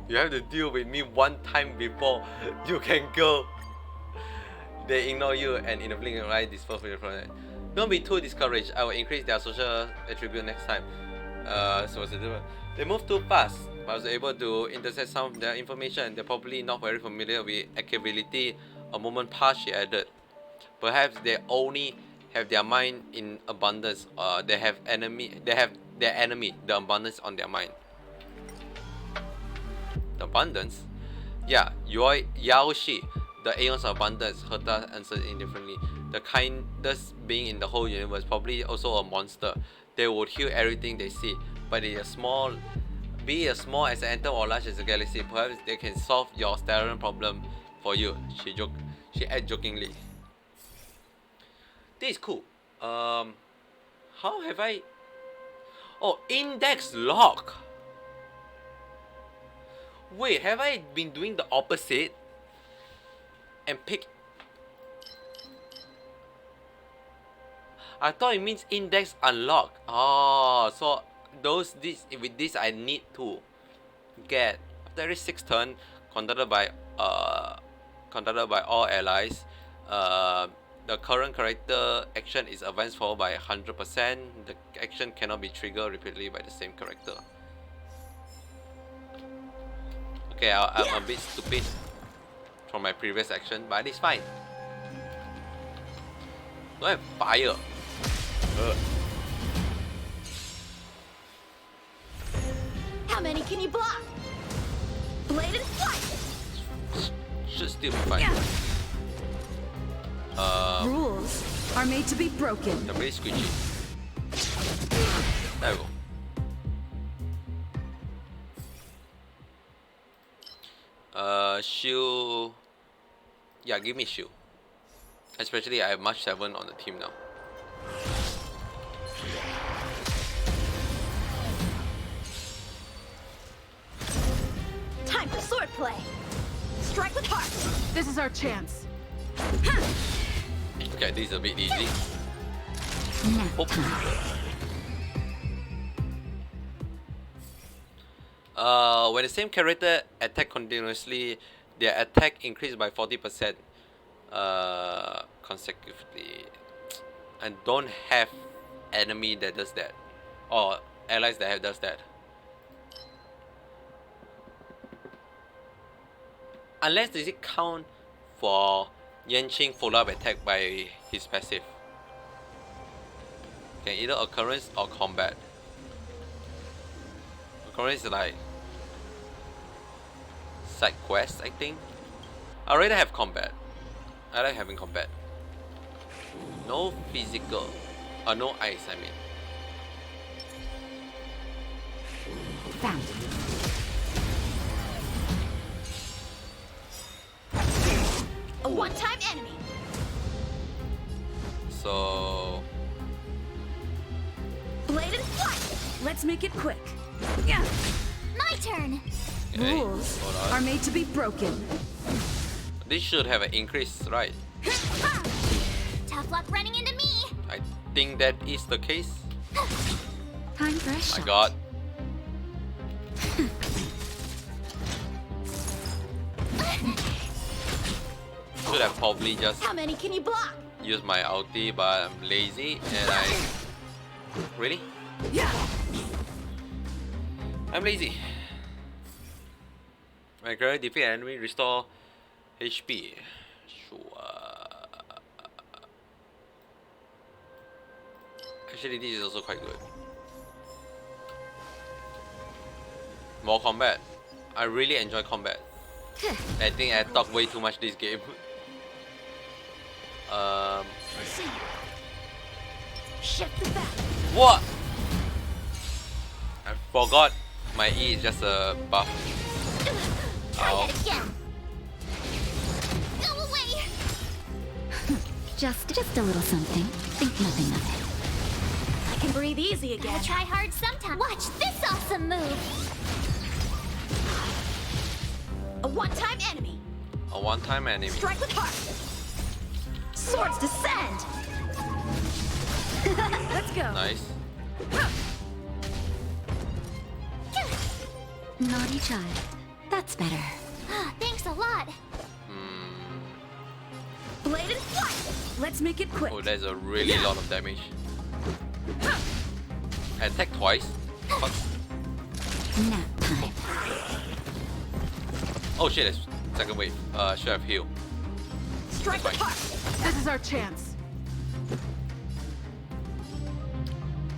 You have to deal with me one time before you can go. They ignore you and in a blink of an eye disperse from it. Don't be too discouraged. I will increase their social attribute next time. They move too fast. But I was able to intercept some of their information. They're probably not very familiar with capability. A moment passed, she added. Perhaps they only have their mind in abundance. They have their enemy, the abundance on their mind. The abundance? Yeah, Yao Shi, the Aeons of Abundance, Herta answered indifferently. The kindest being in the whole universe, probably also a monster. They would heal everything they see, but be as small as an atom or large as a galaxy, perhaps they can solve your Stellarian problem for you, she added jokingly. This is cool. How have I... Oh, index lock! Wait, have I been doing the opposite? And pick... I thought it means index unlock. Oh, so with this I need to get after every 6 turn conducted by all allies. The current character action is advanced forward by 100%. The action cannot be triggered repeatedly by the same character. Okay, I'm a bit stupid. from my previous action, but it's fine. Don't have fire. How many can you block? Blade and flight. Should still be fine. Rules are made to be broken. They're very squishy. There we go. Shield. Yeah, give me shield. Especially I have March 7 on the team now. Time for swordplay. Strike with heart. This is our chance. Okay, this is a bit easy. Nap Oh. time. When the same character attack continuously, their attack increased by 40% consecutively. And don't have enemy that does that, or allies that does that. Unless does it count for Yanqing follow-up attack by his passive? Okay, either occurrence or combat. Occurrence is like side quest, I think. I already have combat. I like having combat. No physical, no ice. I mean. Found. A one-time enemy. So Blade and flight. Let's make it quick. My turn. okay, Rules hold on. are made to be broken. This should have an increase, right? Tough luck running into me. I think that is the case. Time for a My shot. God. Should have probably just How many can you block? use my ulti, but I'm lazy and I really. I'm lazy. My character defeat enemy, restore HP. Sure. Actually, this is also quite good. More combat. I really enjoy combat. I think I talk way too much this game. Shift the back. What? I forgot my E is just a buff. Try Ow. it again. Go away. Just a little something. Think nothing of it. I can breathe easy again. Gotta try hard sometime. Watch this awesome move. A one-time enemy. A one-time enemy. Strike with heart. Swords descend. Let's go. Nice. Naughty child. That's better. Thanks a lot. Blade and flight. Let's make it quick. Oh, that's a really lot of damage. Attack twice. Fuck. Nap time. Oh shit, that's second wave. Should have healed. Strike with heart. This is our chance.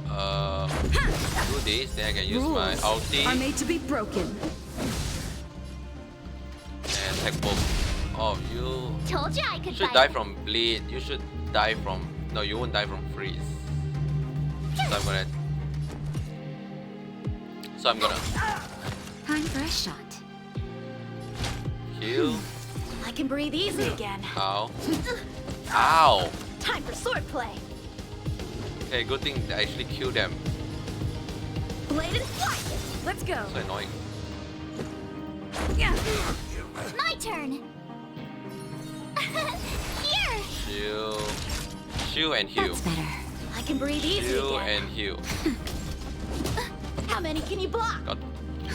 Do this, then I can use my Rules ulti are and made to be broken. attack both. Oh, you Told you I could should fight. die from bleed. You should die from. No, you won't die from freeze. So I'm gonna Time for a shot. heal. I can breathe easy again. Ow. Ow. Time for swordplay. Okay, good thing I actually killed them. Blade and flight. Let's go. So annoying. My turn. Here. Shield. Shield and heal. That's better. I can breathe easy Shield again. and heal. How many can you block? God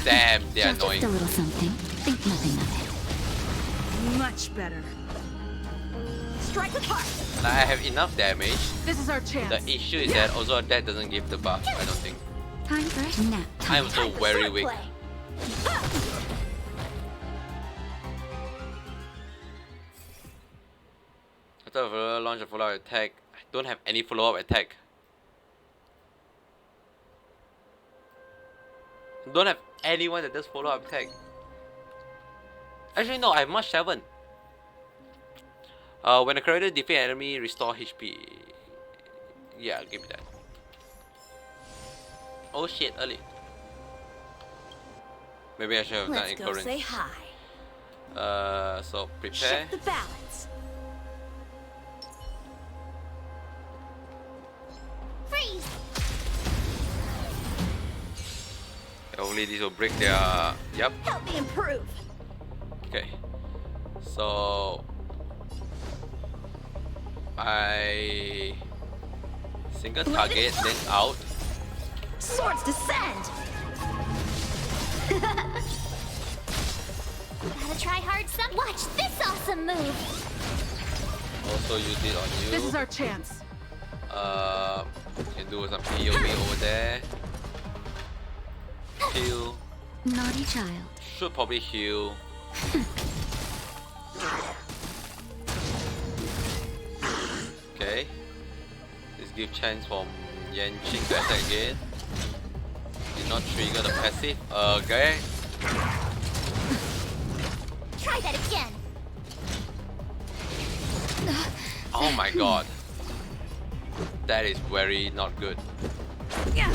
damn, they're Just annoying. a little something. Think nothing of it. Much better. Strike with heart. And I have enough damage. This is our The chance. issue is that also that doesn't give the buff, I don't think. Time for a nap time. I'm so Time for very weak. swordplay. After launch a follow-up attack. I don't have any follow-up attack. Don't have anyone that does follow-up attack. Actually, no, I have March 7. When a character defeat an enemy, restore HP. Yeah, give me that. Oh shit, early. Maybe I should have done Let's go say incurrence. hi. So prepare. Shift the balance. Freeze! Hopefully this will break their. Yep. Help me improve. Okay. So I single target, then out. Swords descend. Gotta try hard some. Watch this awesome move! Also use it on you. This is our chance. You can do some AoE over there. Heal. Naughty child. Should probably heal. Okay. Let's give chance from Yan Qing to attack again. Did not trigger the passive. Okay. Try that again. Oh my god. That is very not good. Yeah.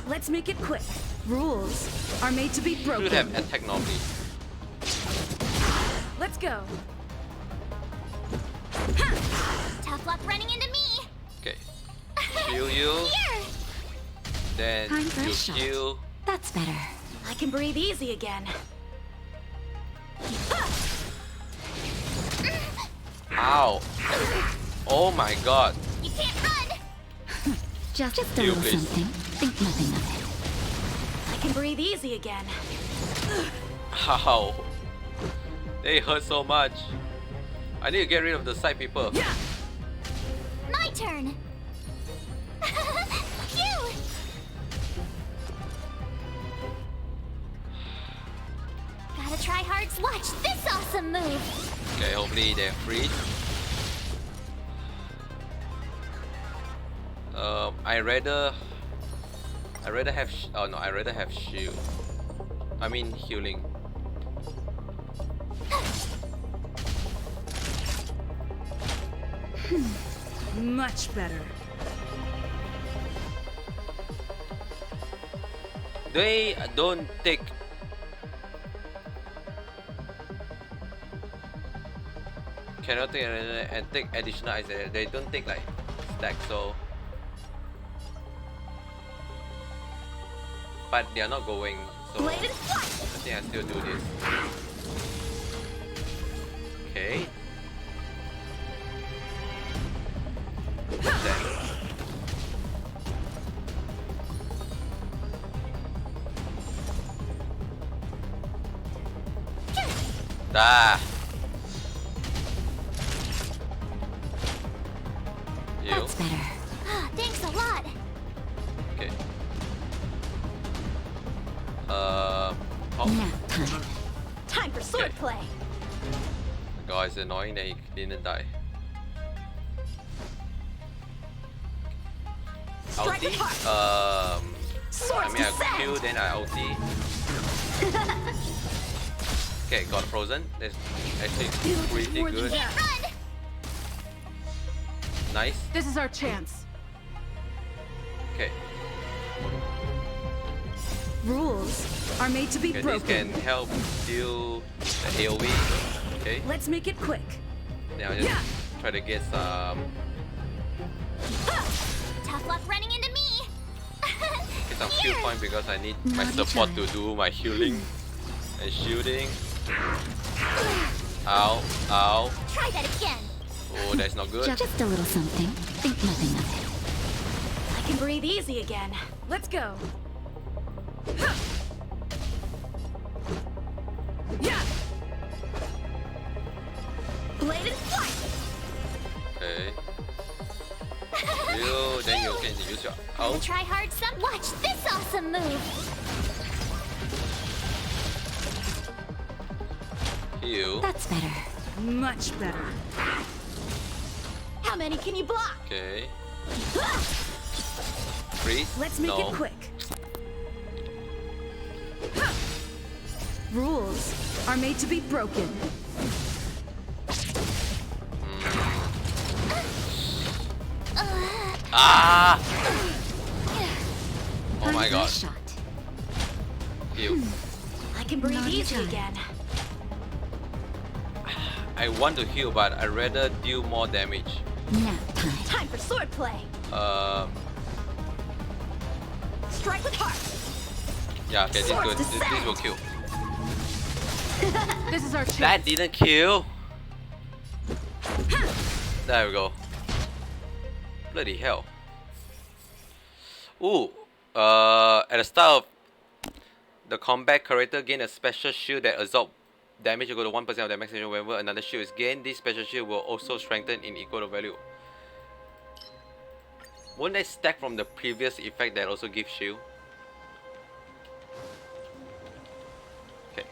Let's make it quick. Rules are made to be broken. Should have attack normally. Let's go. Tough luck running into me. Okay. Heal you. Here. Then Time for a you shot. heal. That's better. I can breathe easy again. Ow. Oh my god. You can't run. Just a You, little please. something. Think nothing of it. I can breathe easy again. How? They hurt so much. I need to get rid of the side people. Yeah. My turn. Phew. Gotta try hard. Watch this awesome move. Okay, hopefully they're free. I rather have. Oh no, I rather have shield. I mean healing. Much better. They don't take. Cannot take and take additional items. They don't take like stack, so. But they are not going, so I Blade and flight. think I still do this. Okay. Then. Ah. You. That's better. Ah, thanks a lot. Okay. Oh. Nap time. Time for swordplay. God, it's annoying that he didn't die. Strike Ulti? with heart. I Swords mean I descend. kill, then I ulti. Okay, got frozen. That's actually pretty more than good. that. Run. Nice. This is our chance. Okay. Rules are made to be Okay, this broken. can help deal the AoE. Okay. Let's make it quick. Now just Yeah. try to get some Tough luck running into me. skill point because I need my Naughty support child. to do my healing and shielding. Ow, ow. Try that again. Oh, that's not good. Just a little something. Think nothing of it. I can breathe easy again. Let's go. Yeah. Blade and flight. Okay. You, then you can use your Gotta ult. try hard some. Watch this awesome move. Heal. That's better. Much better. How many can you block? Okay. Freeze? Let's make no. it quick. Rules are made to be broken. Ah! Oh Time my for a god. shot. Ew. I can breathe Naughty easy child. again. I want to heal, but I'd rather deal more damage. Nap time. Time for swordplay. Strike with heart. Yeah, okay, this Swords good. This will kill. This is our chance. That didn't kill. There we go. Bloody hell. Ooh. At the start of the combat, character gain a special shield that absorbs damage equal to 1% of the maximum whenever another shield is gained. This special shield will also strengthen in equal to value. Won't they stack from the previous effect that also gives shield? Okay.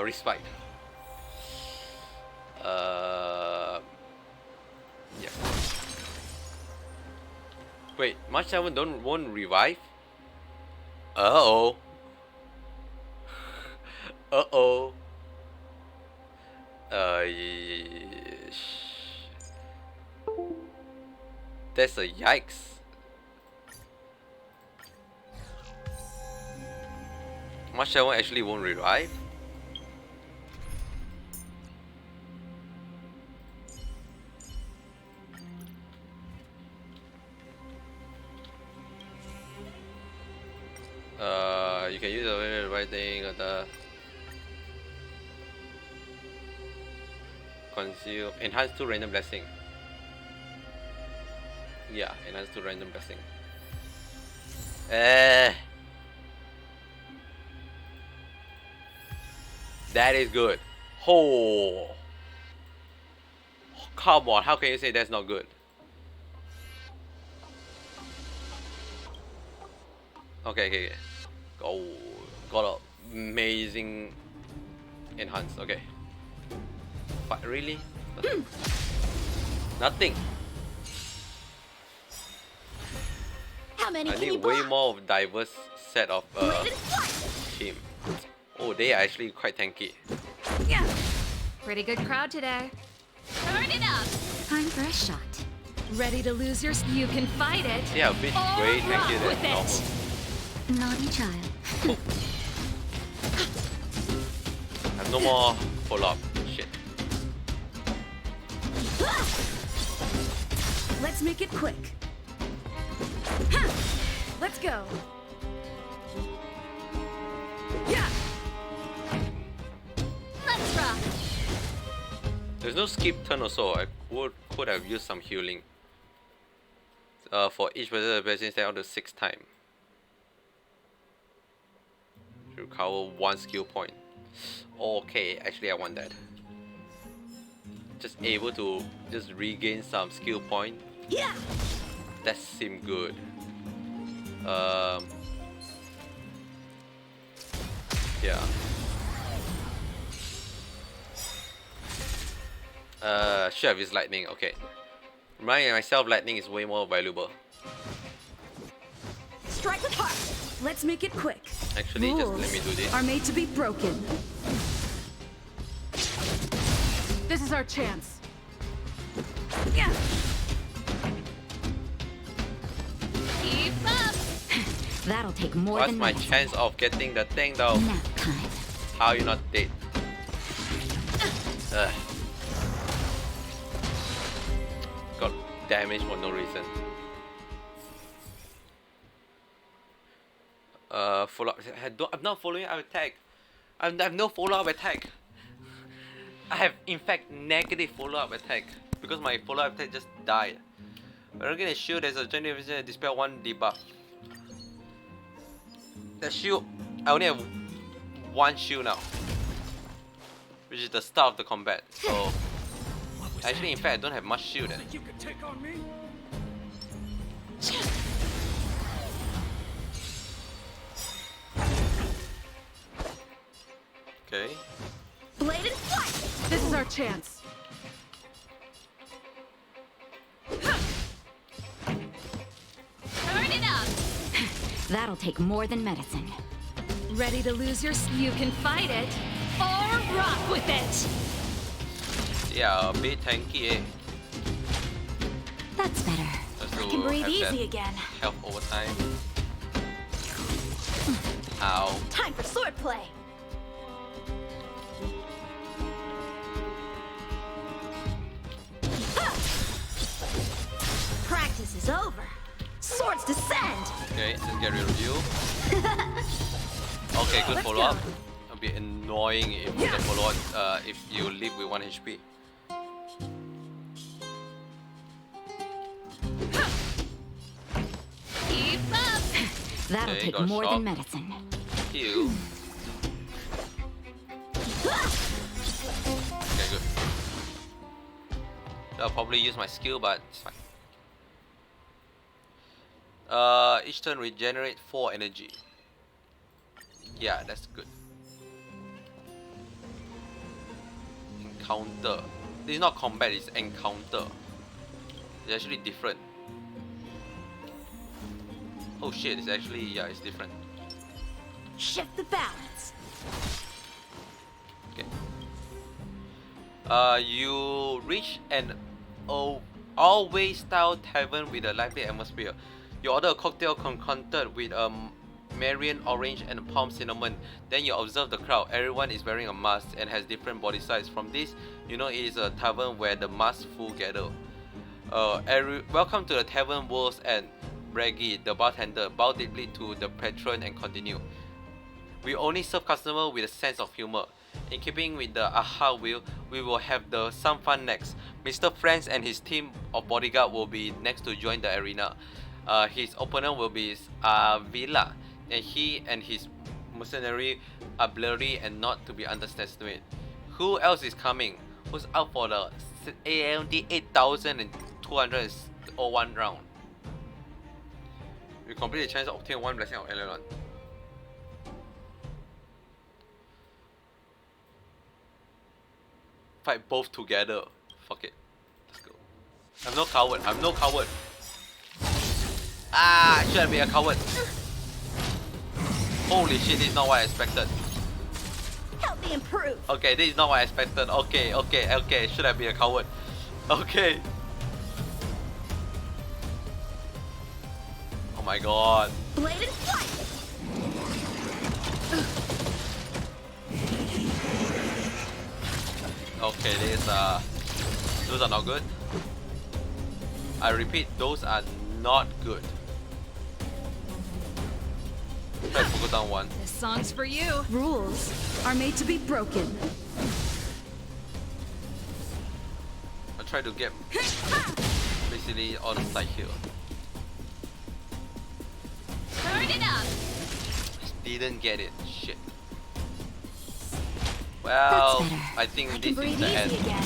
Respite. Yeah. Wait, March 7 won't revive? Uh-oh. Uh-oh. That's a yikes. March 7 actually won't revive? You can use the right thing or the conceal enhance to random blessing. Yeah, enhance to random blessing. That is good. Oh, come on! How can you say that's not good? Okay. Oh, got a amazing enhance. Okay. But really? Nothing. How many I can you need way block? more of diverse set of Blade and flight. team. Oh, they are actually quite tanky. Yeah. Pretty good crowd today. Turn it up. Time for a shot. Ready to lose your... You can fight it. They are a bit or way rock tankier with than normal. it. Naughty child. I have no more follow-up. Shit. Let's make it quick. Let's go. Yeah. Let's rock. There's no skip turn also. I could have used some healing. For each person instead of the 6 time. To recover 1 skill point. Okay, actually I want that. Just able to just regain some skill point. Yeah. That seemed good. Yeah. Should have used lightning. Okay. Reminding myself, lightning is way more valuable. Strike with heart. Let's make it quick. Actually, just Rules let me do this. are made to be broken. This is our chance. Yeah. Keep up. That'll take more What's than my medicine. chance of getting the thing though? Nap time. How you not dead? Ugh. Got damage for no reason. Follow up. I'm not following up attack. I have no follow-up attack. I have in fact negative follow-up attack because my follow-up attack just died. But again, a shield there's a 20% dispel 1 debuff. The shield, I only have 1 shield now, which is the start of the combat. So actually, in fact, I don't have much shield. Then. You could take on me? Okay. Blade and flight. This is our chance. it up. That'll take more than medicine. Ready to lose your... You can fight it or rock with it. Yeah, a bit tanky, eh? That's better. Just I to can breathe have that easy again. health over time. Ow. Time for swordplay. Practice is over. Swords descend. Okay, let's get rid of you. Okay, good Let's follow up. go. A bit annoying if the follow up, if you live with 1 HP. Keep up. That'll Okay, take got a more shock. than medicine. Heal. Okay, good. I'll probably use my skill, but it's fine. Each turn regenerate 4 energy. Yeah, that's good. Encounter. This is not combat, it's encounter. It's actually different. Oh shit, it's actually, yeah, it's different. Shift the balance. Okay. You reach an always style tavern with a lively atmosphere. You order a cocktail concocted with Marion orange and palm cinnamon. Then you observe the crowd. Everyone is wearing a mask and has different body size. From this, you know it is a tavern where the masked fool gather. Welcome to the tavern world's end. Braggy, the bartender, bow deeply to the patron and continue. We only serve customers with a sense of humor. In keeping with the aha wheel, we will have some fun next. Mr. Franz and his team of bodyguard will be next to join the arena. His opponent will be Villa, and he and his mercenary are blurry and not to be underestimated. Who else is coming? Who's out for the AMD 8201 round? We complete the chance to obtain 1 blessing of Elrond. Fight both together. Fuck it. Let's go. I'm no coward. I'm no coward. Ah, I shouldn't be a coward. Holy shit, this is not what I expected. Help me improve. Okay, this is not what I expected. Okay. Should I be a coward? Okay. Oh my god. Blade and flight. Okay, those are not good. I repeat, those are not good. Try to focus on 1. This song's for you. Rules are made to be broken. I try to get basically on the side here. Turn it up. Didn't get it. Shit. Well, That's better. I think I can this breathe is the end. easy again.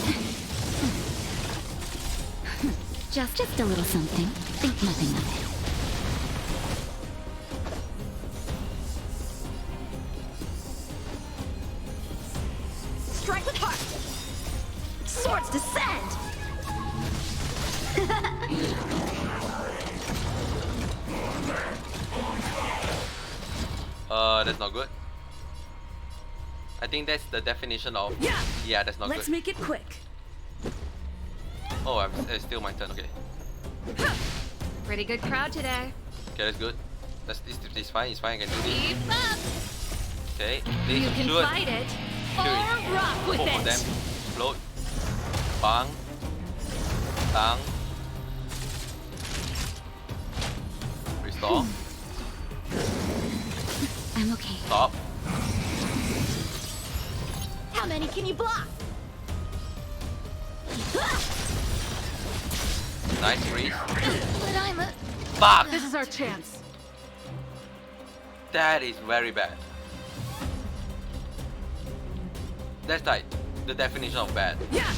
Just a little something. Think nothing of it. Strike with heart. Swords descend. That's not good. I think that's the definition of... Yeah, that's not Let's good. make it quick. Oh, it's still my turn, okay. Pretty good crowd today. Okay, that's good. It's fine, I can do this. Keep up. Okay, You this can should fight it kill or rock with both of it. them. Explode. Bang. Bang. Restore. I'm okay. Stop. How many can you block? Nice freeze. But I'm a... Fuck! This is our chance. That is very bad. That's like the definition of bad. Yeah.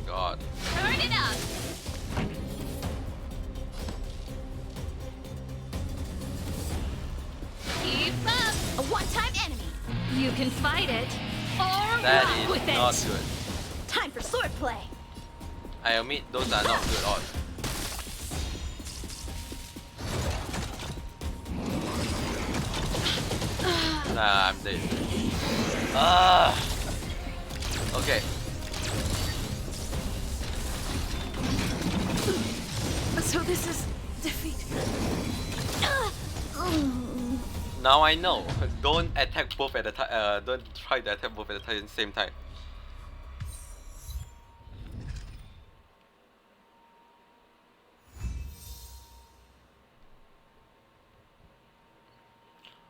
God. Turn it up. Keep up. A one-time enemy. You can fight it or That rock is with not it. good. Time for swordplay. I admit those are not good odds. Nah, I'm dead. Okay. So this is defeat. Now I know. Don't attack both at the time. Don't try to attack both at the same time.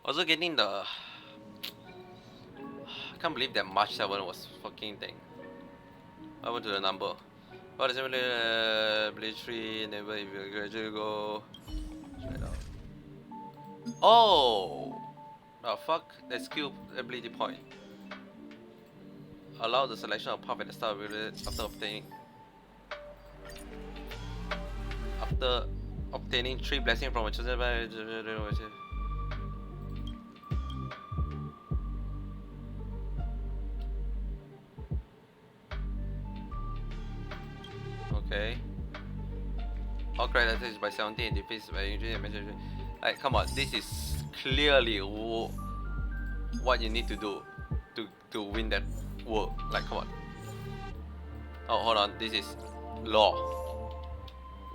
Also getting the. I can't believe that March 7 was fucking thing. I went to the number. What is it? Blade 3, never if you gradually go. Try it out. Oh! Oh fuck, that skill ability point. Allow the selection of path at the start of it after obtaining 3 blessings from a chosen by. Okay. All correct letters by 17 and defeats by injury and message. Like, come on, this is clearly what you need to do to win that war. Like, come on. Oh, hold on. This is law.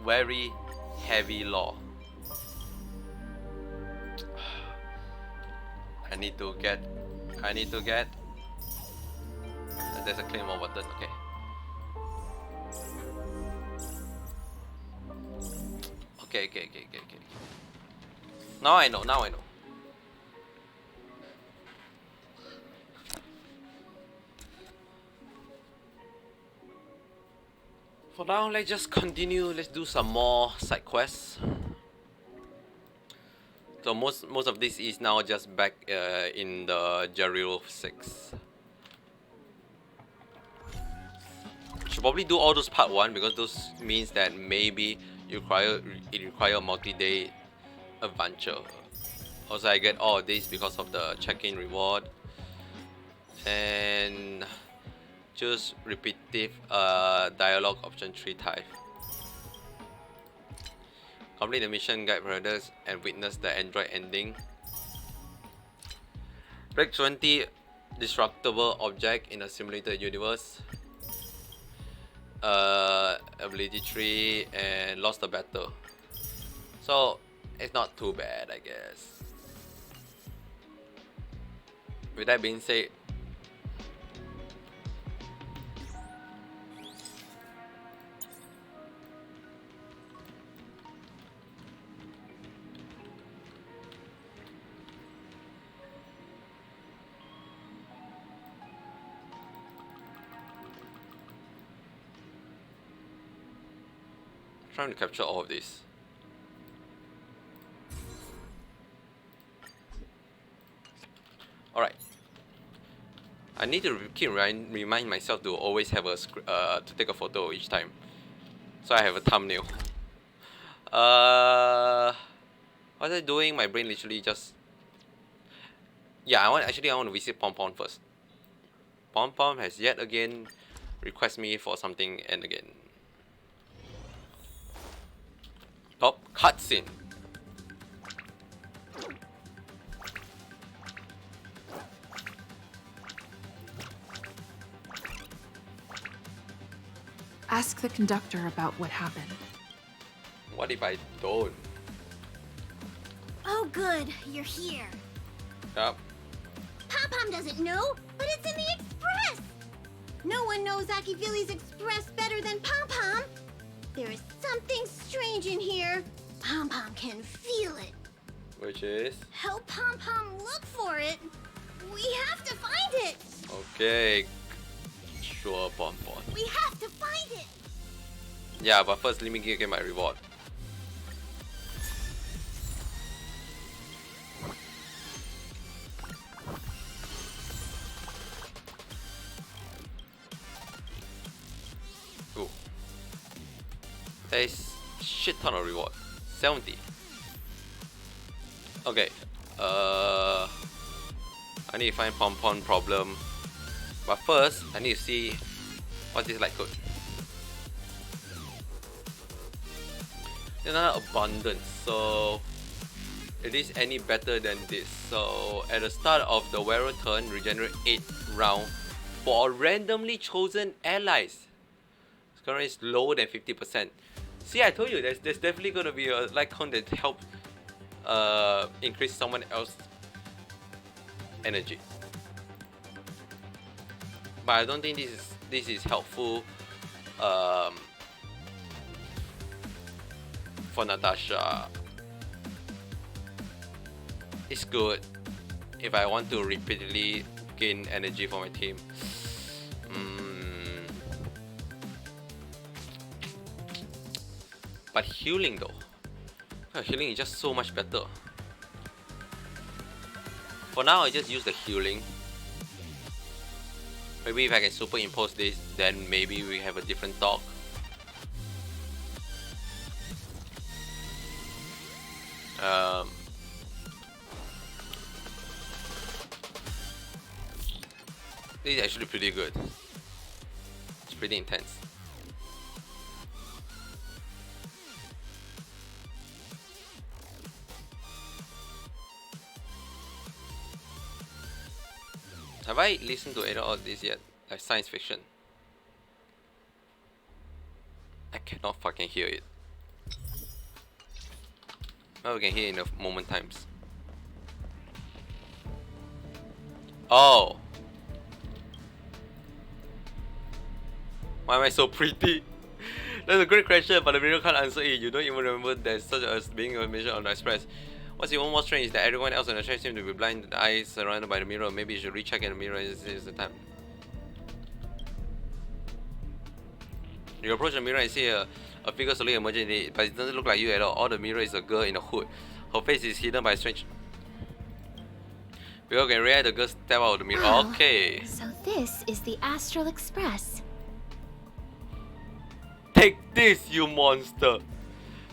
Very heavy law. I need to get. There's a claymore button. Okay. Okay. Now I know. For now, let's just continue. Let's do some more side quests. So most of this is now just back in the Jaril 6. Should probably do all those part 1 because those means that maybe it require a multi-day adventure. Also, I get all of this because of the check-in reward and choose repetitive dialogue option 3 type. Complete the mission guide products and witness the Android ending. Break 20 destructible object in a simulated universe. Ability 3 and lost the battle. So it's not too bad, I guess. With that being said, trying to capture all of this. Alright. I need to keep remind myself to always have a to take a photo each time, so I have a thumbnail. What was I doing? My brain literally just. Yeah, I want to visit Pom Pom first. Pom Pom has yet again requested me for something and again. Oh, cutscene. Ask the conductor about what happened. What if I don't? Oh, good. You're here. Yep. Pom-Pom doesn't know, but it's in the Express. No one knows Akivili's Express better than Pom-Pom. There is something strange in here. Pom-Pom can feel it. Which is? Help Pom-Pom look for it. We have to find it. Okay. Sure, Pom Pom. We have to find it. Yeah, but first let me get my reward. Ooh. There is shit ton of reward. 70. Okay. I need to find Pom Pom problem. But first, I need to see what this light code. another abundance. So it is any better than this. So at the start of the wearer turn, regenerate 8 round for randomly chosen allies. Its current is lower than 50%. See, I told you there's definitely gonna be a light con that helps increase someone else's energy. But I don't think this is helpful for Natasha. It's good if I want to repeatedly gain energy for my team. But healing though, healing is just so much better. For now, I just use the healing. Maybe if I can superimpose this, then maybe we have a different talk. This is actually pretty good. It's pretty intense. Have I listened to any of this yet? Like science fiction? I cannot fucking hear it. Well, we can hear it in a moment times. Oh! Why am I so pretty? That's a great question, but the video can't answer it. You don't even remember there's such as being a mission on the express. What's even more strange is that everyone else on the train seems to be blind eyes surrounded by the mirror. Maybe you should recheck in the mirror. This is the time. You approach the mirror and see a figure slowly emerging, but it doesn't look like you at all. All the mirror is a girl in a hood. Her face is hidden by a strange. We all can react. The girl step out of the mirror. Oh, Okay. So this is the Astral Express. Take this, you monster!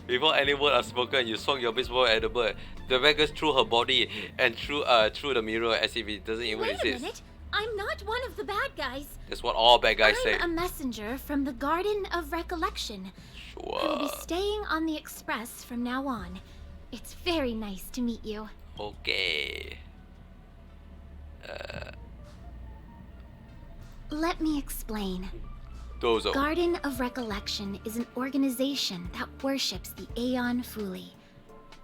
Before any word are spoken, you swung your baseball at the bird. The bird goes through her body and through the mirror as if it doesn't even Wait a exist. minute. I'm not one of the bad guys. That's what all bad guys say. I'm a messenger from the Garden of Recollection. I will be Sure. staying on the Express from now on. It's very nice to meet you. Okay. Let me explain. Dozo. Garden of Recollection is an organization that worships the Aeon Fuli.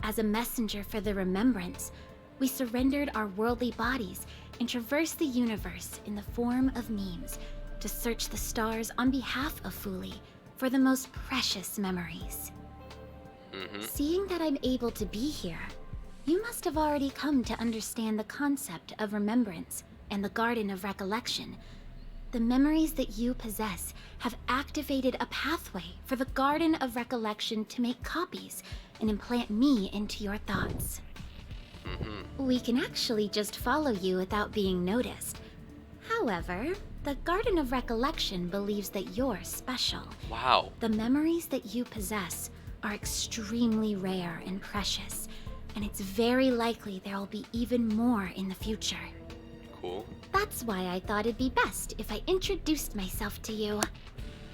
As a messenger for the remembrance, we surrendered our worldly bodies and traversed the universe in the form of memes to search the stars on behalf of Fuli for the most precious memories. Seeing that I'm able to be here, you must have already come to understand the concept of remembrance and the Garden of Recollection. The memories that you possess have activated a pathway for the Garden of Recollection to make copies and implant me into your thoughts. We can actually just follow you without being noticed. However, the Garden of Recollection believes that you're special. Wow. The memories that you possess are extremely rare and precious, and it's very likely there will be even more in the future. Cool. That's why I thought it'd be best if I introduced myself to you.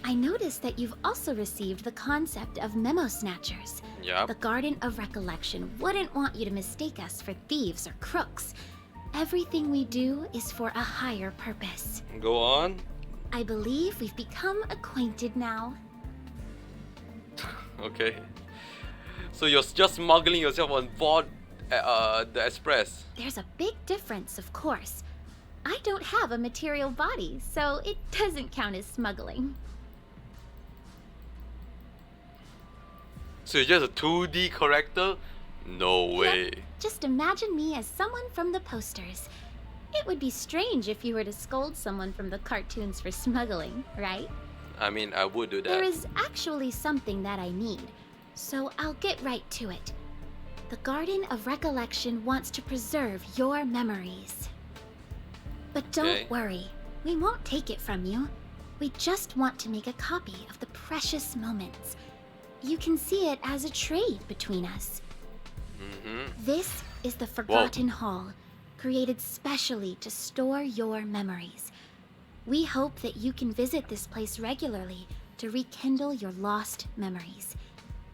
I noticed that you've also received the concept of memo snatchers. Yup. The Garden of Recollection wouldn't want you to mistake us for thieves or crooks. Everything we do is for a higher purpose. Go on. I believe we've become acquainted now. Okay. So you're just smuggling yourself on board the express. There's a big difference, of course. I don't have a material body, so it doesn't count as smuggling. So you're just a 2D character? No way. Yep. Just imagine me as someone from the posters. It would be strange if you were to scold someone from the cartoons for smuggling, right? I mean, I would do that. There is actually something that I need, so I'll get right to it. The Garden of Recollection wants to preserve your memories. But don't Okay. worry, we won't take it from you. We just want to make a copy of the precious moments. You can see it as a trade between us. This is the Forgotten Hall, created specially to store your memories. We hope that you can visit this place regularly to rekindle your lost memories.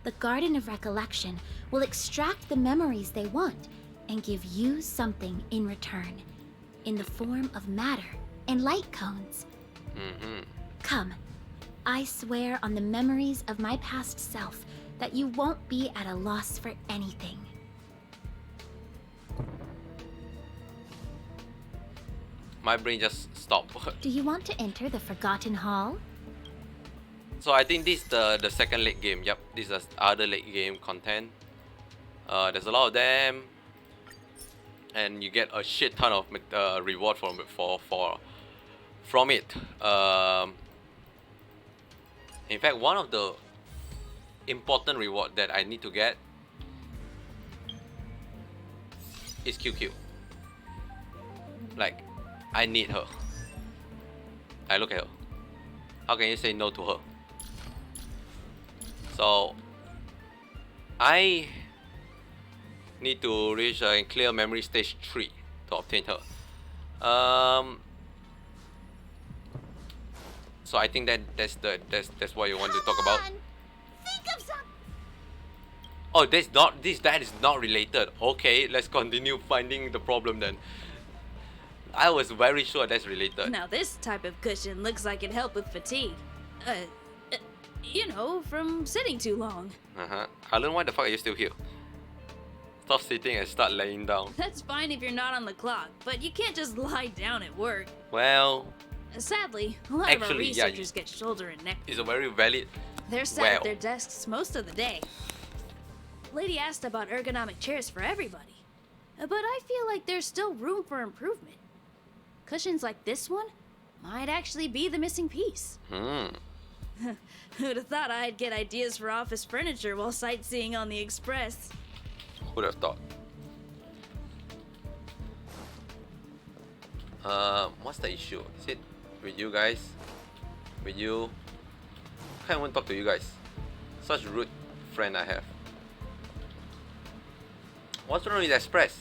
The Garden of Recollection will extract the memories they want and give you something in return, in the form of matter and light cones. Come, I swear on the memories of my past self that you won't be at a loss for anything. My brain just stopped. Do you want to enter the Forgotten Hall? So I think this is the second late game. Yep, this is the other late game content. There's a lot of them, and you get a shit ton of reward from it. In fact, one of the important reward that I need to get is QQ. Like, I need her. I look at her. How can you say no to her? So I need to reach and clear memory stage 3 to obtain her. So I think that's what you want to talk about. Think of some. Oh, that is not related. Okay, let's continue finding the problem then. I was very sure that's related. Now this type of cushion looks like it'd help with fatigue. You know, from sitting too long. Alan, why the fuck are you still here? Stop sitting and start laying down. That's fine if you're not on the clock, but you can't just lie down at work. Well, Sadly, a lot of our actually, yeah, researchers get shoulder and neck. it's a very valid. They're sat at their desks most of the day. Lady asked about ergonomic chairs for everybody, but I feel like there's still room for improvement. Cushions like this one might actually be the missing piece. Who'd have thought I'd get ideas for office furniture while sightseeing on the Express? Who'd have thought? What's the issue? Is it with you guys? With you? I can't even talk to you guys. Such rude friend I have. What's wrong with Express?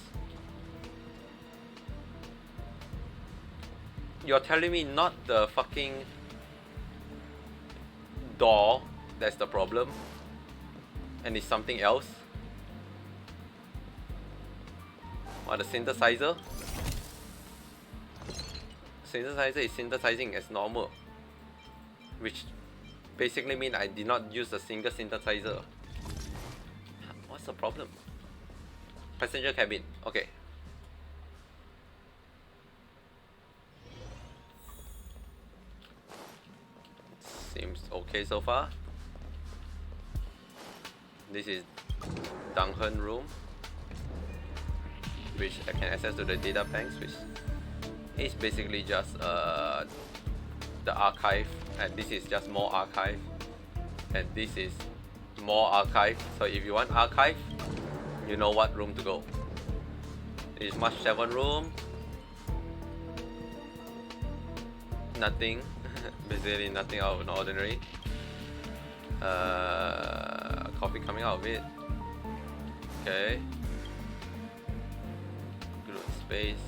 You're telling me not the fucking door that's the problem, and it's something else? Or the synthesizer? Synthesizer is synthesizing as normal, which basically means I did not use a single synthesizer. What's the problem? Passenger cabin. Okay. Seems okay so far. This is Danghen room, which I can access to the data banks, which is basically just the archive, and this is just more archive, and this is more archive. So if you want archive, you know what room to go. This is March 7 room. Nothing. Basically nothing out of the ordinary. Coffee coming out of it. Okay. Good space.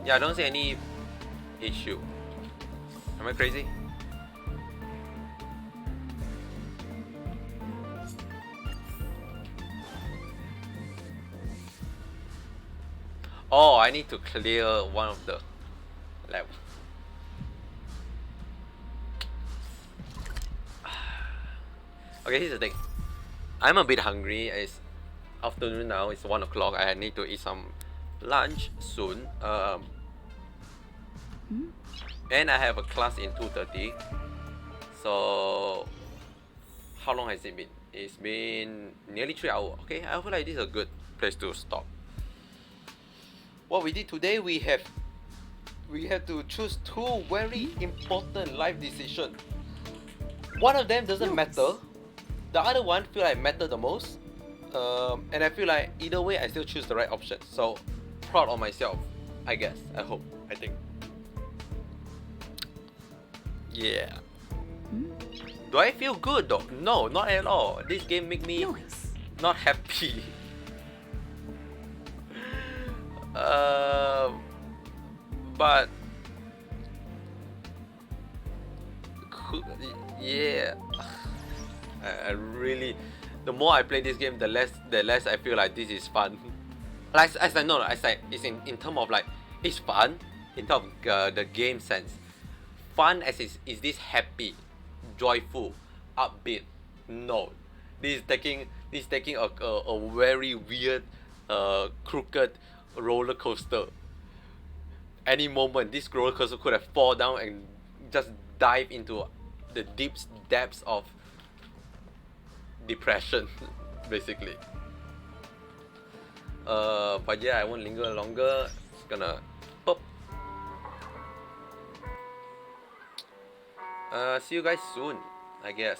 Yeah, I don't see any issue. Am I crazy? Oh, I need to clear one of the levels. Okay, here's the thing. I'm a bit hungry. It's afternoon now. It's 1 o'clock. I need to eat some lunch soon. And I have a class in 2:30. So how long has it been? It's been nearly 3 hours. Okay, I feel like this is a good place to stop. What we did today, we have to choose 2 very important life decisions. One of them doesn't matter. The other one feel like matter the most. And I feel like either way I still choose the right option. So proud of myself, I guess. I hope. I think. Yeah. Do I feel good though? No, not at all. This game make me not happy. But yeah, I really, the more I play this game, the less I feel like this is fun. Like as I know, as I it's in terms of like it's fun in terms of the game sense. Fun as is this happy, joyful, upbeat? No, this is taking a very weird, crooked roller coaster. Any moment, this roller coaster could have fall down and just dive into the deep depths of depression, basically. But yeah, I won't linger longer. It's gonna pop. See you guys soon, I guess.